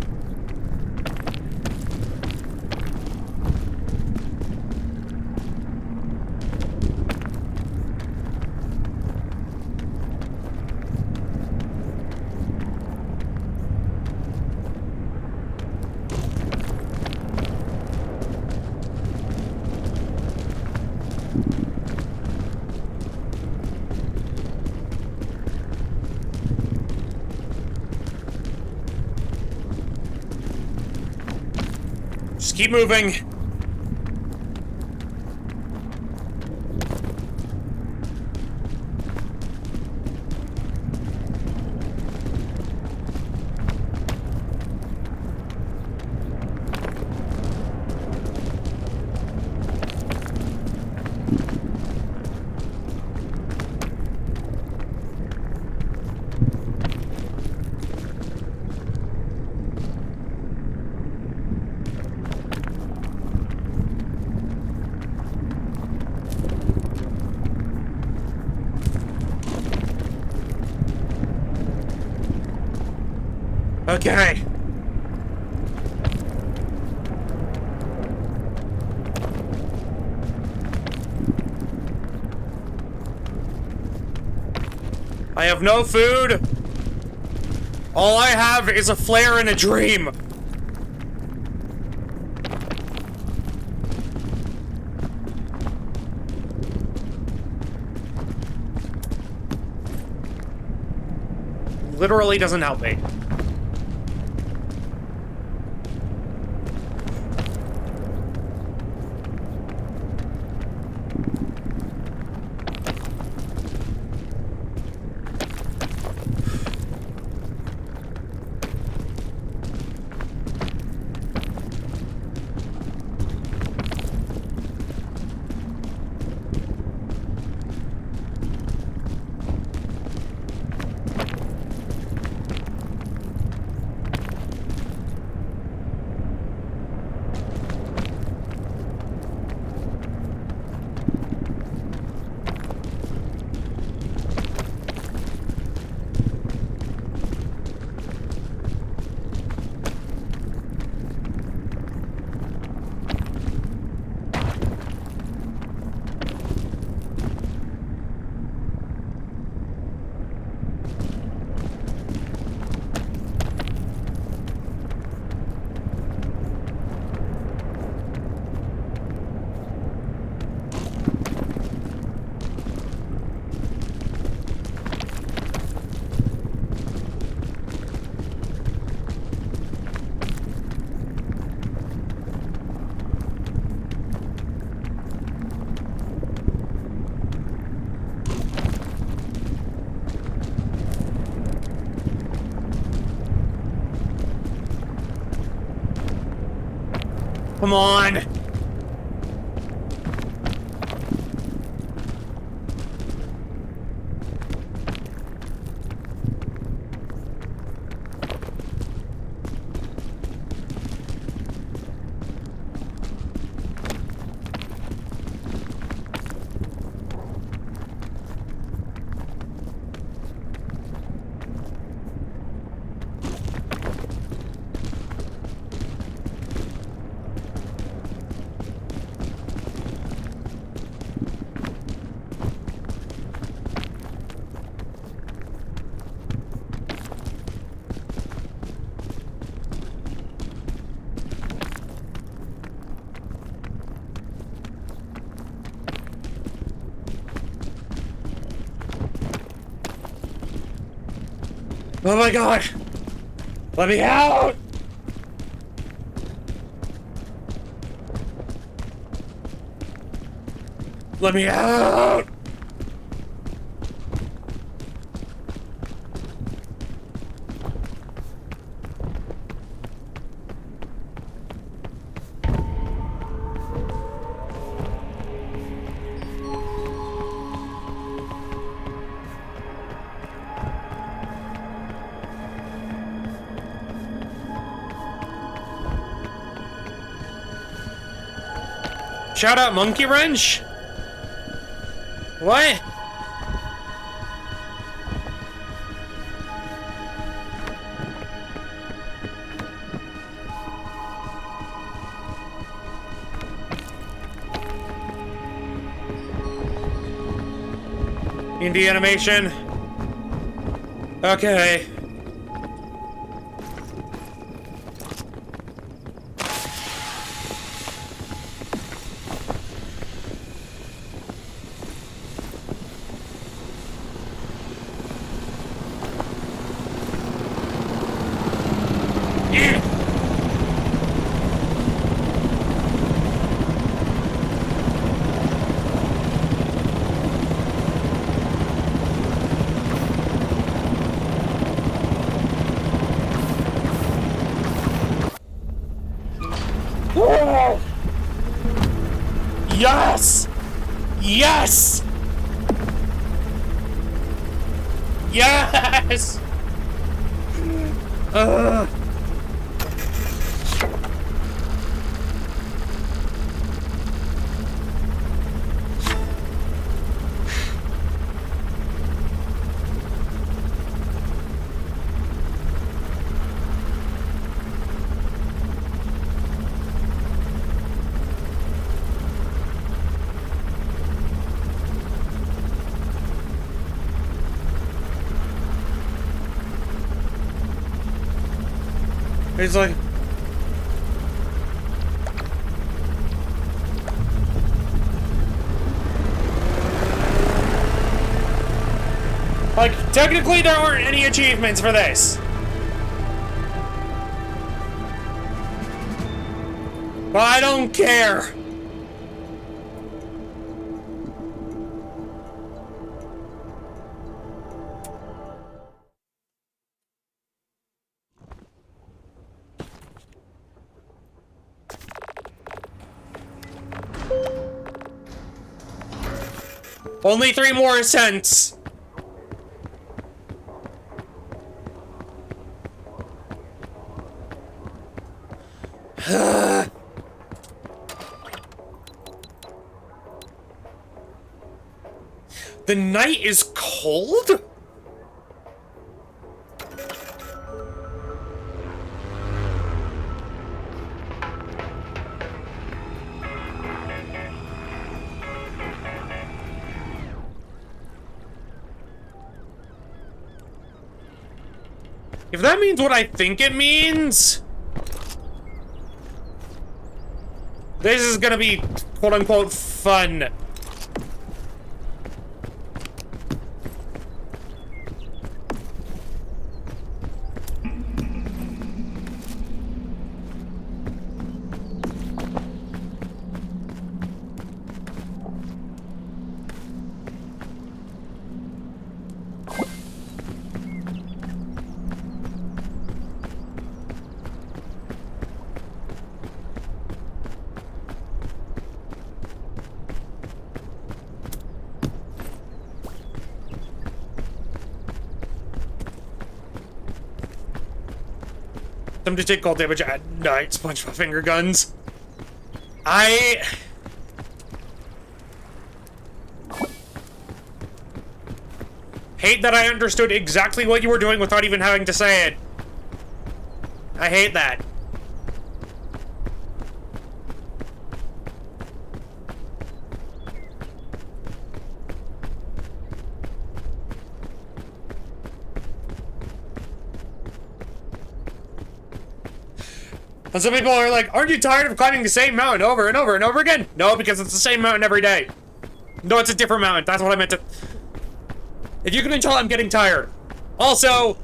Just keep moving. Okay. I have no food. All I have is a flare and a dream. Literally doesn't help me. Come on! Oh my god! Let me out! Let me out! Shout out Monkey Wrench? What? Indie animation. Okay. Yes! Yes! Yes! It's like... Like, technically there aren't any achievements for this. But I don't care. Only 3 more ascents. The night is cold? If that means what I think it means, this is gonna be quote-unquote fun. Them to take cold damage at night, SpongeBob finger guns. I hate that I understood exactly what you were doing without even having to say it. I hate that. And some people are like, aren't you tired of climbing the same mountain over and over and over again? No, because it's the same mountain every day. No, it's a different mountain. That's what I meant to... If you can tell, I'm getting tired. Also,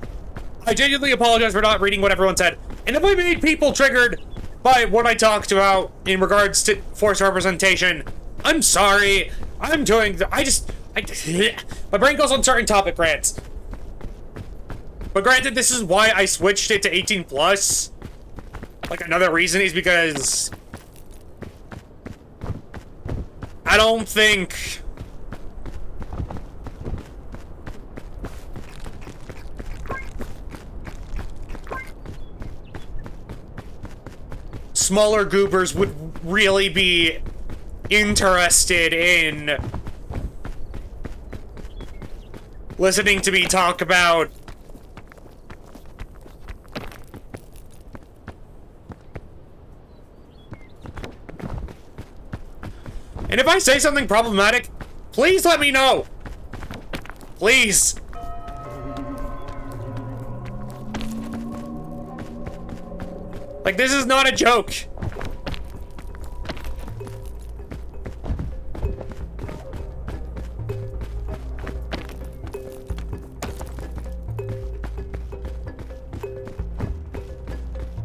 I genuinely apologize for not reading what everyone said. And if I made people triggered by what I talked about in regards to forced representation, I'm sorry. I'm doing... my brain goes on certain topic rants. But granted, this is why I switched it to 18+. Like, another reason is because I don't think smaller goobers would really be interested in listening to me talk about and if I say something problematic, please let me know. Please. Like, this is not a joke.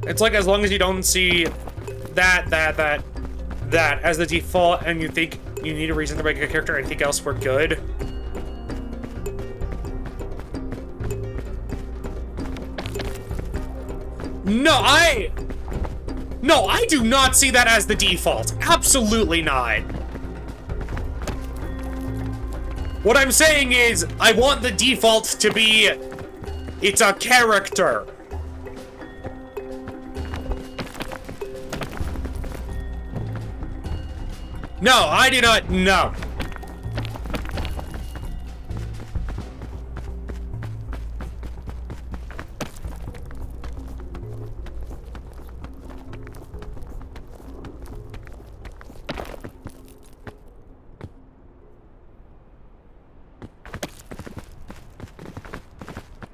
It's like, as long as you don't see that as the default and you think you need a reason to make a character and anything else, we're good. No, I do not see that as the default. Absolutely not. What I'm saying is, I want the default to be, it's a character. No, I do not, no.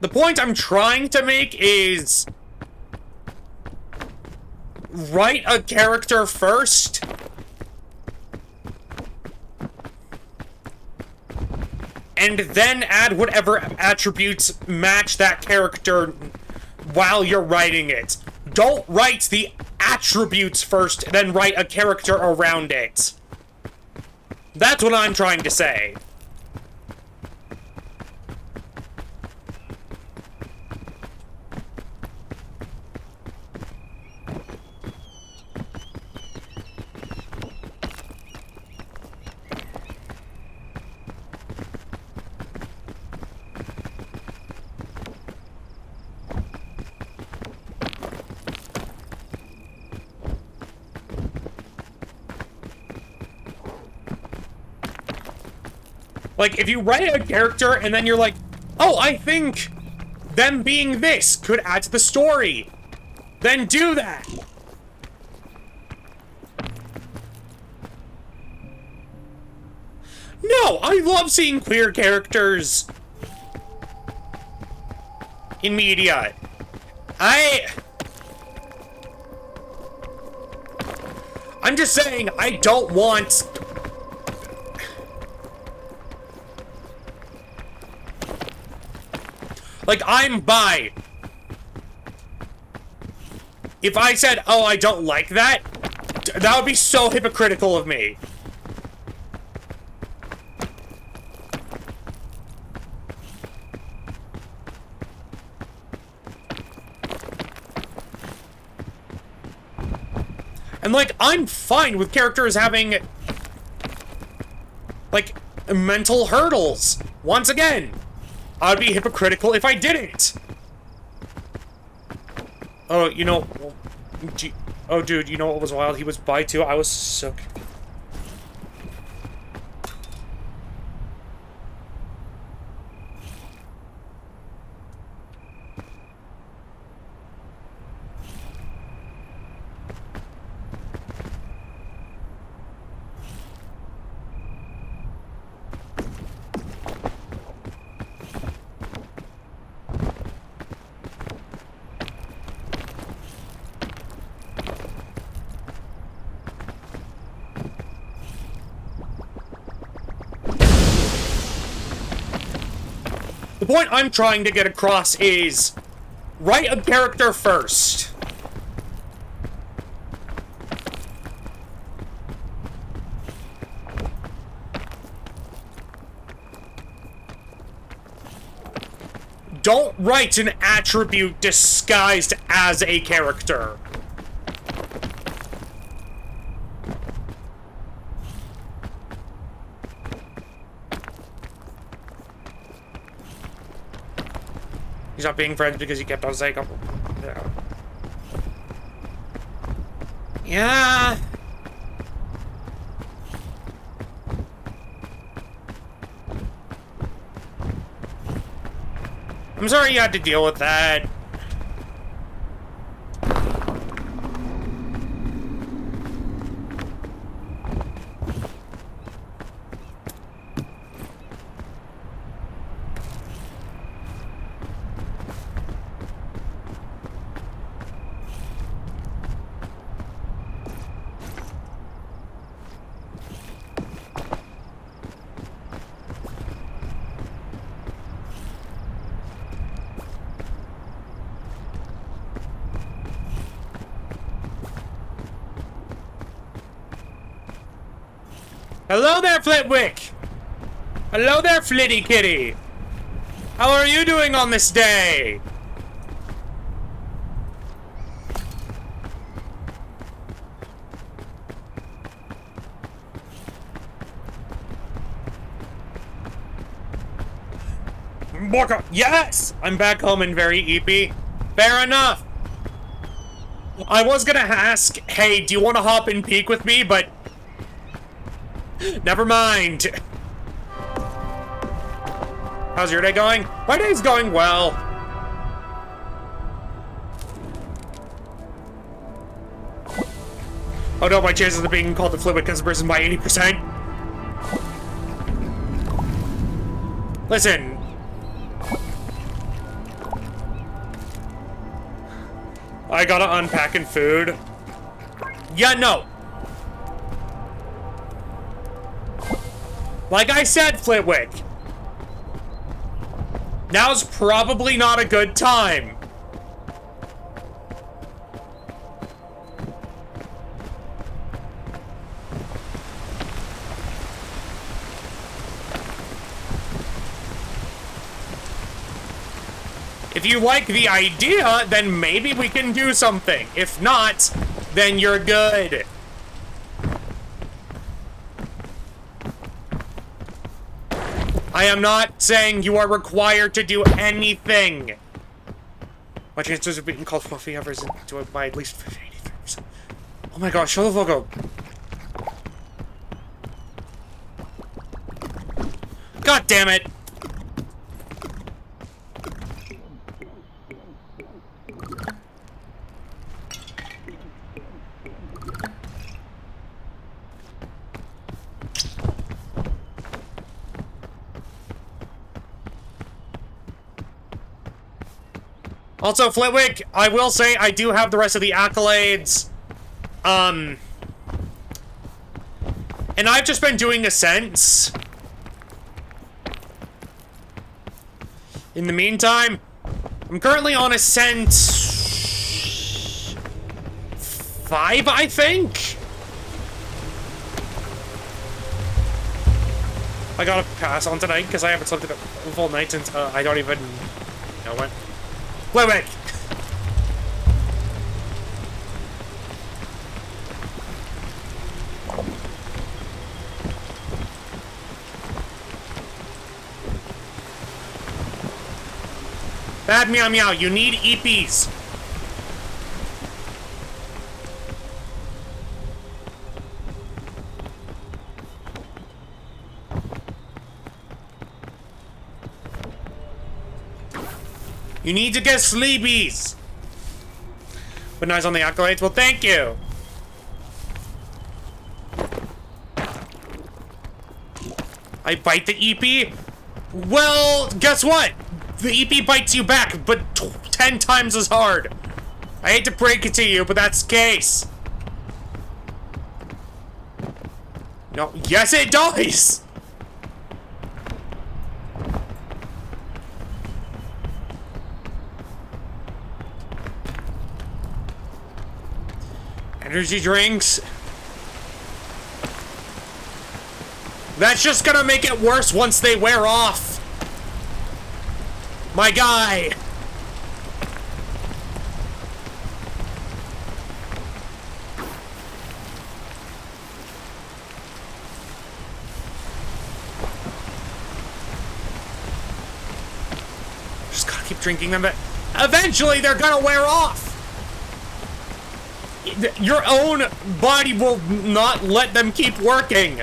The point I'm trying to make is write a character first. And then add whatever attributes match that character while you're writing it. Don't write the attributes first, then write a character around it. That's what I'm trying to say. Like, if you write a character and then you're like, oh, I think them being this could add to the story, then do that. No, I love seeing queer characters in media. I'm just saying, I don't want... Like, I'm bi. If I said, oh, I don't like that, that would be so hypocritical of me. And, like, I'm fine with characters having, like, mental hurdles. Once again, I'd be hypocritical if I didn't. Oh, you know... Oh, dude, you know what was wild? He was bi, too. I was so... The point I'm trying to get across is, write a character first. Don't write an attribute disguised as a character. He's not being friends because he kept on saying, yeah. I'm sorry you had to deal with that. Hello there, Flitwick! Hello there, Flitty Kitty! How are you doing on this day? Yes! I'm back home and very eepy. Fair enough. I was gonna ask, hey, do you want to hop in peak with me, but... Never mind. How's your day going? My day's going well. Oh no, my chances of being called the Flitwick has risen by 80%. Listen. I gotta unpack and food. Yeah, no. Like I said, Flitwick. Now's probably not a good time. If you like the idea, then maybe we can do something. If not, then you're good. I am not saying you are required to do anything. My chances of being called fluffy have risen to by at least 83%. Oh my gosh, show the logo. God damn it. Also, Flitwick, I will say I do have the rest of the accolades. And I've just been doing Ascents. In the meantime, I'm currently on Ascent 5, I think? I gotta pass on tonight because I haven't slept a full night since I don't even know when. Flitwick! Bad meow meow, you need EPs. You need to get sleepies. But nice on the accolades. Well, thank you. I bite the EP? Well, guess what? The EP bites you back, but 10 times as hard. I hate to break it to you, but that's the case. No, yes it does! Energy drinks. That's just gonna make it worse once they wear off. My guy. Just gotta keep drinking them, but eventually they're gonna wear off. Your own body will not let them keep working.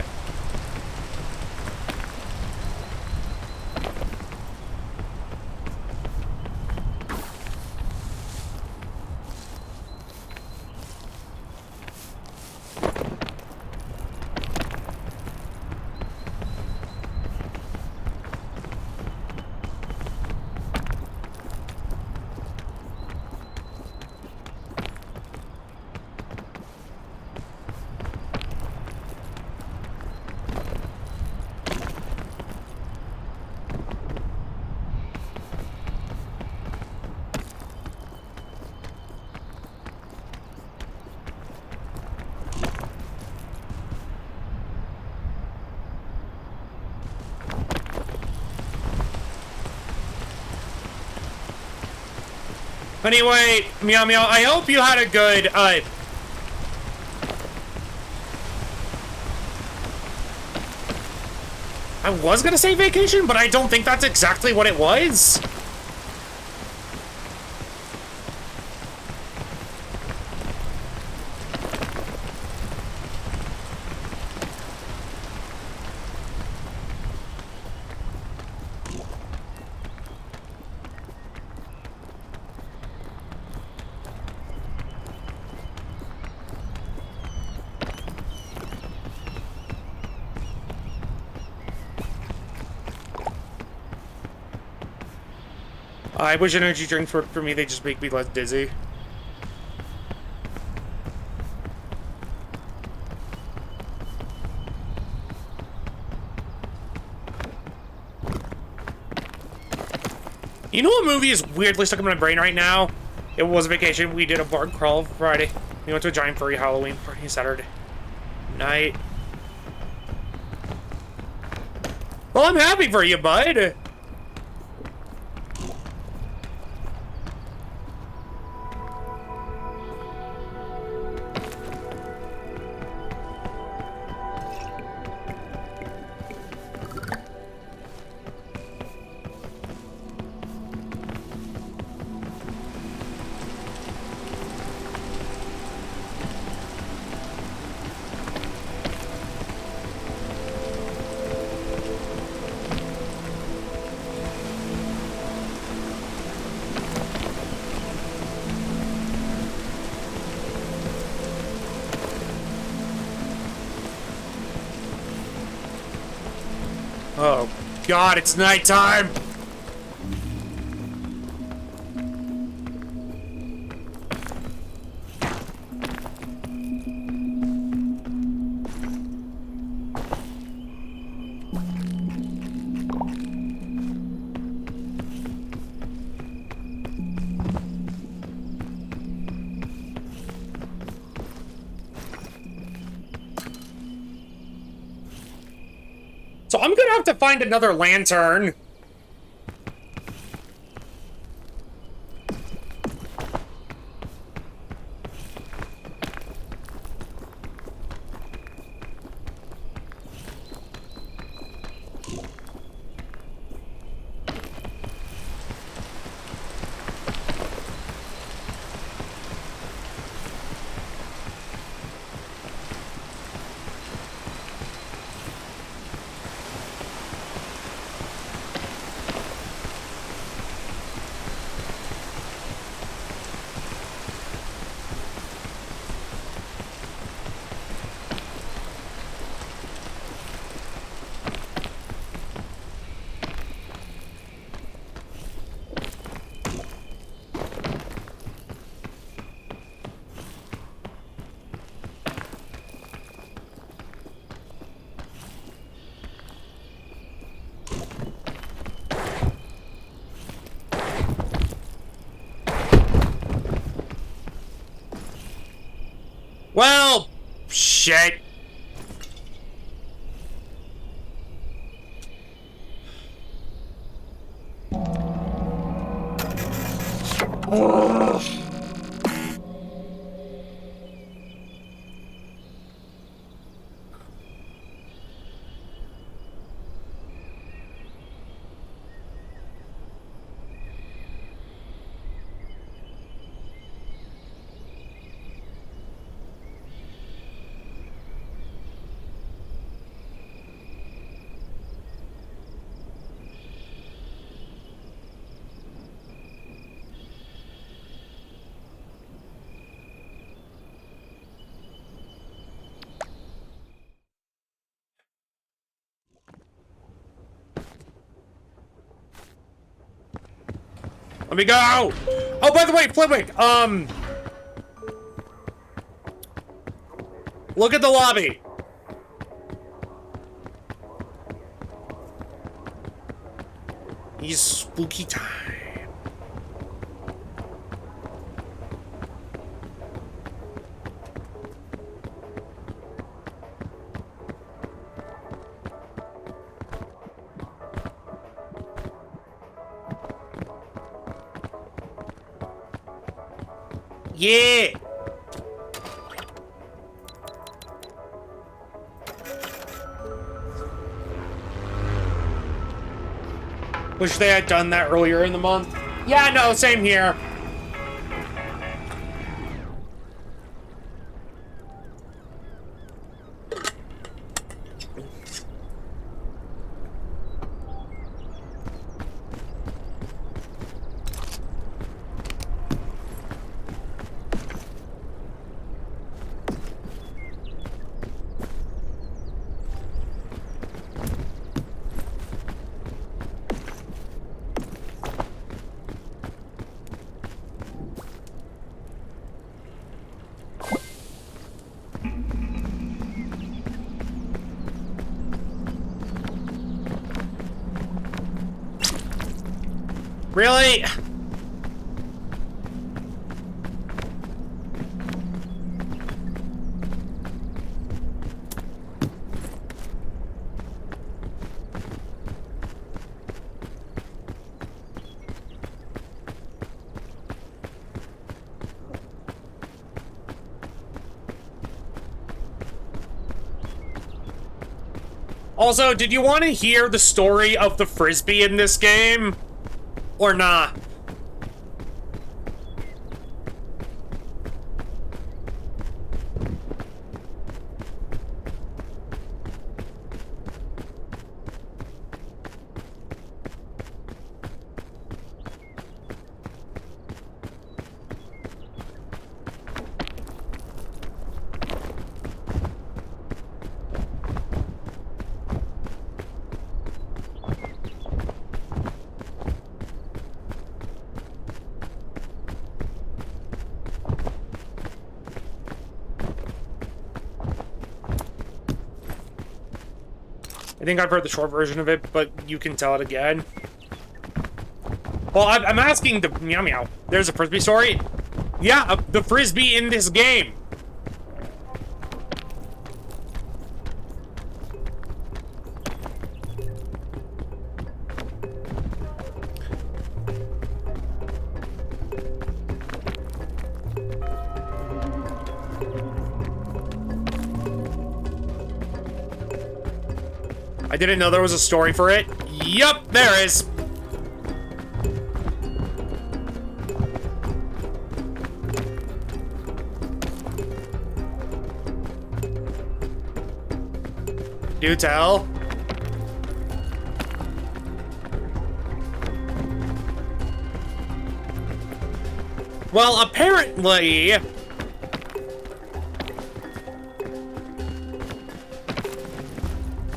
Anyway, Meow Meow, I hope you had a good, I was gonna say vacation, but I don't think that's exactly what it was. I wish energy drinks worked for me, they just make me less dizzy. You know what movie is weirdly stuck in my brain right now? It was a vacation. We did a bar crawl Friday. We went to a giant furry Halloween party Saturday night. Well, I'm happy for you, bud. Oh, God, it's nighttime! So I'm gonna have to find another lantern. Well, shit. Ugh. Let me go! Oh, by the way, Flipwick, look at the lobby. It's spooky time. Yeah! Wish they had done that earlier in the month. Yeah, no, same here. Really? Also, did you want to hear the story of the Frisbee in this game? Or not? I think I've heard the short version of it, but you can tell it again. Well, I'm asking the meow meow. There's a Frisbee story? Yeah, the Frisbee in this game. I didn't know there was a story for it. Yup, there is. Do tell. Well, apparently...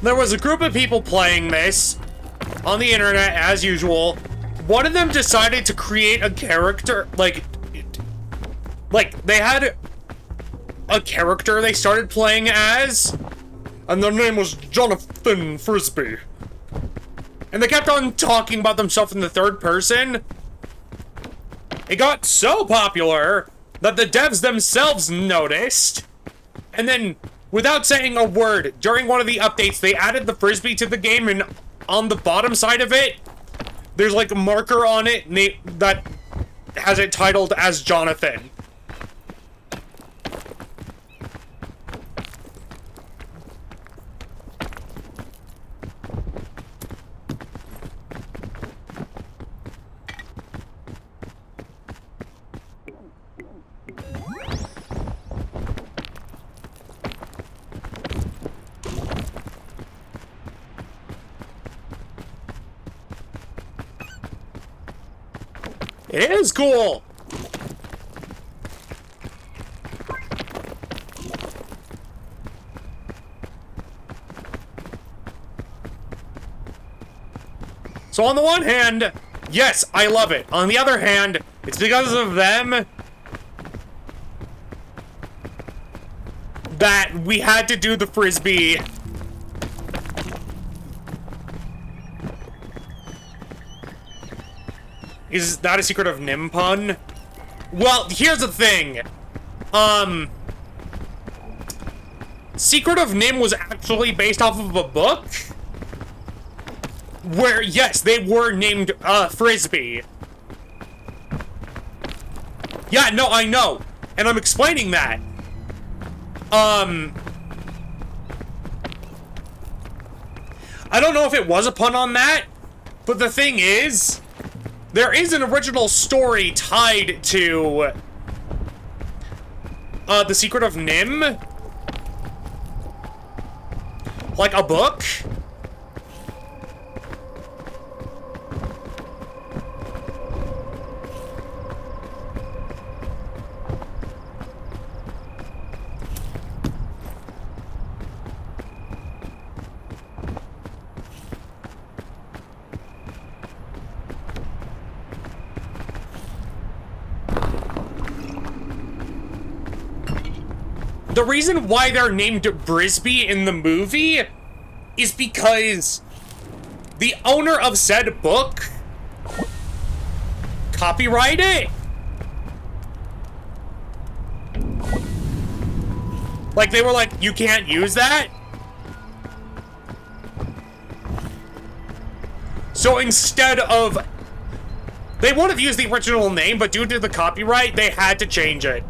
there was a group of people playing this on the internet, as usual. One of them decided to create a character, like they had a character they started playing as, and their name was Jonathan Frisbee. And they kept on talking about themselves in the third person. It got so popular that the devs themselves noticed, and then, without saying a word, during one of the updates, they added the Frisbee to the game, and on the bottom side of it, there's like a marker on it that has it titled as Jonathan. It is cool! So on the one hand, yes, I love it. On the other hand, it's because of them that we had to do the Frisbee. Is that a Secret of Nim pun? Well, here's the thing. Secret of Nim was actually based off of a book where, yes, they were named, Frisbee. Yeah, no, I know. And I'm explaining that. I don't know if it was a pun on that, but the thing is, there is an original story tied to The Secret of Nim. Like a book. The reason why they're named Brisbee in the movie is because the owner of said book copyright it. Like, they were like, you can't use that? So instead of... They would have used the original name, but due to the copyright, they had to change it.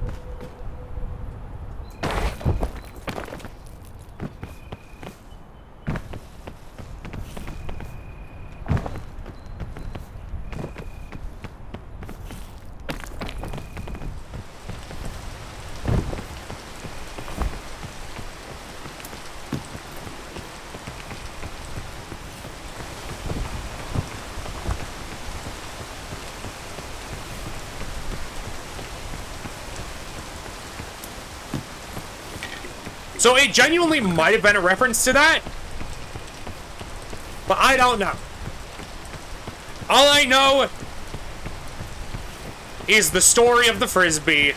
So it genuinely might have been a reference to that. But I don't know. All I know is the story of the Frisbee.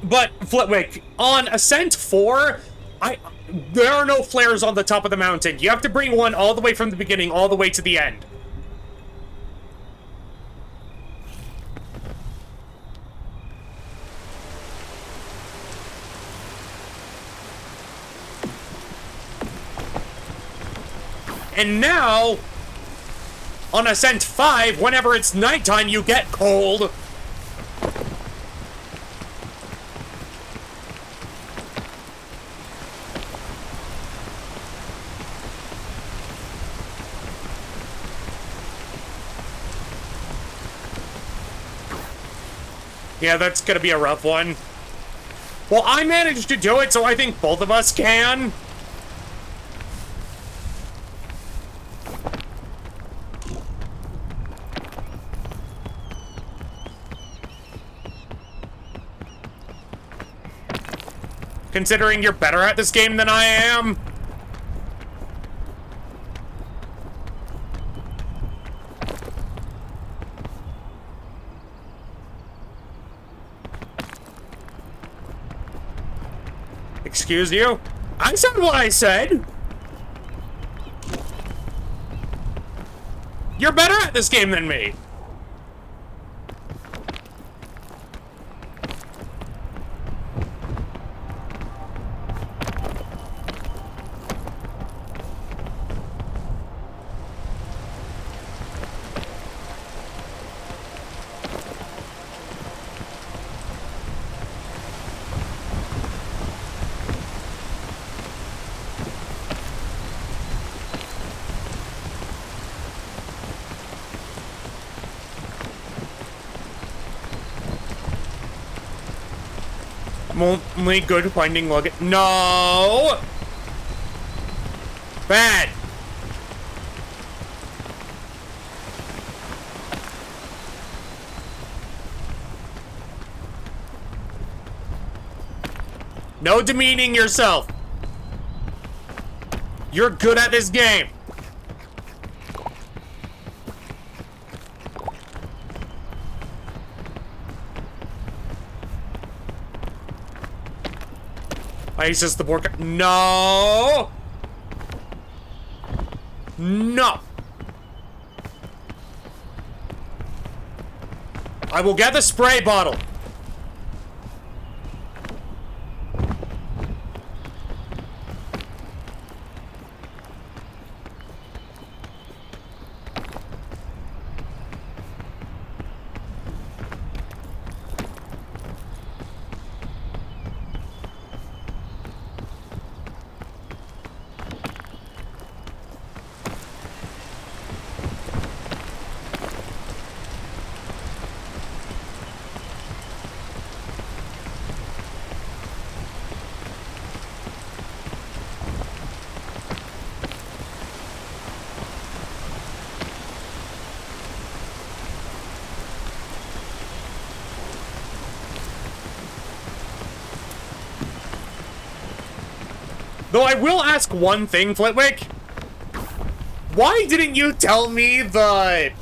But Flitwick, on Ascent 4, there are no flares on the top of the mountain. You have to bring one all the way from the beginning, all the way to the end. And now, on Ascent 5, whenever it's nighttime, you get cold. Yeah, that's gonna be a rough one. Well, I managed to do it, so I think both of us can. Considering you're better at this game than I am. Excuse you? I said what I said. You're better at this game than me. Only good finding luggage. No! Bad! No demeaning yourself. You're good at this game. ISIS the pork. No! No! I will get the spray bottle. Though I will ask one thing, Flitwick. Why didn't you tell me the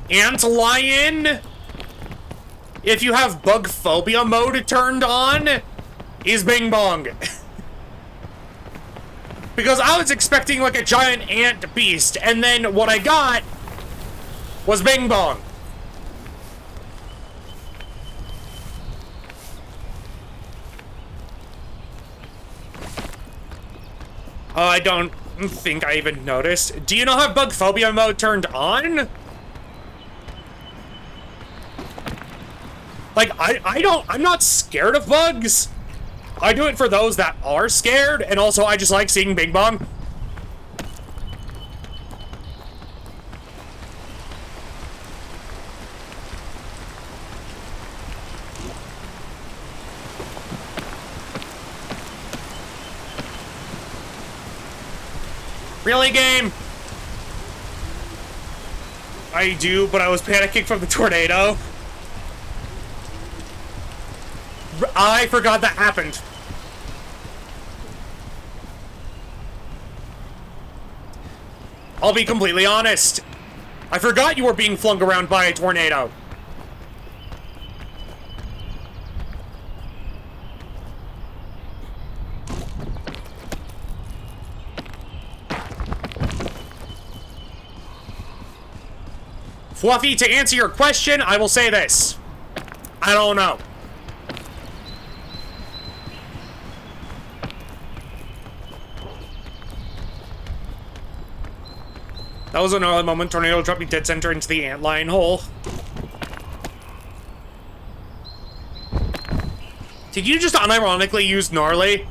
antlion, if you have bug phobia mode turned on, is Bing Bong? Because I was expecting like a giant ant beast, and then what I got was Bing Bong. I don't think I even noticed. Do you not have bug phobia mode turned on? Like, I'm not scared of bugs. I do it for those that are scared, and also I just like seeing Bing Bong. Really, game? I do, but I was panicking from the tornado. I forgot that happened. I'll be completely honest. I forgot you were being flung around by a tornado. Fluffy, to answer your question, I will say this. I don't know. That was an early moment. Tornado dropped me dead center into the antlion hole. Did you just unironically use gnarly?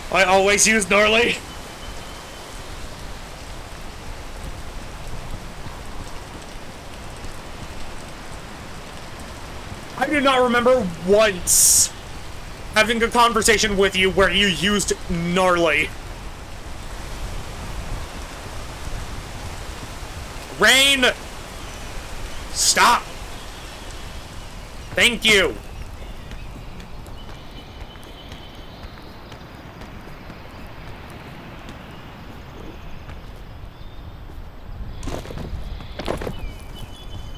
I always use gnarly. I do not remember once having a conversation with you where you used gnarly. Rain! Stop! Thank you.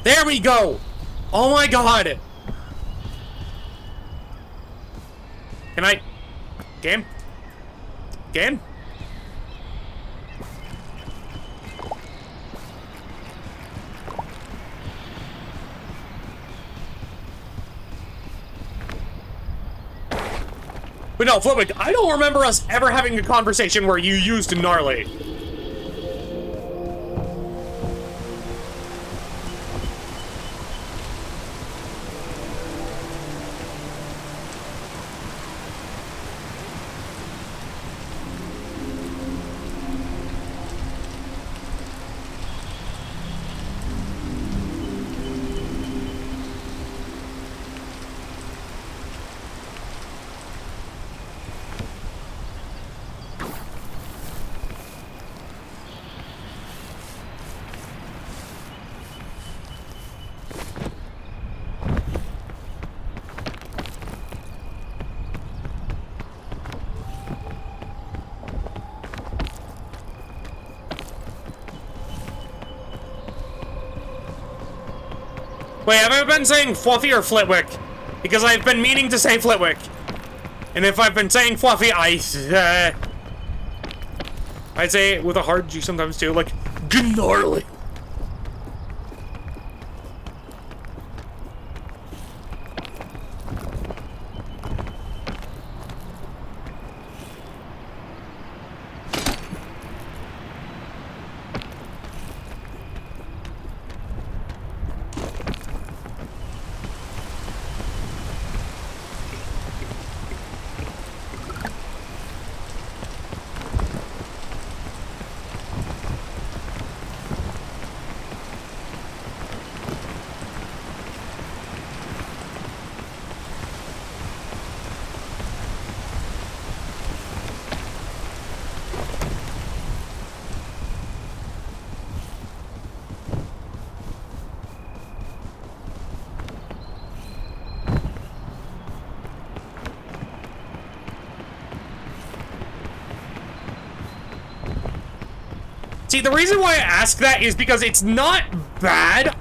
There we go! Oh my god! Can I... Game? Game? But no, Flitwick, I don't remember us ever having a conversation where you used gnarly. Wait, have I been saying Fluffy or Flitwick? Because I've been meaning to say Flitwick. And if I've been saying Fluffy, I'd say it with a hard G sometimes too, like, gnarly. See, the reason why I ask that is because it's not bad.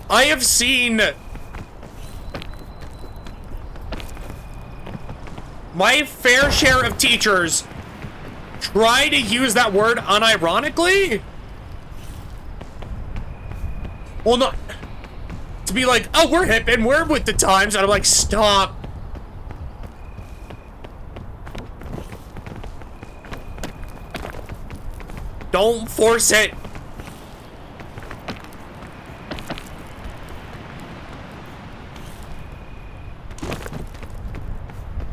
I have seen my fair share of teachers try to use that word unironically. Well, not to be like, oh, we're hip and we're with the times, and I'm like, stop. Don't force it.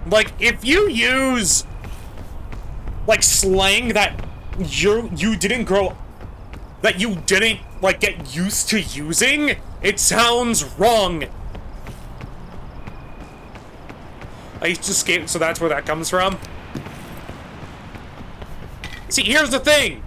Like, if you use, like, slang that you didn't like, get used to using, it sounds wrong. I used to skate, so that's where that comes from. See, here's the thing.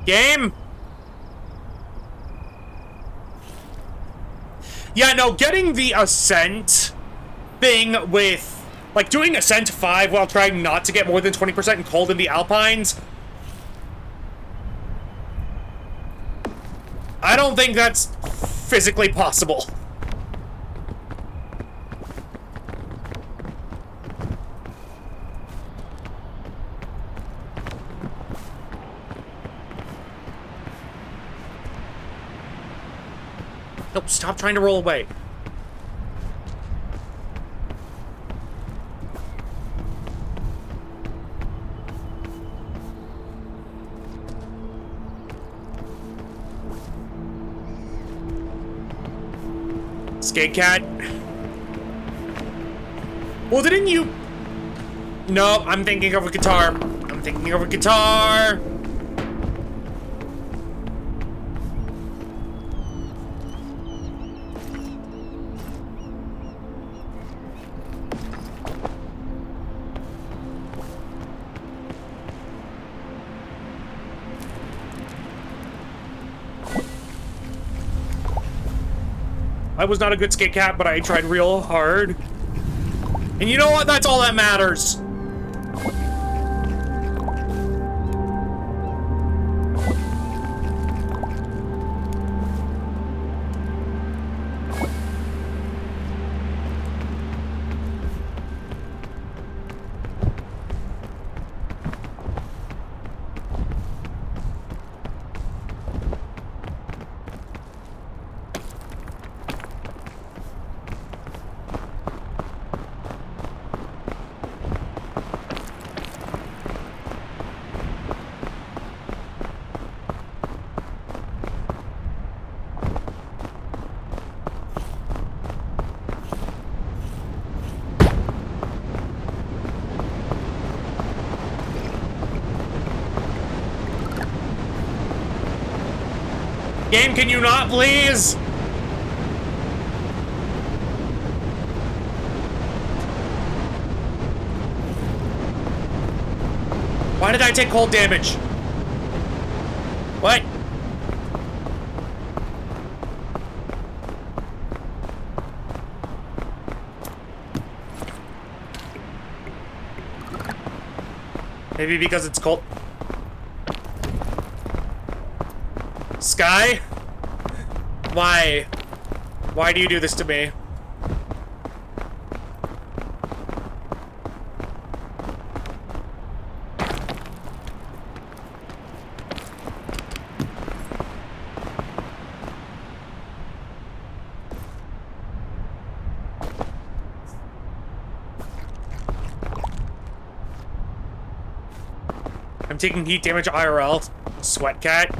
Game? Yeah, no, getting the Ascent thing with, like, doing Ascent 5 while trying not to get more than 20% in cold in the Alpines, I don't think that's physically possible. Nope, stop trying to roll away. Skate Cat. Well, didn't you... No, I'm thinking of a guitar. I'm thinking of a guitar. I was not a good skate cat, but I tried real hard. And you know what? That's all that matters. Game, can you not, please? Why did I take cold damage? What? Maybe because it's cold. Sky? Why? Why do you do this to me? I'm taking heat damage IRL. Sweat cat.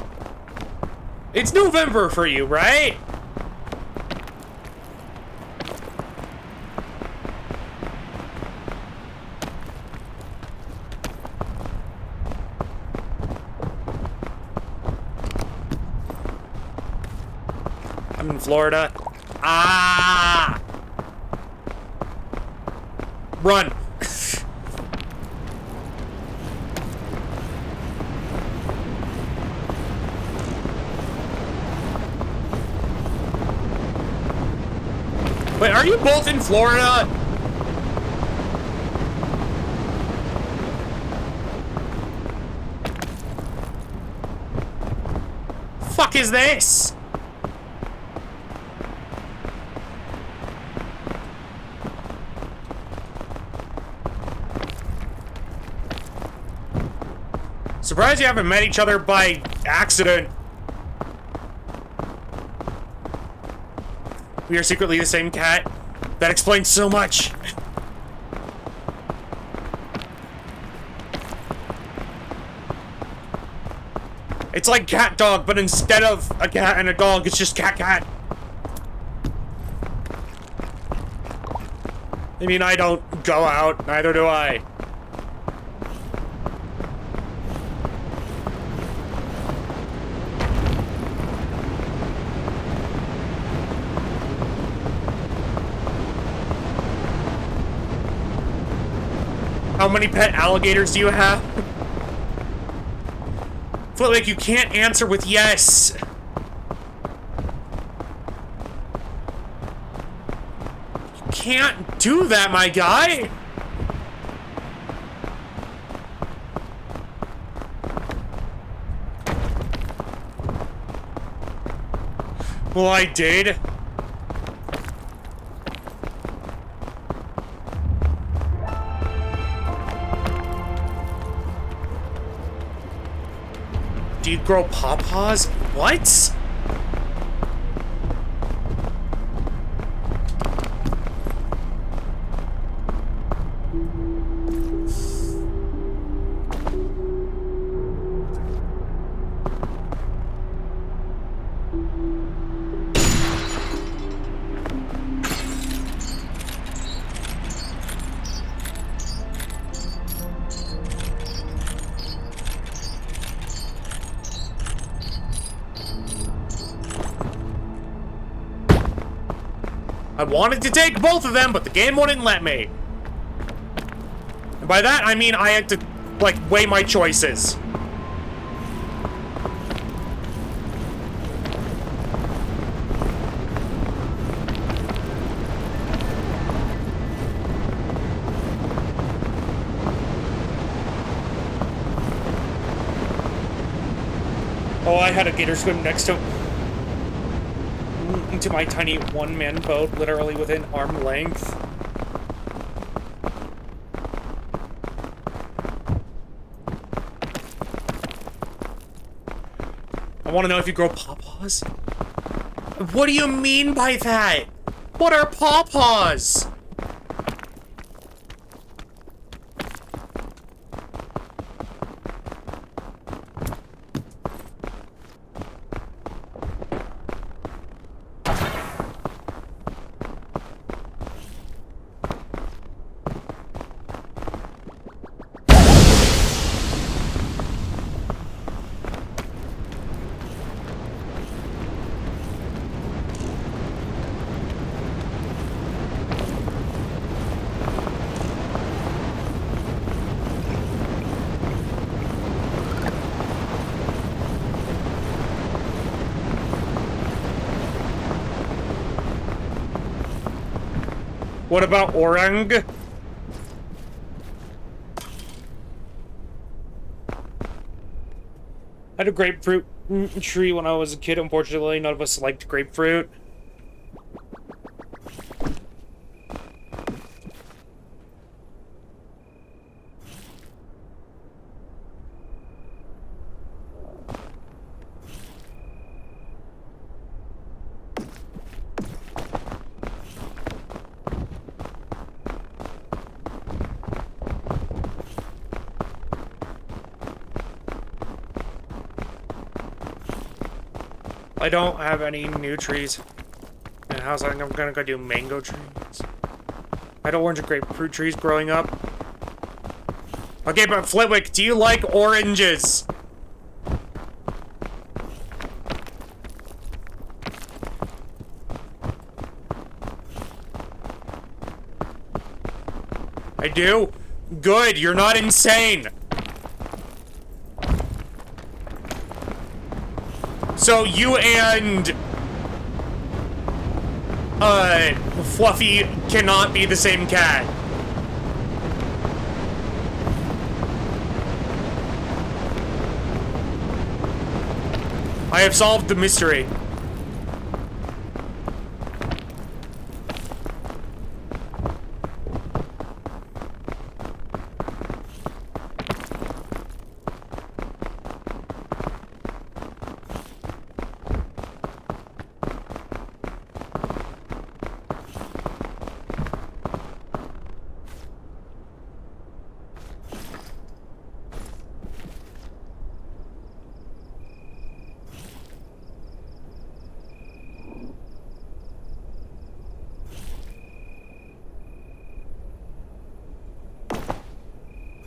It's November for you, right? I'm in Florida. Ah! Run! Wait, are you both in Florida? Fuck is this? Surprised you haven't met each other by accident. We are secretly the same cat. That explains so much. It's like cat dog, but instead of a cat and a dog, it's just cat cat. I mean, I don't go out, neither do I. How many pet alligators do you have? I feel like you can't answer with yes. You can't do that, my guy. Well, I did. Do you grow pawpaws? What? I wanted to take both of them, but the game wouldn't let me. And by that, I mean I had to, like, weigh my choices. Oh, I had a gator swim next to into my tiny one-man boat, literally within arm length. I want to know if you grow pawpaws. What do you mean by that? What are pawpaws? What about orang? I had a grapefruit tree when I was a kid. Unfortunately, none of us liked grapefruit. I don't have any new trees. And how's I'm gonna go do mango trees? I had orange and grapefruit trees growing up. Okay, but Flitwick, do you like oranges? I do? Good, you're not insane. So you and Fluffy cannot be the same cat. I have solved the mystery.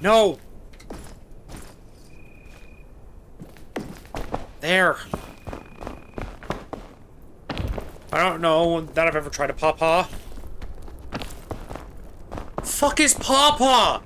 No! There. I don't know that I've ever tried a pawpaw. Fuck is pawpaw?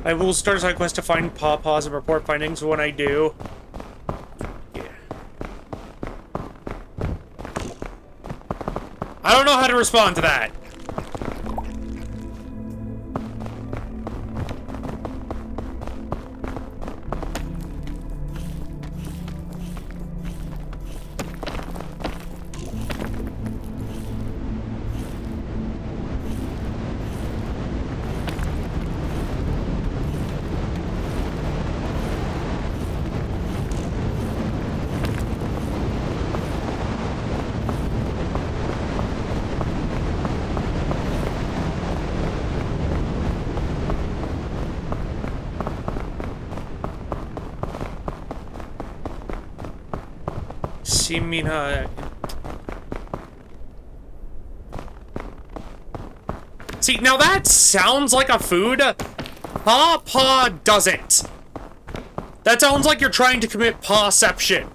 I will start a side quest to find pawpaws and report findings when I do. Yeah. I don't know how to respond to that. Simina. See, now that sounds like a food. Paw doesn't. That sounds like you're trying to commit pawception.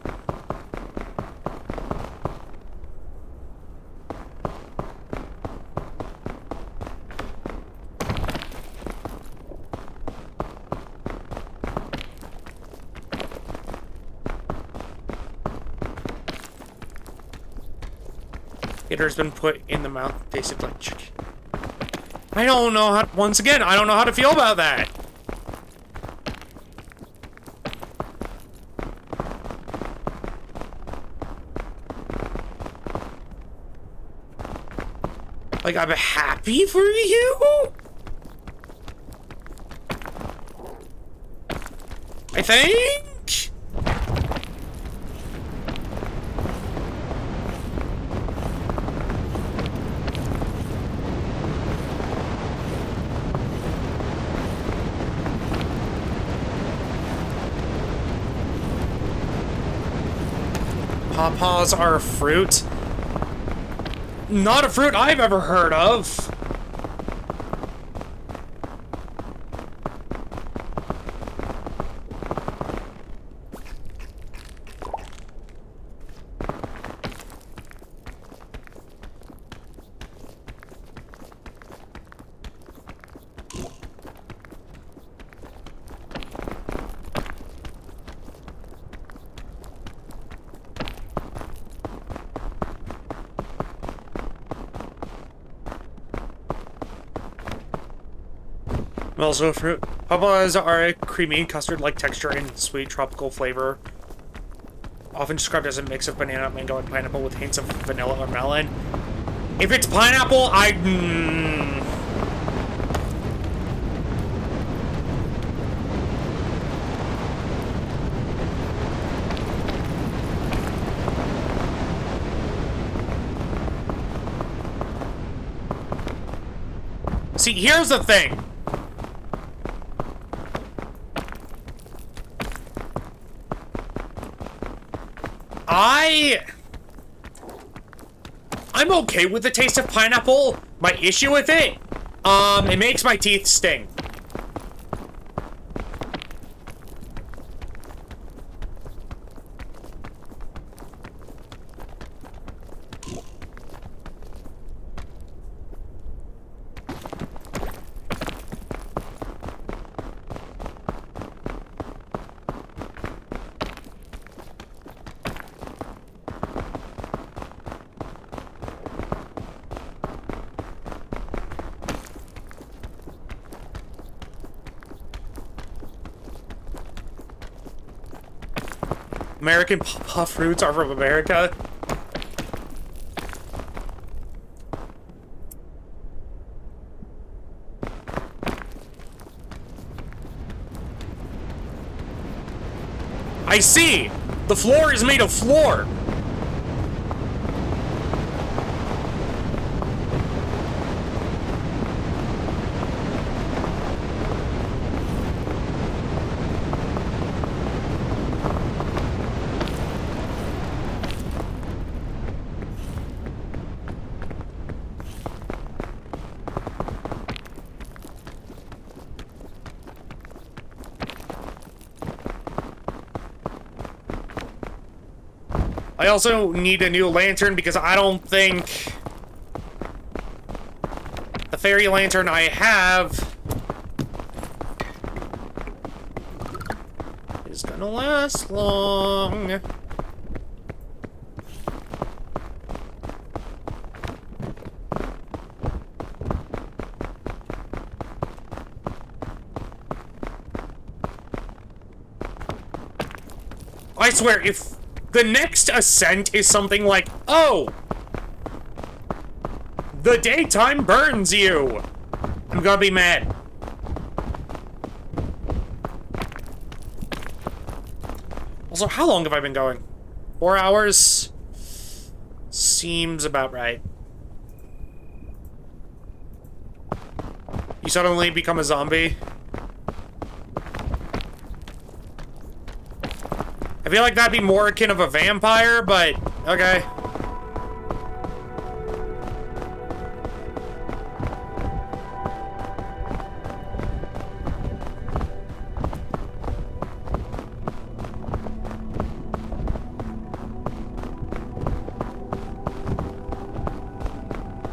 Has been put in the mouth, tasted like chicken. I don't know how, once again, I don't know how to feel about that. Like, I'm happy for you? I think? Pawpaws are a fruit. Not a fruit I've ever heard of. Also fruit. Pawpaws are a creamy, custard-like texture and sweet tropical flavor. Often described as a mix of banana, mango, and pineapple with hints of vanilla or melon. If it's pineapple, See, here's the thing. I'm okay with the taste of pineapple. My issue with it makes my teeth sting. American puff roots are from America. I see! The floor is made of floor! I also need a new lantern because I don't think the fairy lantern I have is gonna last long. I swear, if the next ascent is something like, oh, the daytime burns you, I'm gonna be mad. Also, how long have I been going? 4 hours? Seems about right. You suddenly become a zombie? I feel like that'd be more akin of a vampire, but okay.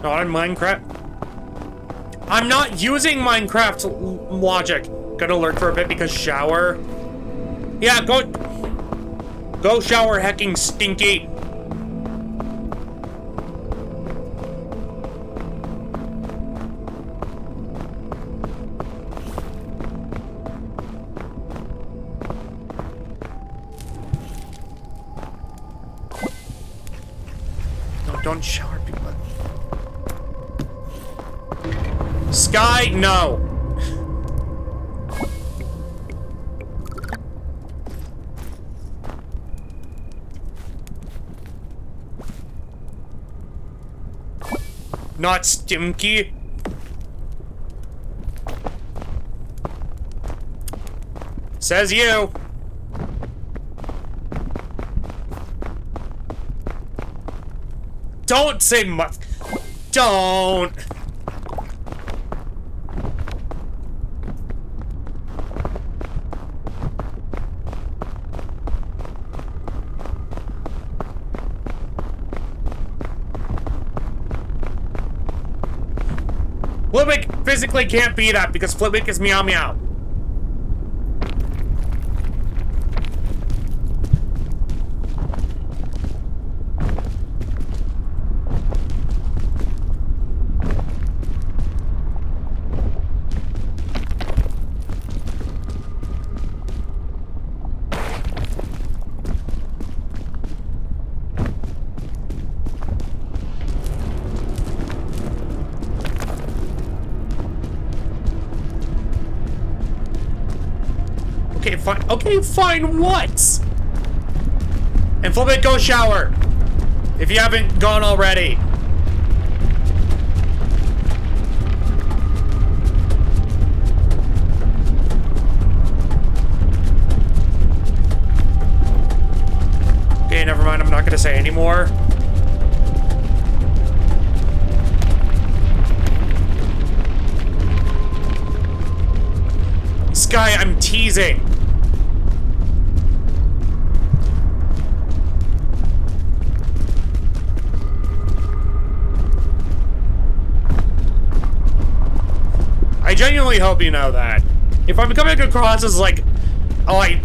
Not in Minecraft. I'm not using Minecraft logic. Gonna lurk for a bit because shower. Yeah, Go shower, hecking stinky. No, don't shower people. Sky, no. Not stinky. Says you. Don't say much. Don't. Flitwick physically can't be that because Flitwick is meow meow. Okay, fine. Okay, fine. What? And Flip, go shower. If you haven't gone already. Okay, never mind. I'm not gonna say anymore. Sky, I'm teasing. I genuinely hope you know that. If I'm coming across as like, oh, I'm.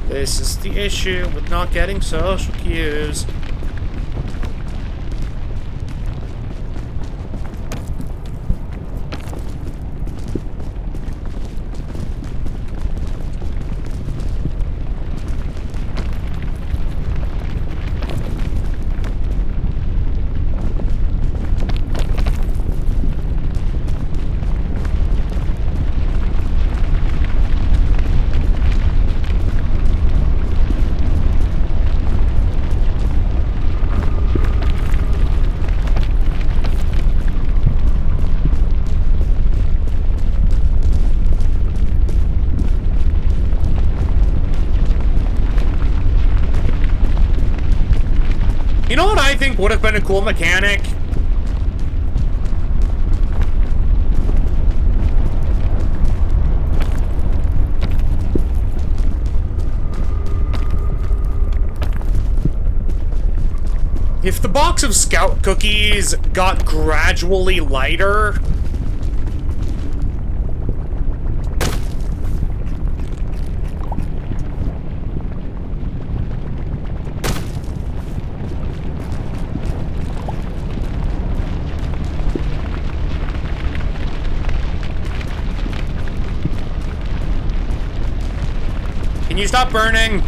This is the issue with not getting social cues. You know what I think would have been a cool mechanic? If the box of Scout cookies got gradually lighter... Can you stop burning?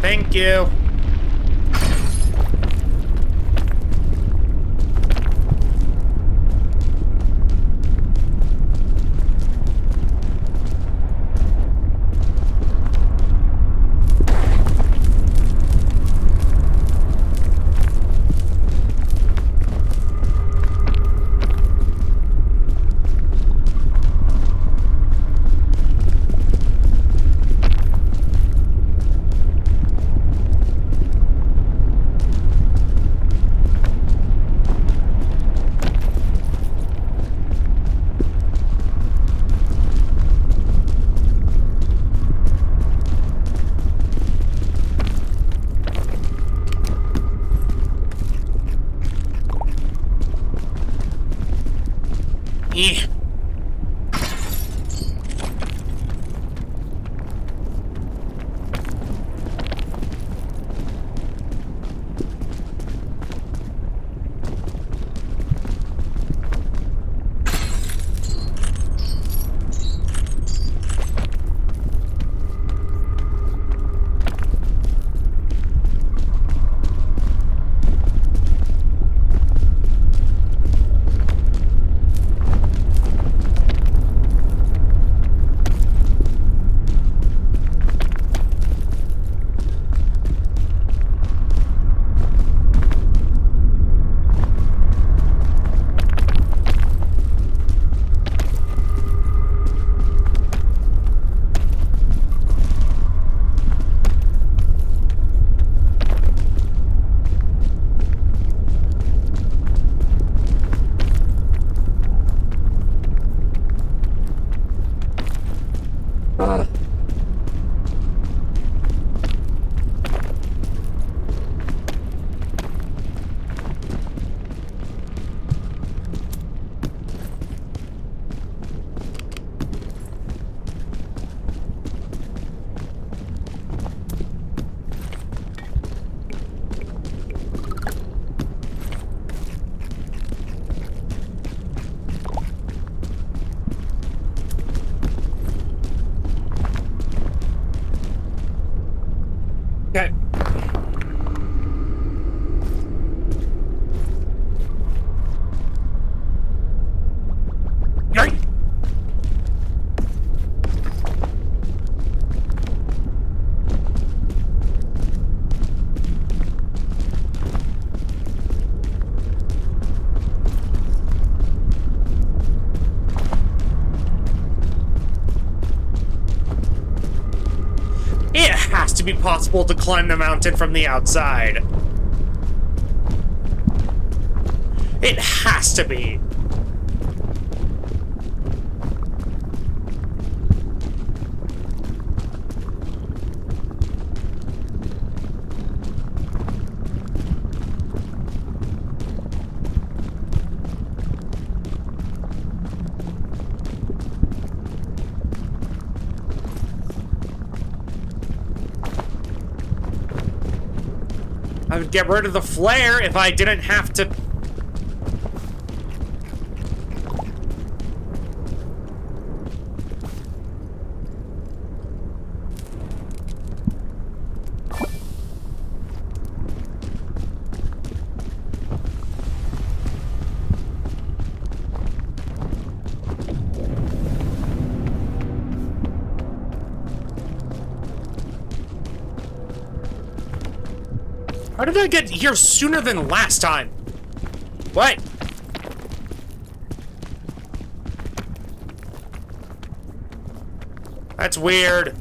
Thank you. Eh. to be possible to climb the mountain from the outside. It has to be. I would get rid of the flare if I didn't have to. How did I get here sooner than last time? What? That's weird.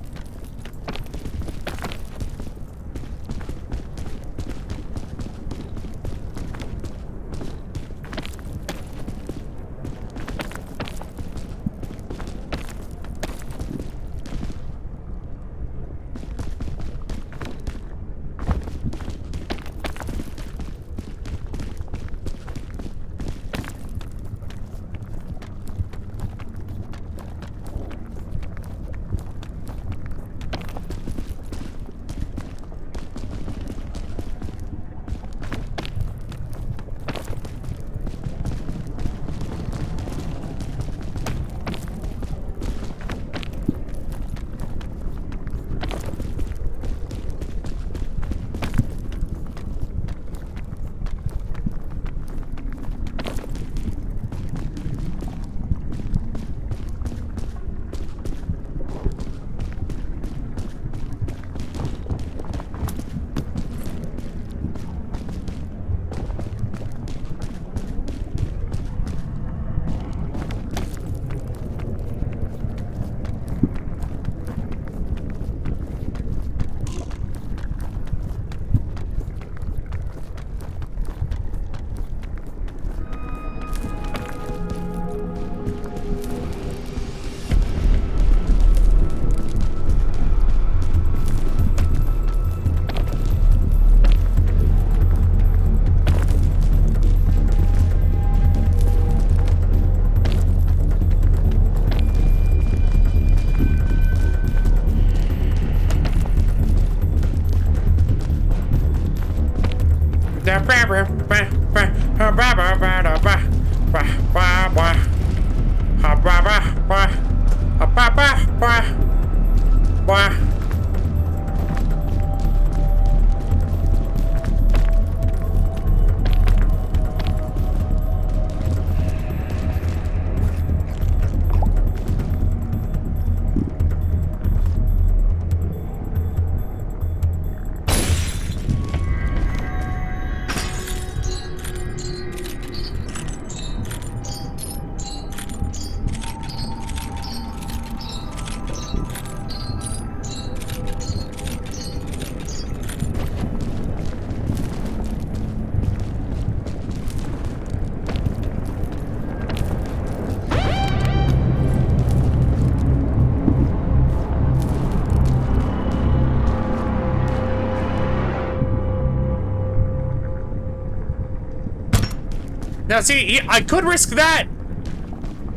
Now see, I could risk that,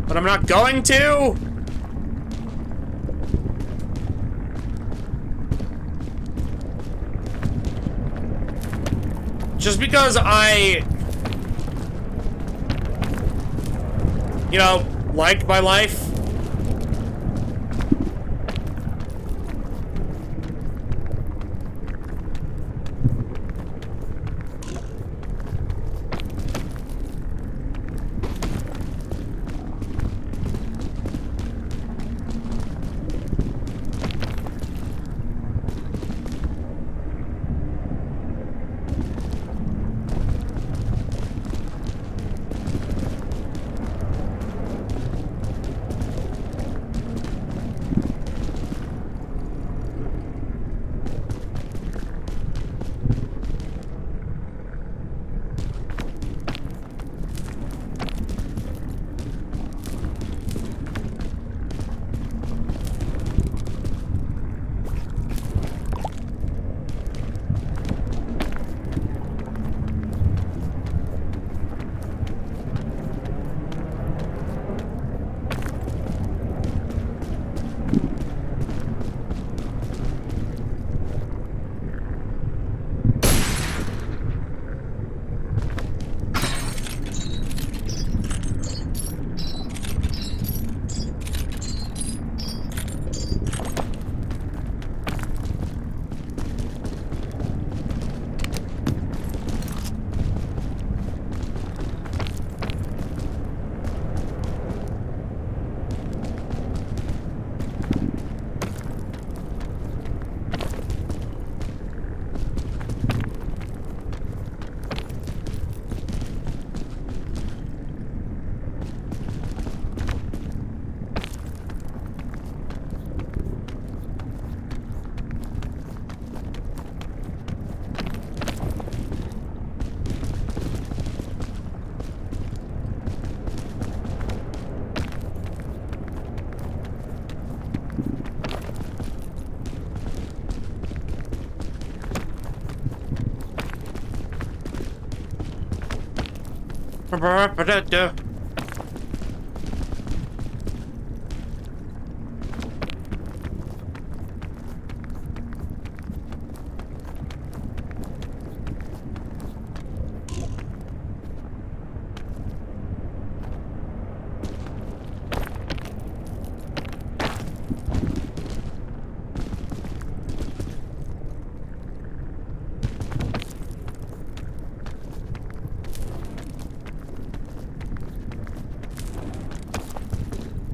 but I'm not going to. Just because I, you know, like my life.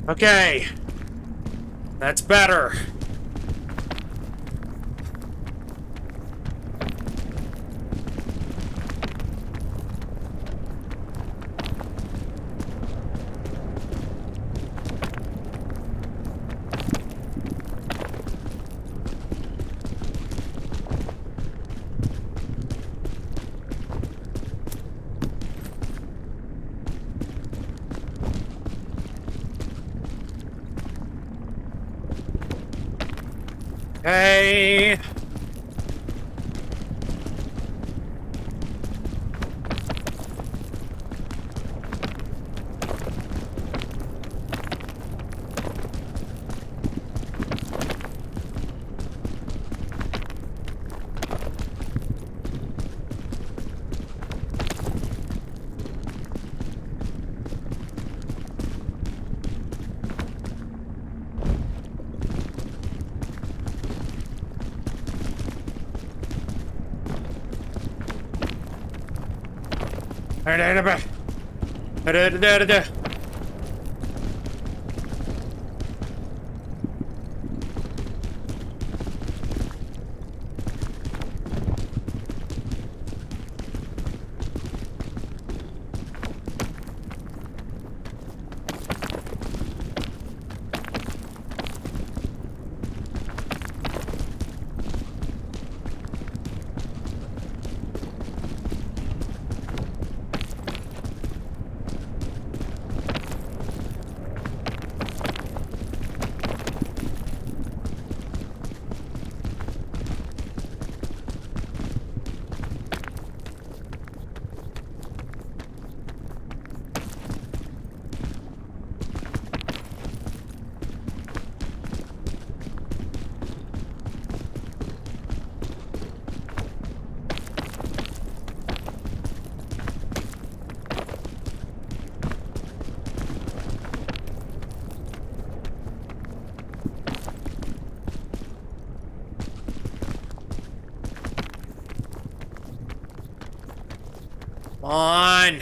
Okay. That's better. Hey. Come on.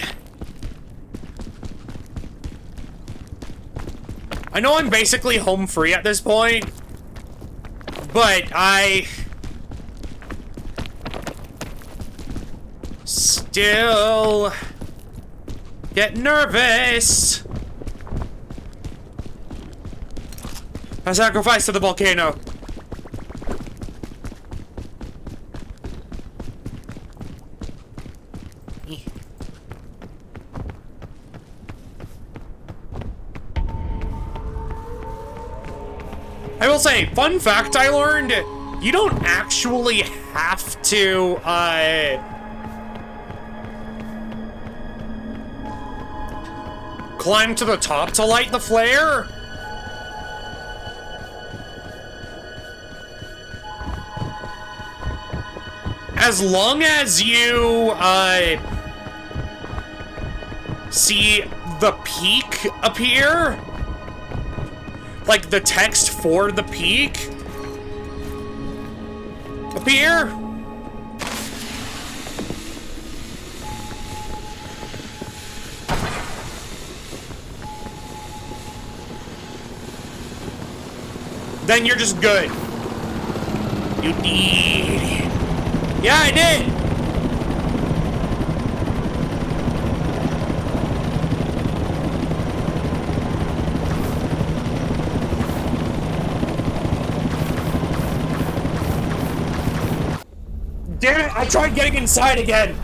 I know I'm basically home free at this point, but I still get nervous. A sacrifice to the volcano. I will say, fun fact I learned, you don't actually have to, climb to the top to light the flare. As long as you, see the peak appear, like the text for the peak appear, then you're just good. You need... Yeah, I did! Damn it, I tried getting inside again!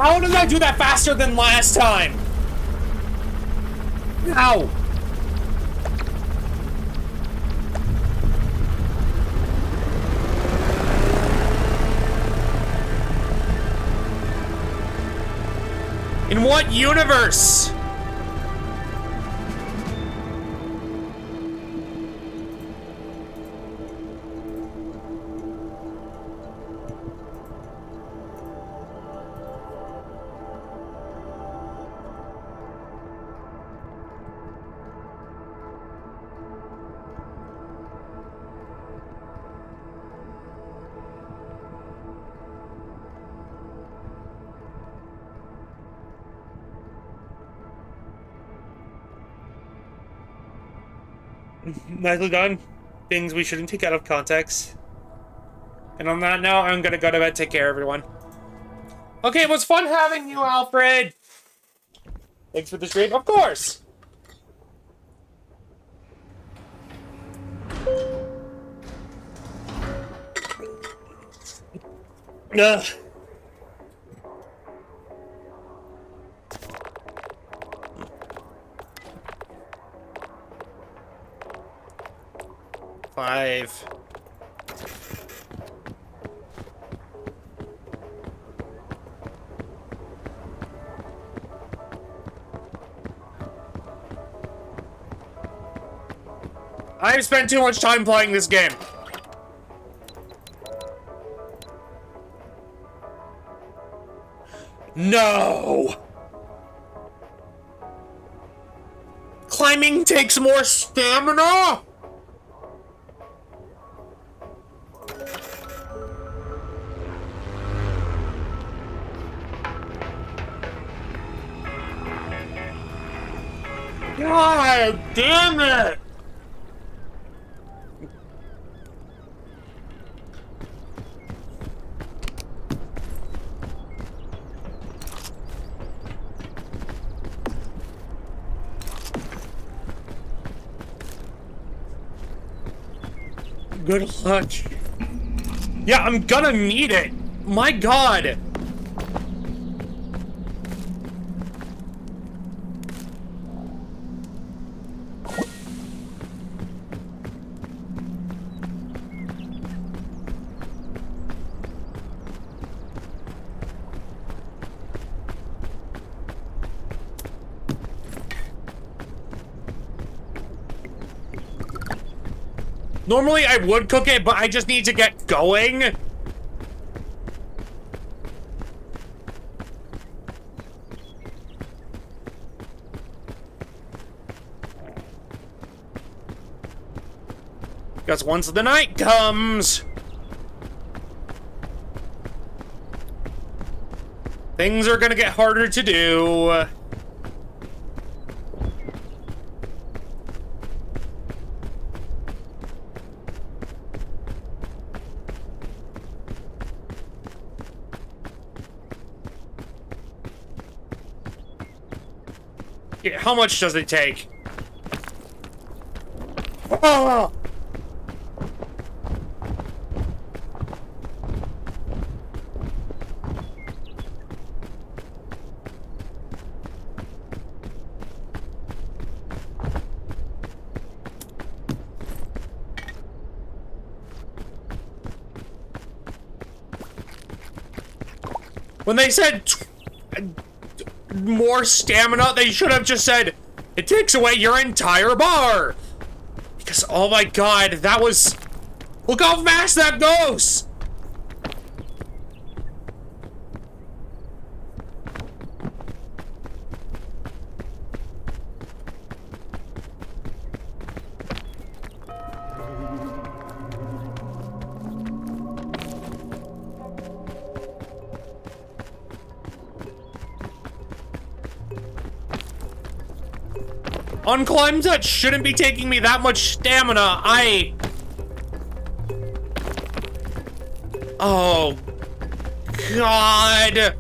How did I do that faster than last time? Ow! In what universe? Nicely done. Things we shouldn't take out of context. And on that note, I'm gonna go to bed. Take care, everyone. Okay, it was fun having you, Alfred. Thanks for the stream. Of course. Ugh. Five. I've spent too much time playing this game. No! Climbing takes more stamina? God damn it! Good luck. Yeah, I'm gonna need it. My God. Normally I would cook it, but I just need to get going. Because once the night comes, things are gonna get harder to do. Yeah, how much does it take? Oh! When they said more stamina, they should have just said, it takes away your entire bar. Because, oh my God, that was... Look how fast that goes! On climbs that shouldn't be taking me that much stamina, Oh, God.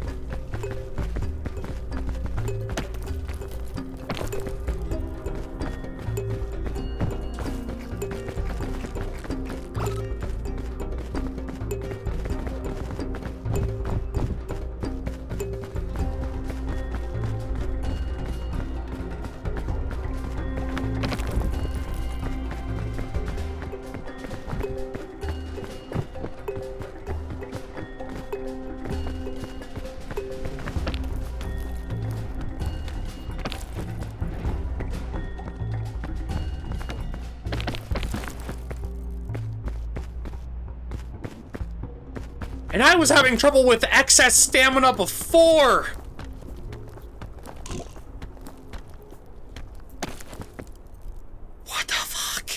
And I was having trouble with excess stamina before! What the fuck?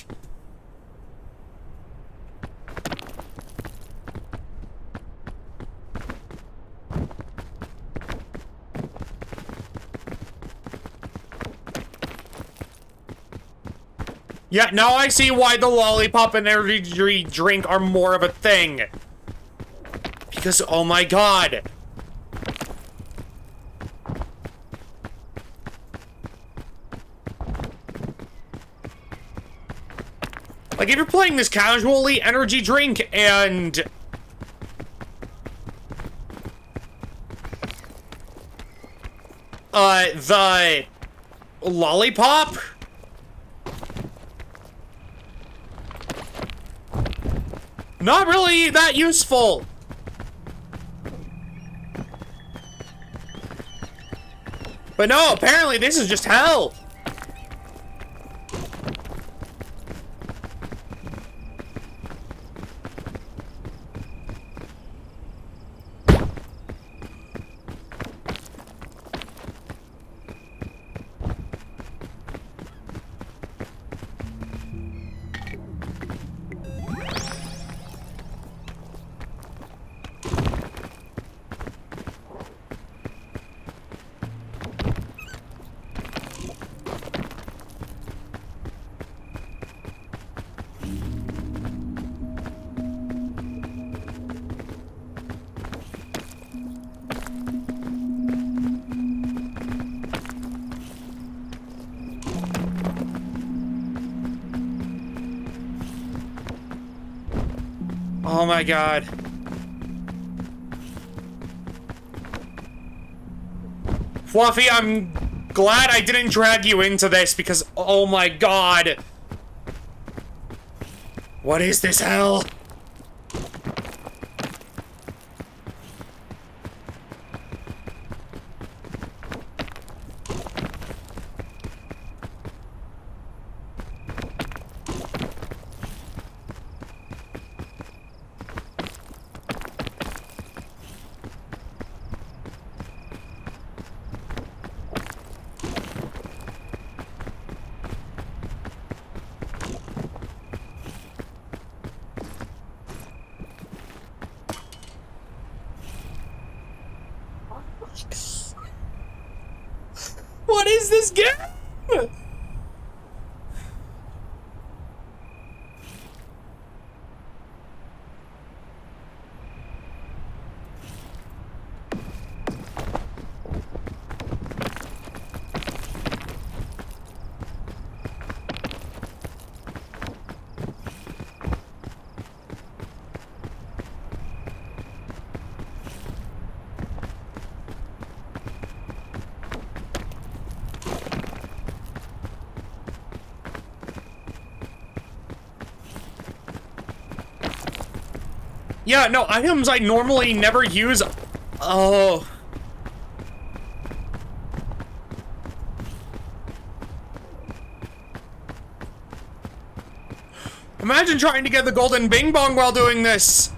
Yeah, now I see why the lollipop and energy drink are more of a thing. Because, oh my god. Like, if you're playing this casually, energy drink and... the... lollipop? Not really that useful. But no, apparently this is just hell. Oh my god. Fluffy, I'm glad I didn't drag you into this because, oh my god. What is this hell? What is this game? Yeah, no, items I normally never use. Oh. Imagine trying to get the golden bing bong while doing this.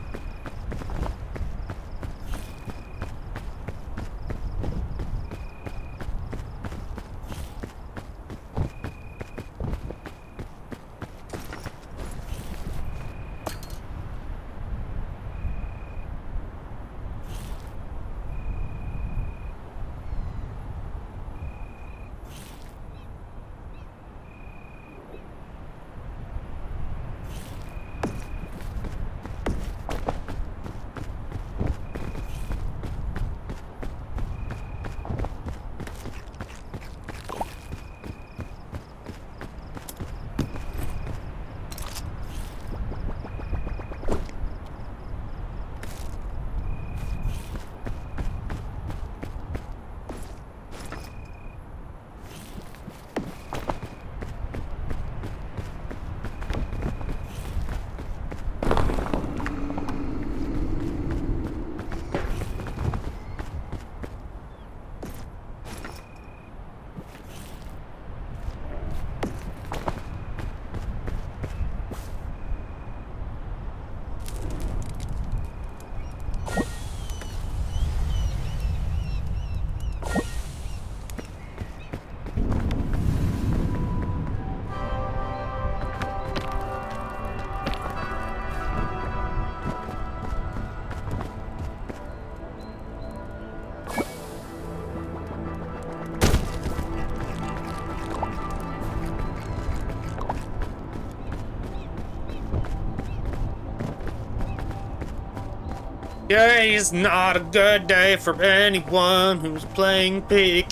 Today's not a good day for anyone who's playing Peak.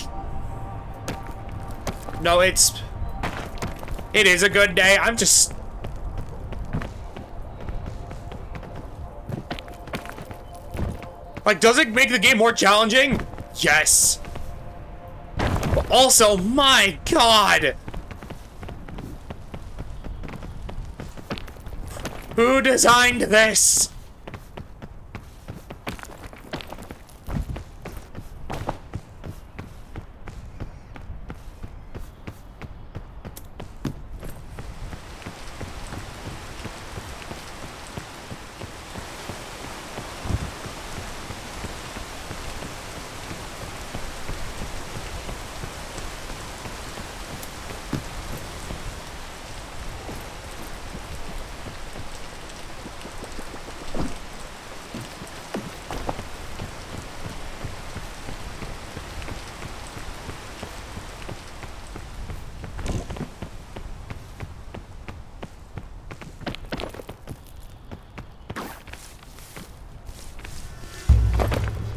No, it is a good day. I'm just... Like, does it make the game more challenging? Yes. But also, my God! Who designed this?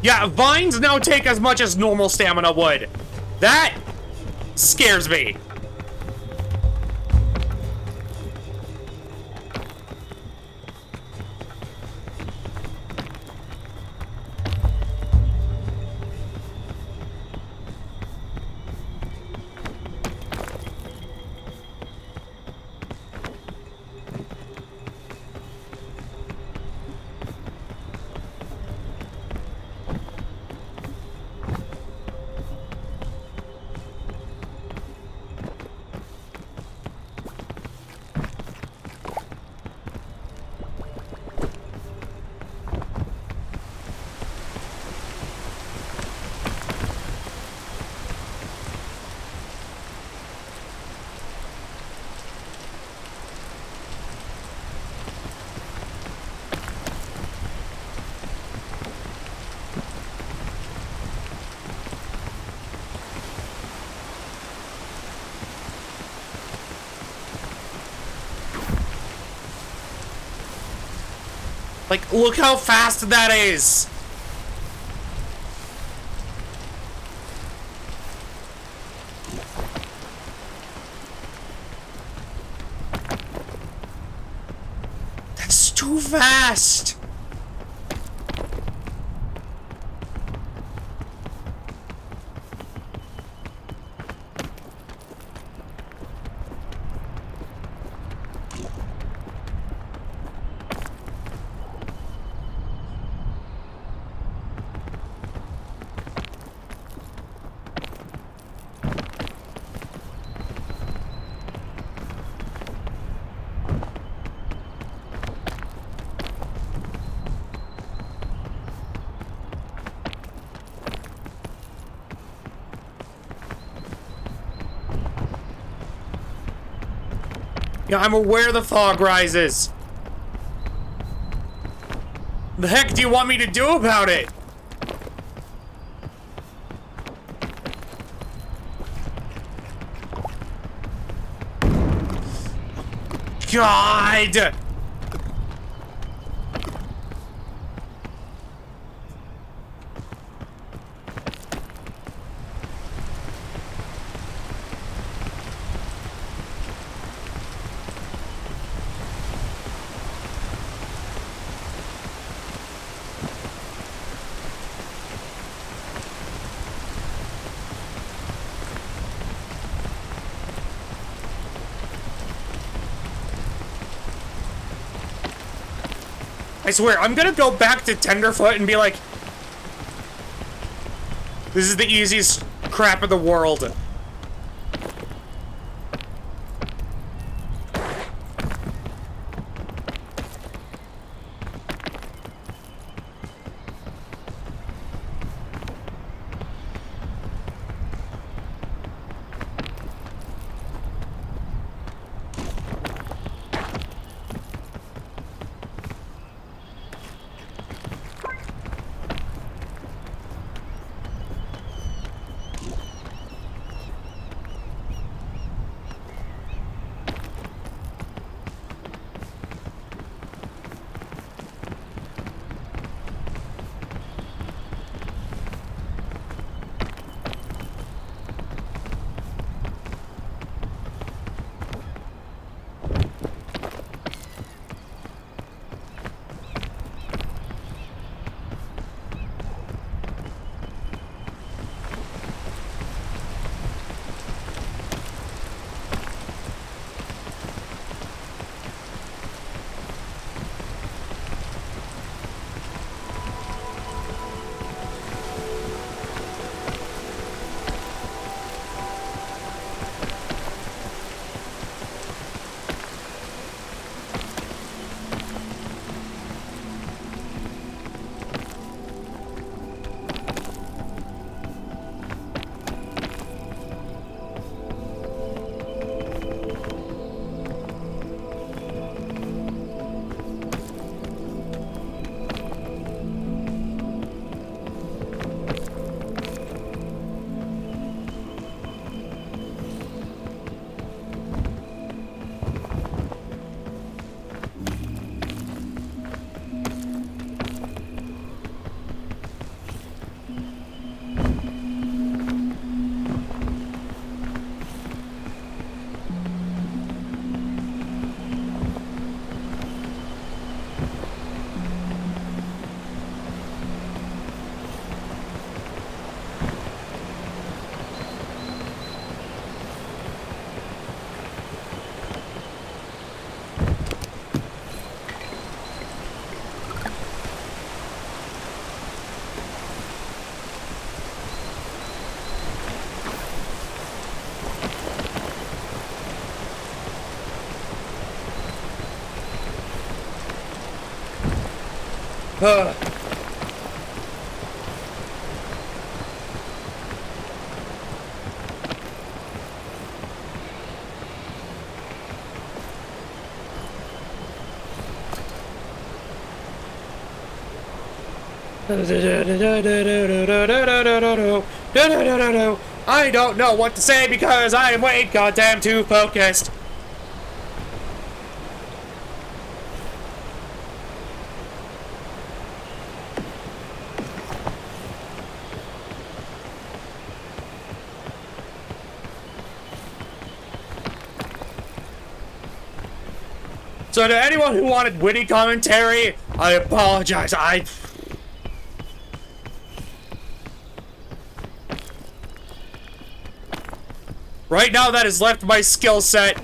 Yeah, vines now take as much as normal stamina would. That scares me. Like, look how fast that is! That's too fast! Yeah, I'm aware the fog rises. The heck do you want me to do about it? God! I swear, I'm gonna go back to Tenderfoot and be like, this is the easiest crap in the world. Ugh. I don't know what to say because I am way goddamn too focused. So to anyone who wanted witty commentary, I apologize. Right now, that has left my skill set.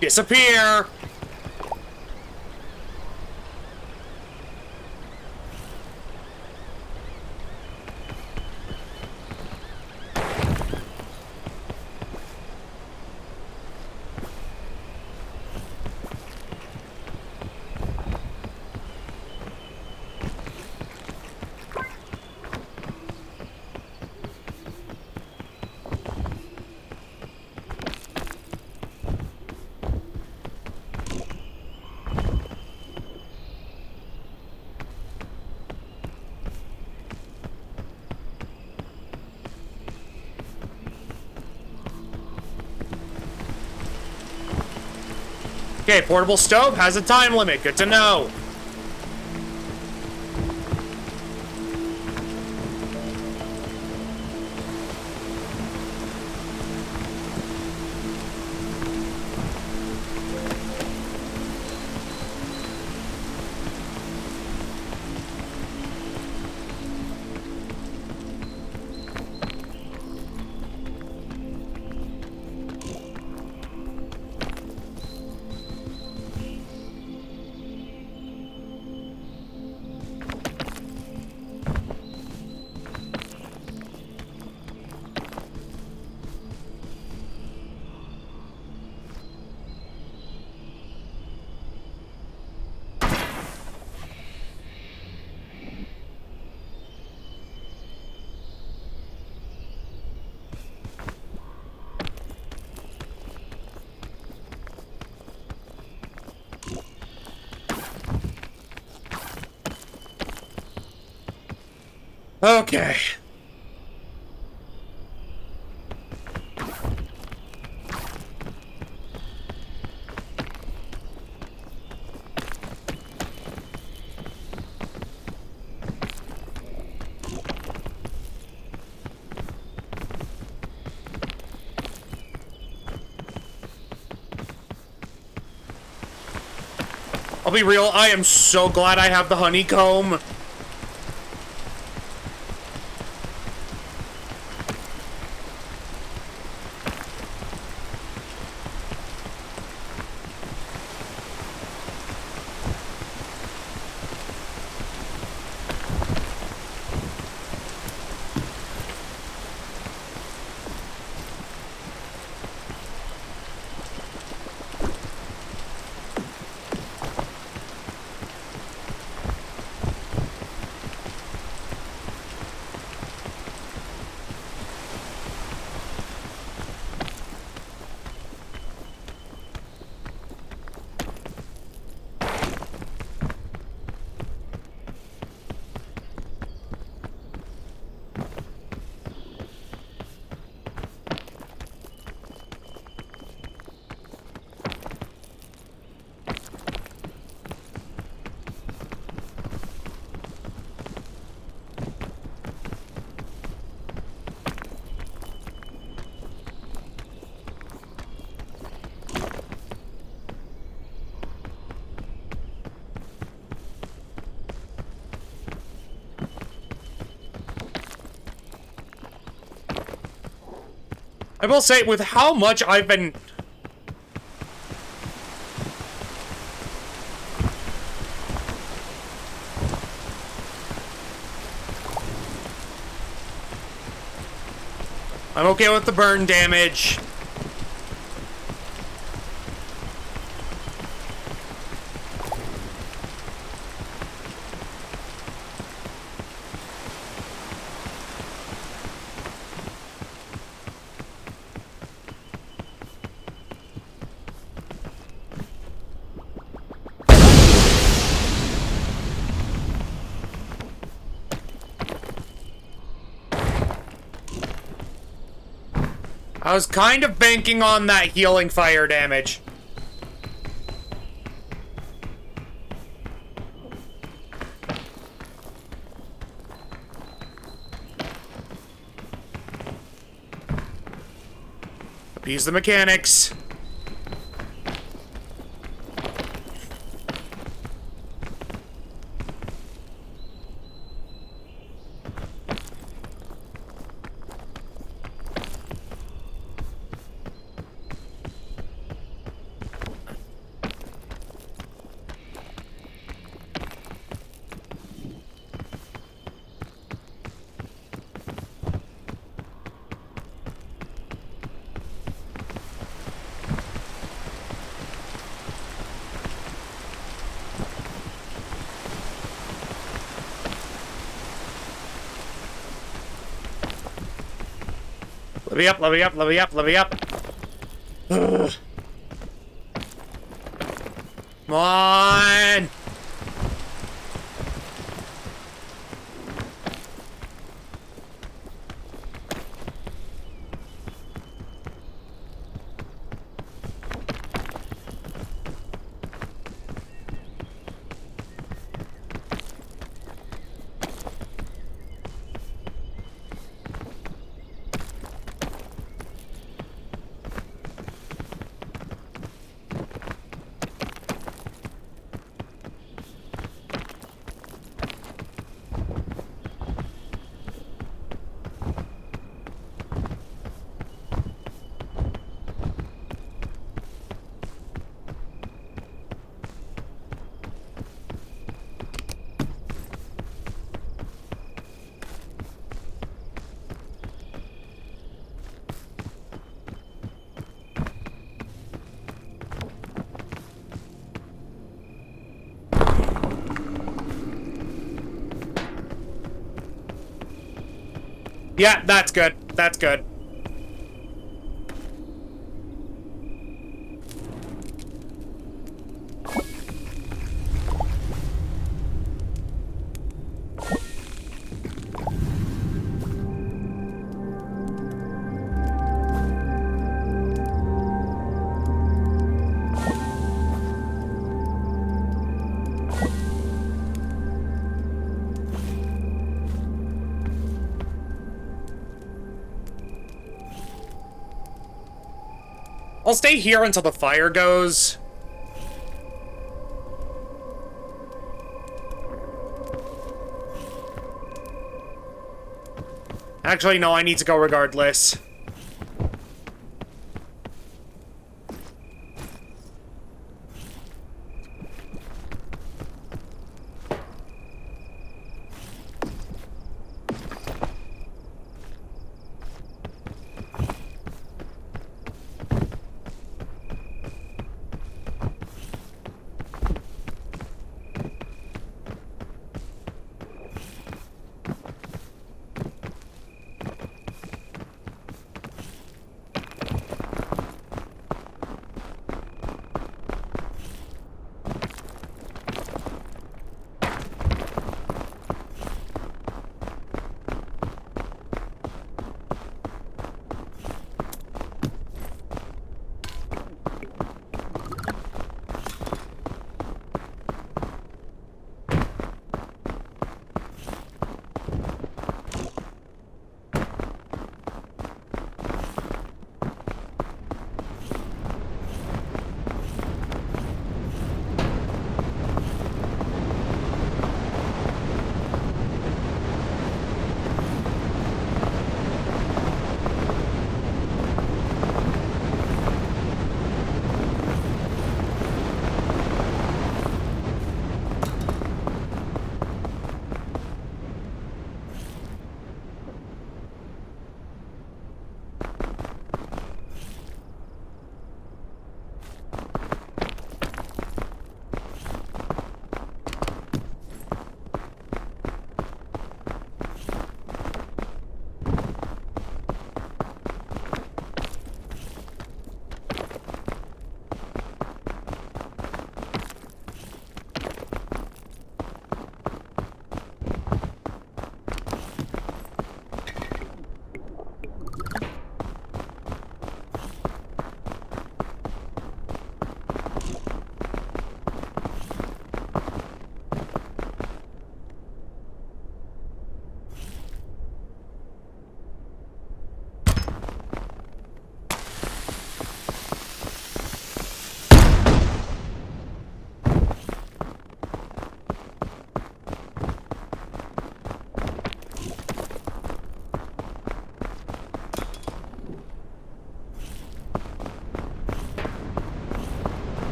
Disappear! Okay, portable stove has a time limit. Good to know. Okay. I'll be real, I am so glad I have the honeycomb. I will say, with how much I've been... I'm okay with the burn damage. I was kind of banking on that healing fire damage. Appease the mechanics. Let me up, let me up, let me up, let me up. Ugh. Come on! Yeah, that's good. That's good. I'll stay here until the fire goes. Actually, no, I need to go regardless.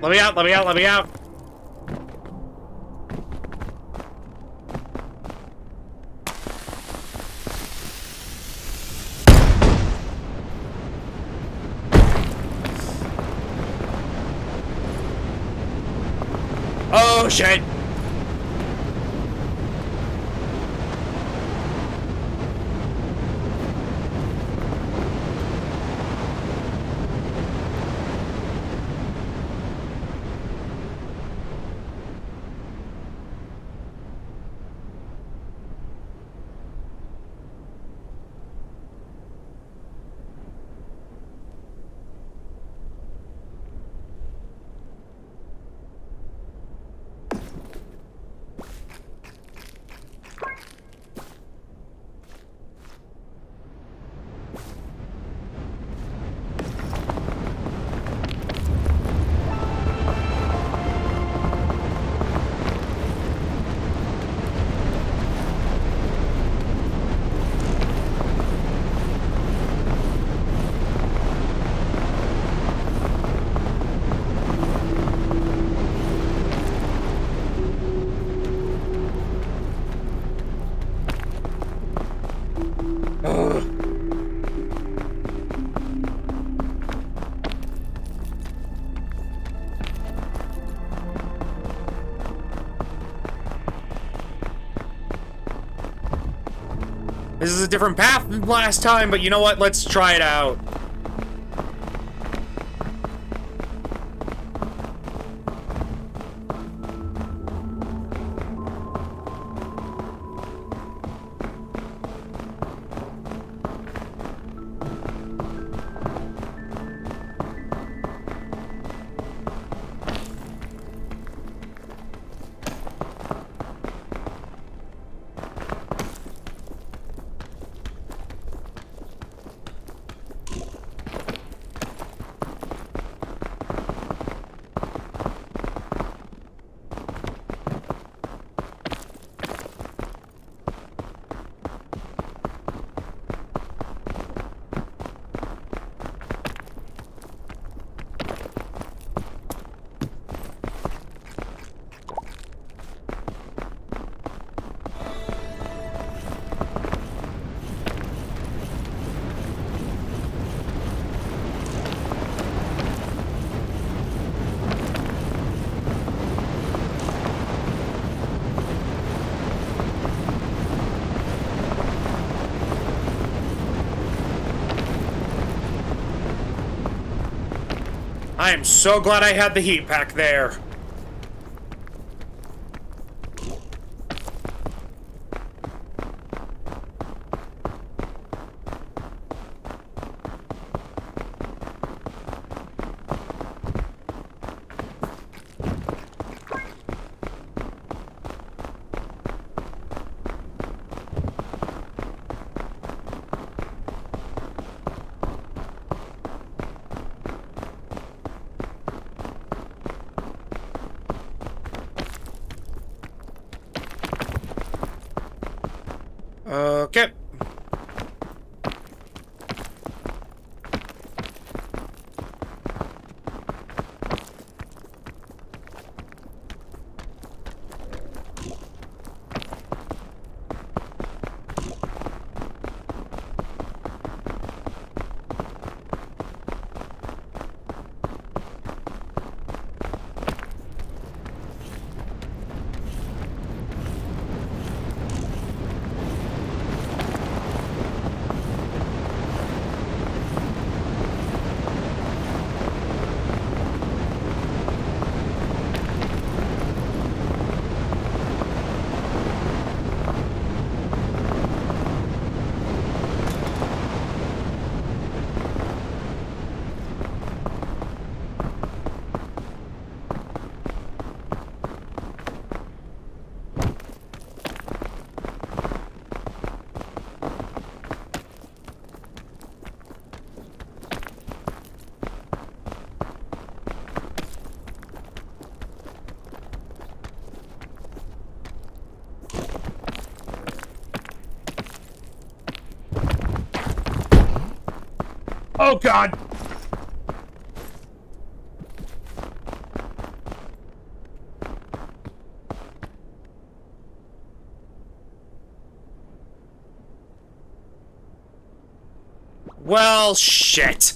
Let me out, let me out, let me out. Oh, shit. This is a different path than last time, but you know what? Let's try it out. I am so glad I had the heat pack there. Okay. Oh, God! Well, shit.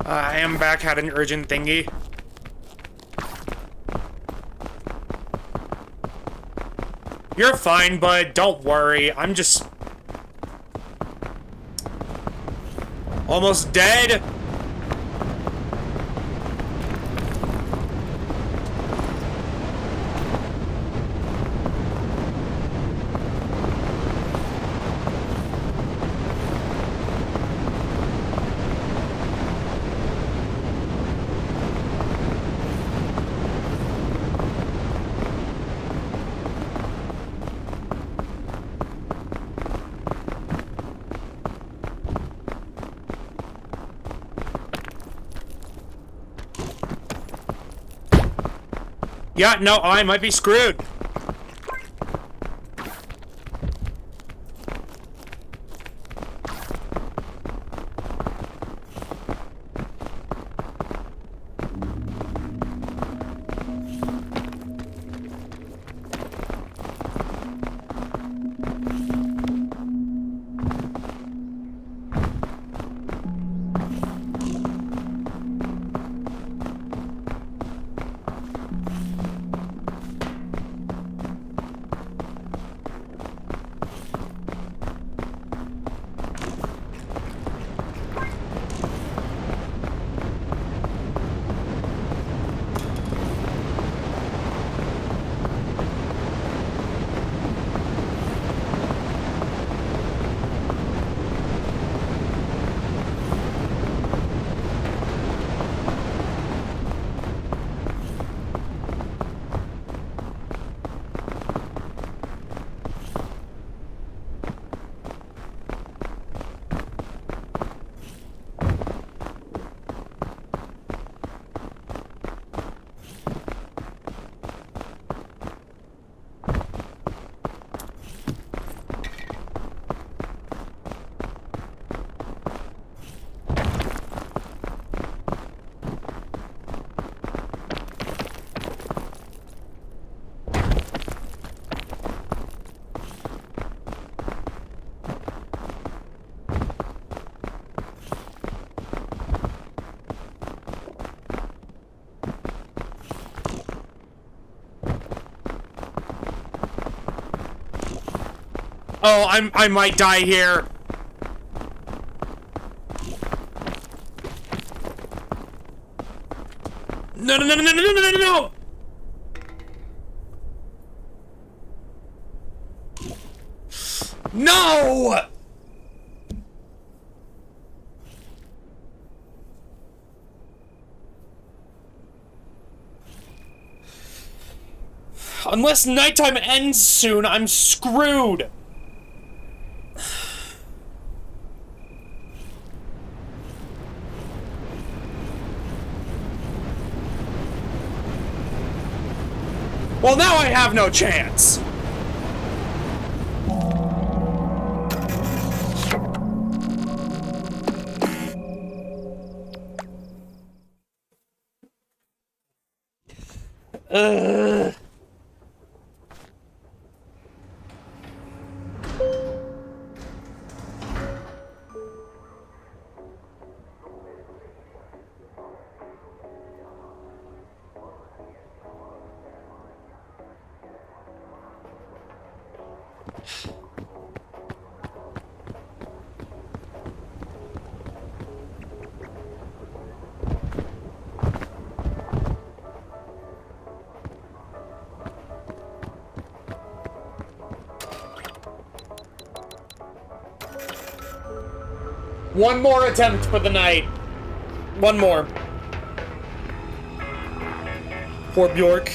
I am back, had an urgent thingy. You're fine, bud. Don't worry. I'm just... almost dead. Yeah, no, I might be screwed. Oh, I might die here. No, no, no, no, no, no, no, no, no! No! Unless nighttime ends soon, I'm screwed. Well, now I have no chance. Ugh. One more attempt for the night. One more. Poor Bjork.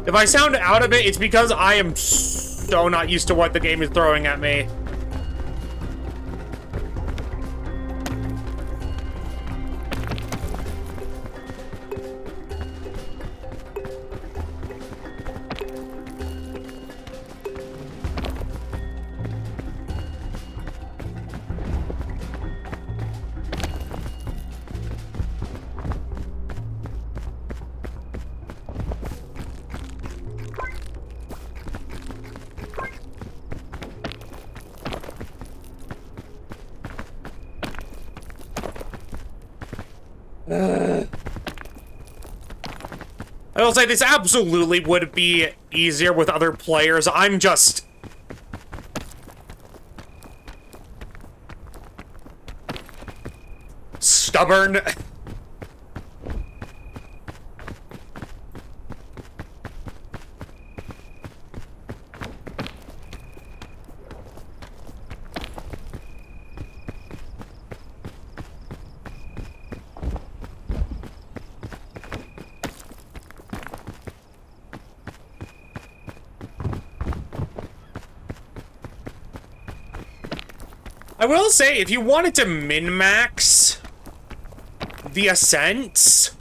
If I sound out of it, it's because I am so not used to what the game is throwing at me. I will say this absolutely would be easier with other players. I'm just... stubborn. I will say, if you wanted to min-max the Ascents,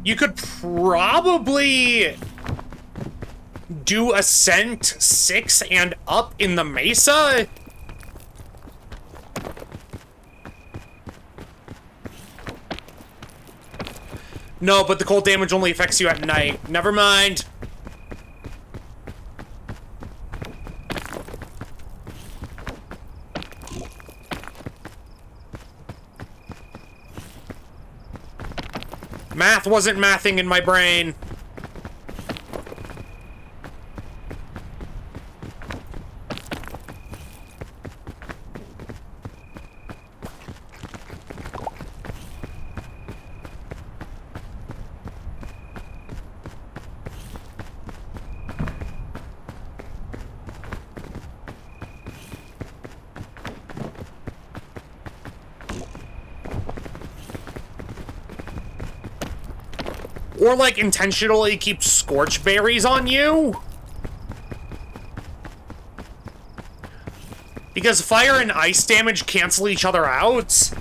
you could probably do Ascent 6 and up in the Mesa. No, but the cold damage only affects you at night. Never mind. Math wasn't mathing in my brain. Or, like, intentionally keep scorch berries on you? Because fire and ice damage cancel each other out.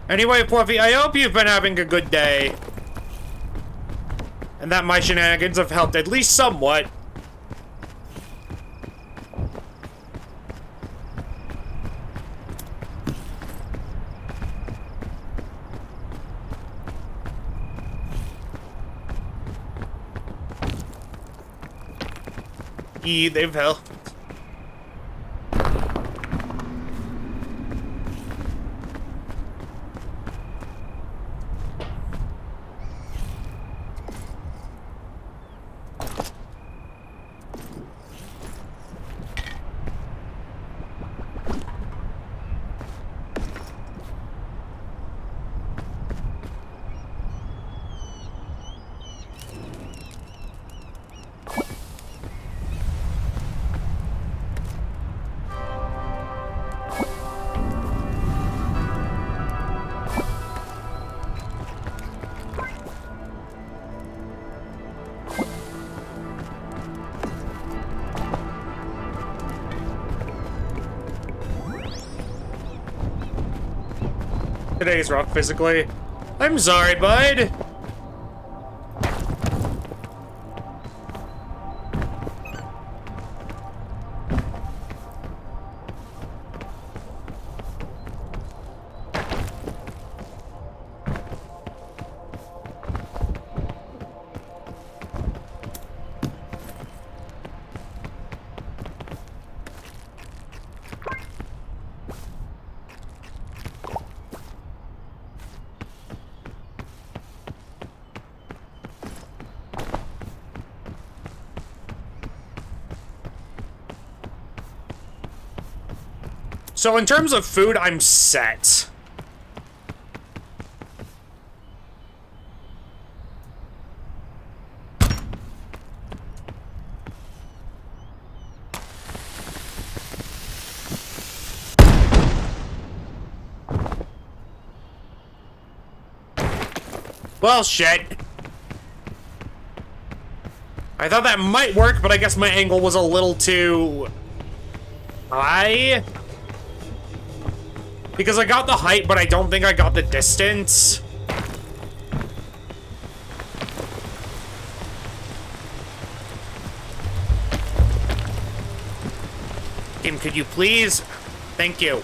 Anyway, Fluffy, I hope you've been having a good day. And that my shenanigans have helped at least somewhat. They've helped. Today's rough physically. I'm sorry, bud. So in terms of food, I'm set. Well, shit. I thought that might work, but I guess my angle was a little too high. Because I got the height, but I don't think I got the distance. Game, could you please? Thank you.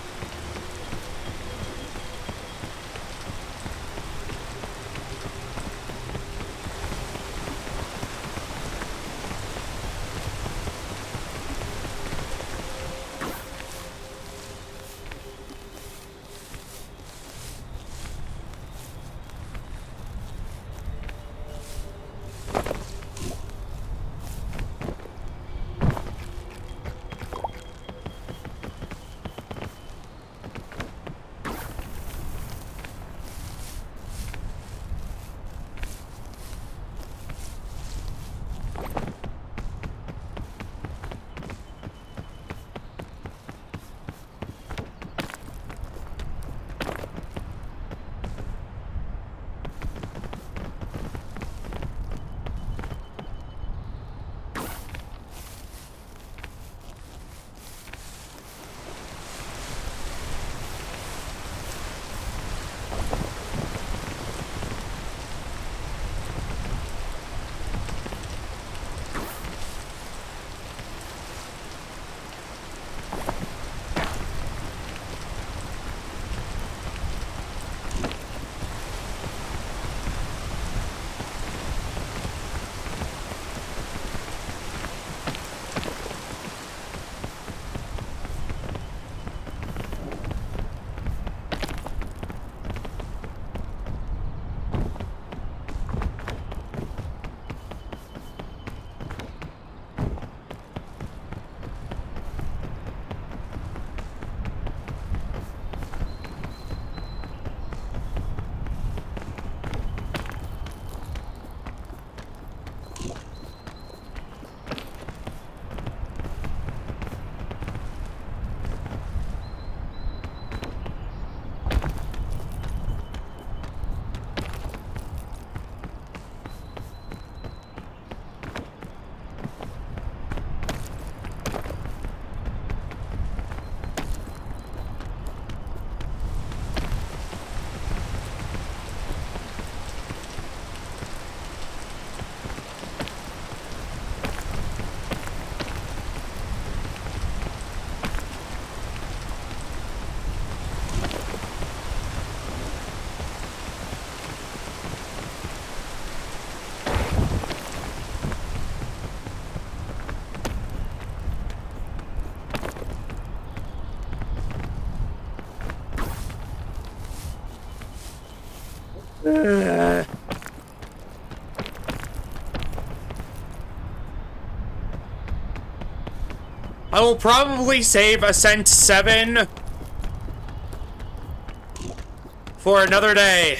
I will probably save Ascent 7 for another day.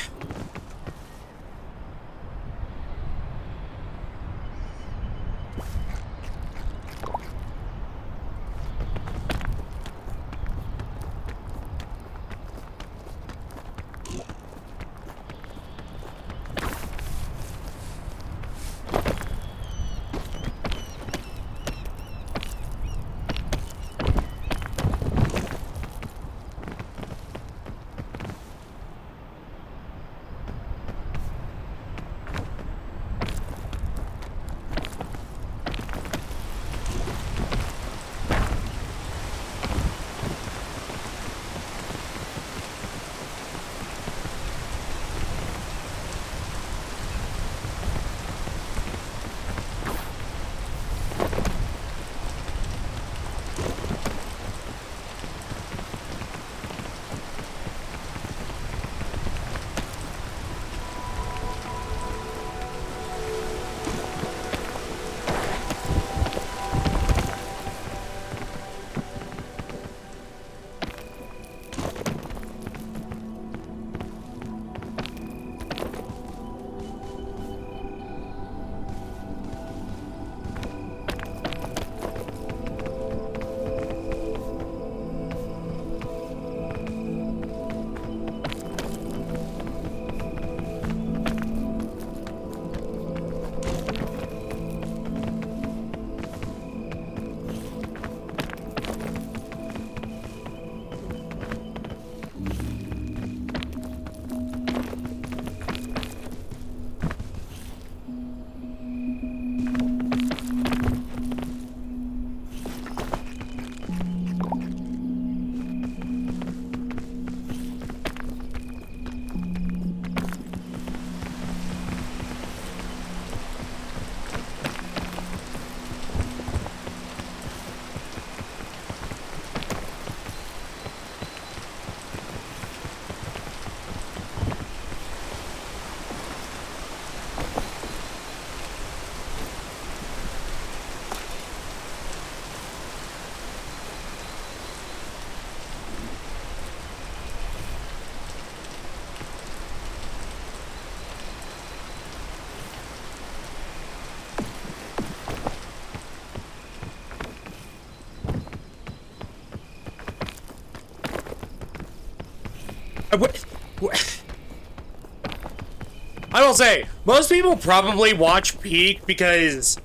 I will say, most people probably watch Peak because,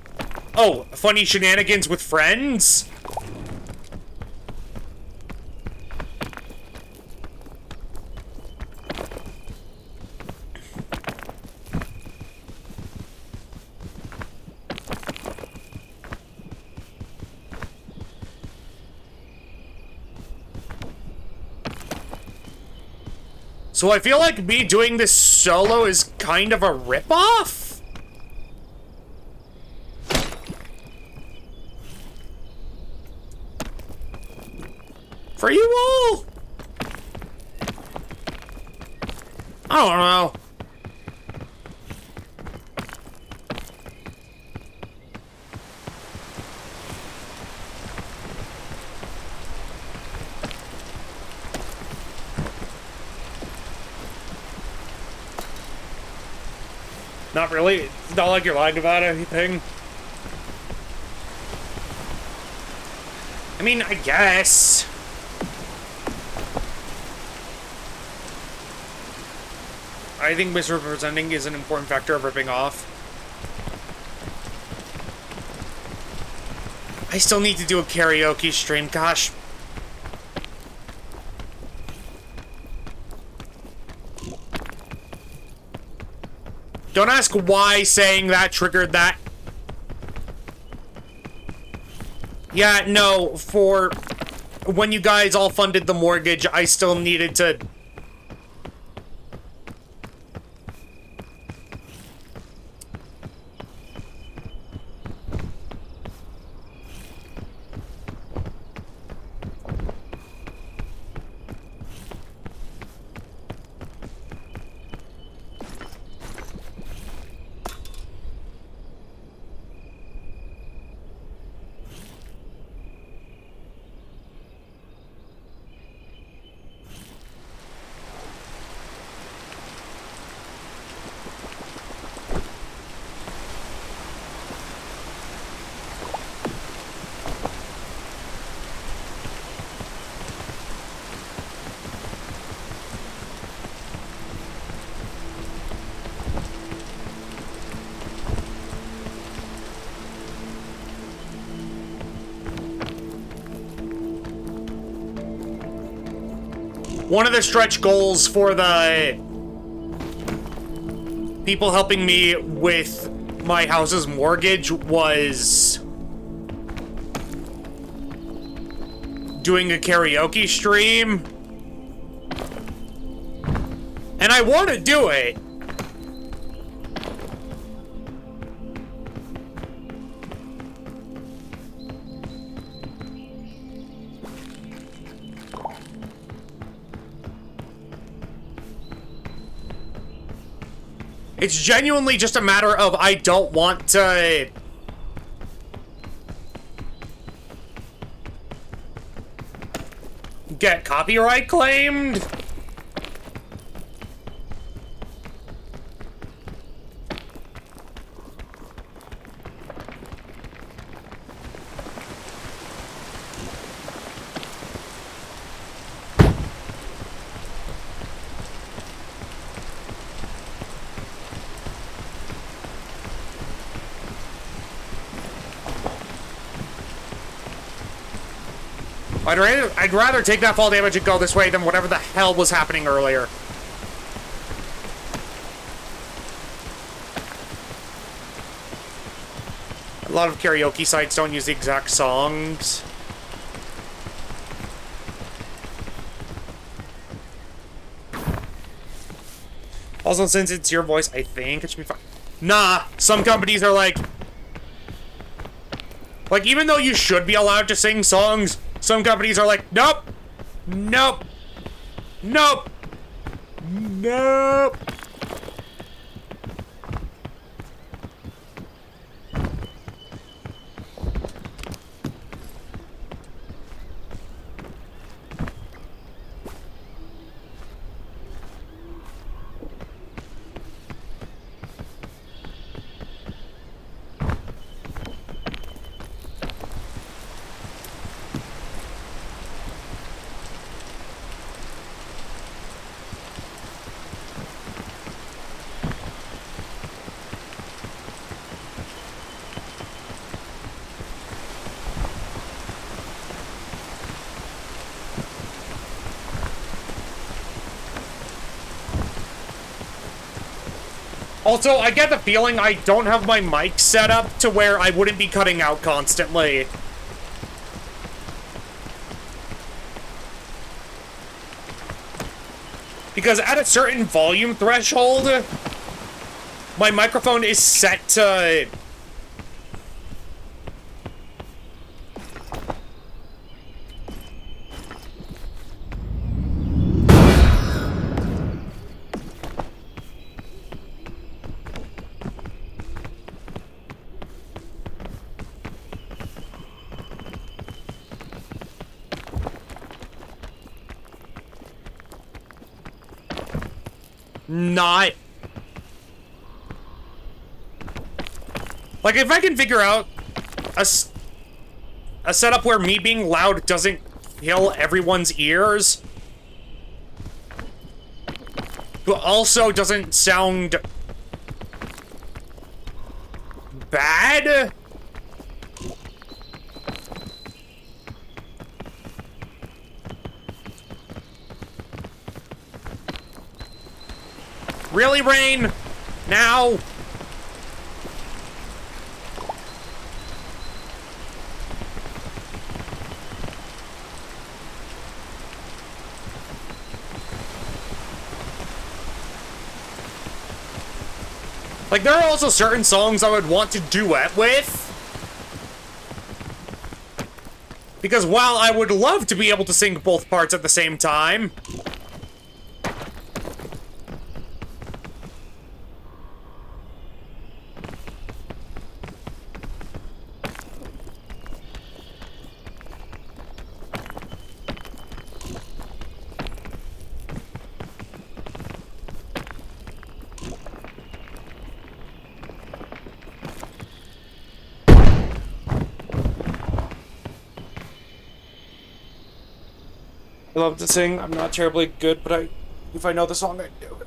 oh, funny shenanigans with friends? So I feel like me doing this solo is kind of a ripoff? For you all? I don't know. Not really. It's not like you're lying about anything. I mean, I guess. I think misrepresenting is an important factor of ripping off. I still need to do a karaoke stream, gosh. Don't ask why saying that triggered that. Yeah, no, for when you guys all funded the mortgage, I still needed to... one of the stretch goals for the people helping me with my house's mortgage was doing a karaoke stream. And I want to do it. It's genuinely just a matter of I don't want to get copyright claimed. I'd rather take that fall damage and go this way than whatever the hell was happening earlier. A lot of karaoke sites don't use the exact songs. Also, since it's your voice, I think it should be fine. Nah, some companies are like, even though you should be allowed to sing songs, some companies are like, nope, nope, nope, nope. Also, I get the feeling I don't have my mic set up to where I wouldn't be cutting out constantly. Because at a certain volume threshold, my microphone is set to... not... Like, if I can figure out a setup where me being loud doesn't kill everyone's ears, but also doesn't sound bad? Really, Rain? Now? Like, there are also certain songs I would want to duet with. Because while I would love to be able to sing both parts at the same time... I love to sing. I'm not terribly good, but if I know the song, I do it.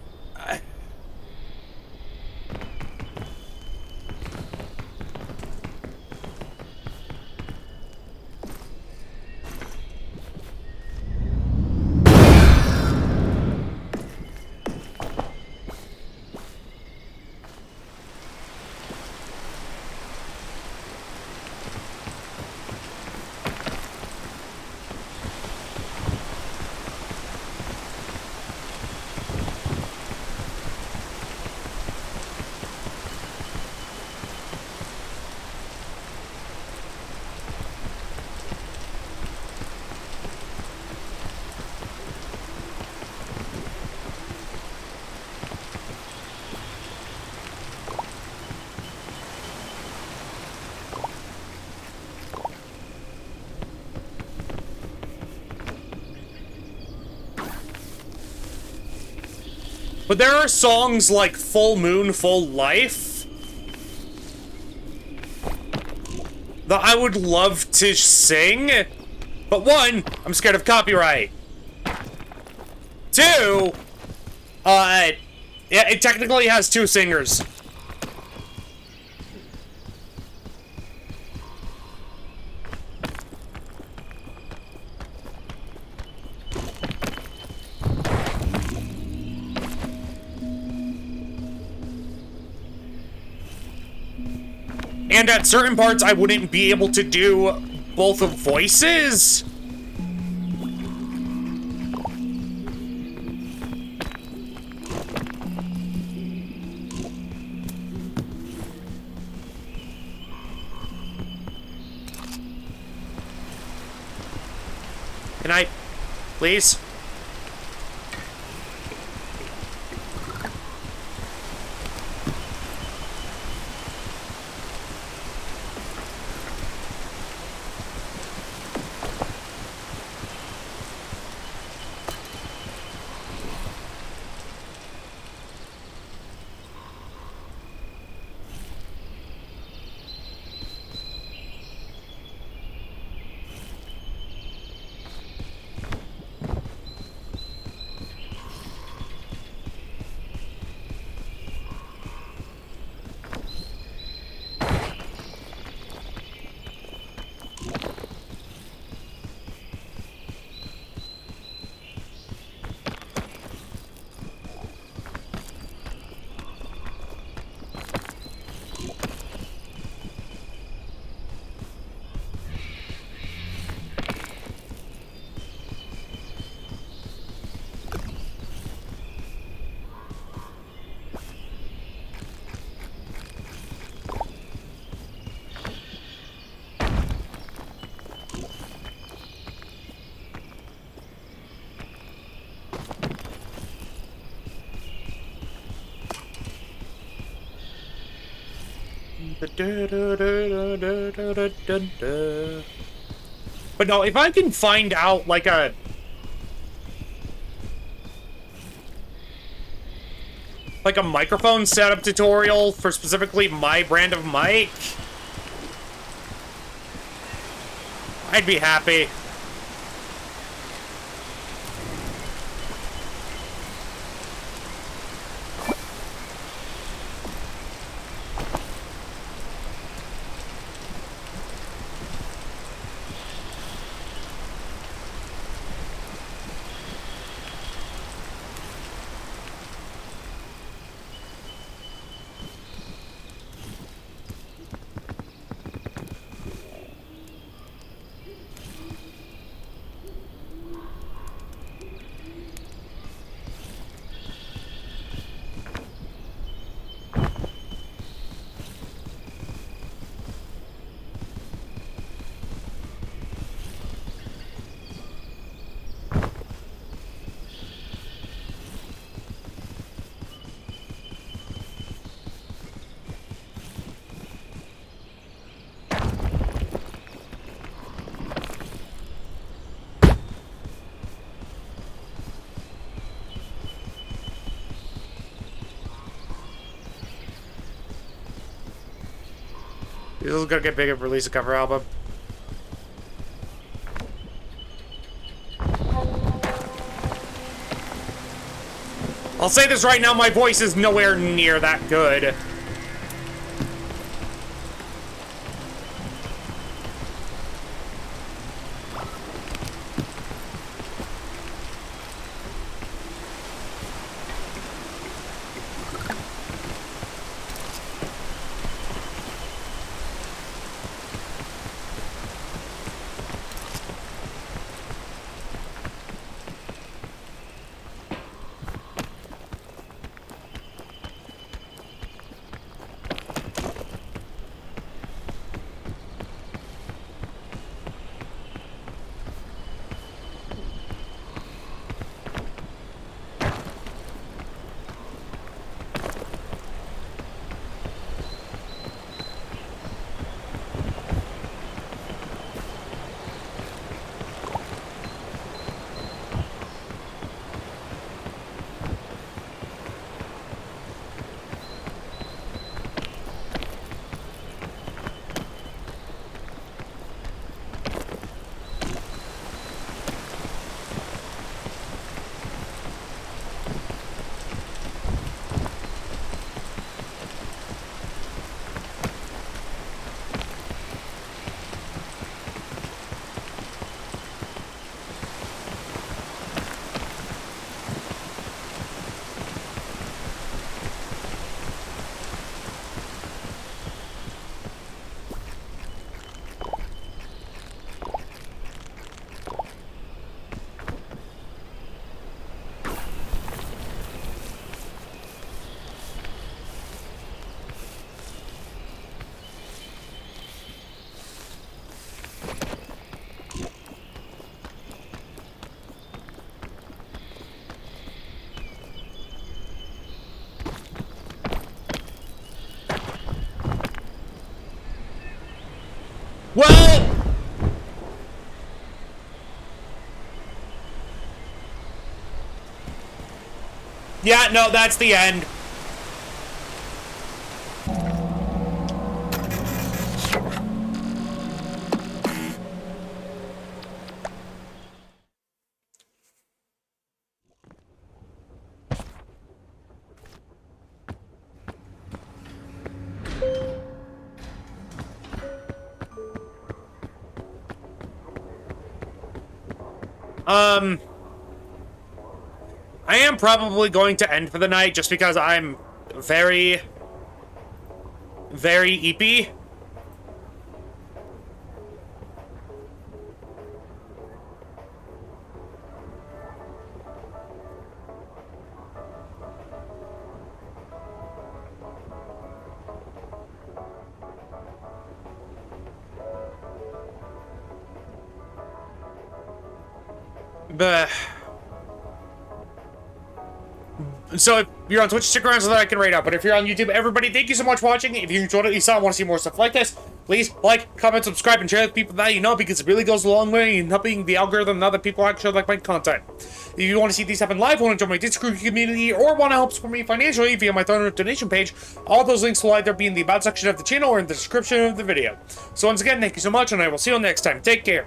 But there are songs like Full Moon, Full Life that I would love to sing. But one, I'm scared of copyright. Two, yeah, it technically has two singers. And at certain parts, I wouldn't be able to do both of voices. Can I, please? But no, if I can find out like a microphone setup tutorial for specifically my brand of mic, I'd be happy. This is gonna get big and release a cover album. I'll say this right now, my voice is nowhere near that good. Yeah, no, that's the end. I am probably going to end for the night just because I'm very, very eepy. But so if you're on Twitch, stick around so that I can rate out. But if you're on YouTube, everybody, thank you so much for watching. If you enjoyed what you saw and want to see more stuff like this, please like, comment, subscribe, and share with people that you know, because it really goes a long way in helping the algorithm and other people actually like my content. If you want to see these happen live, want to join my Discord community, or want to help support me financially via my Thunder donation page, all those links will either be in the about section of the channel or in the description of the video. So once again, thank you so much, and I will see you next time. Take care.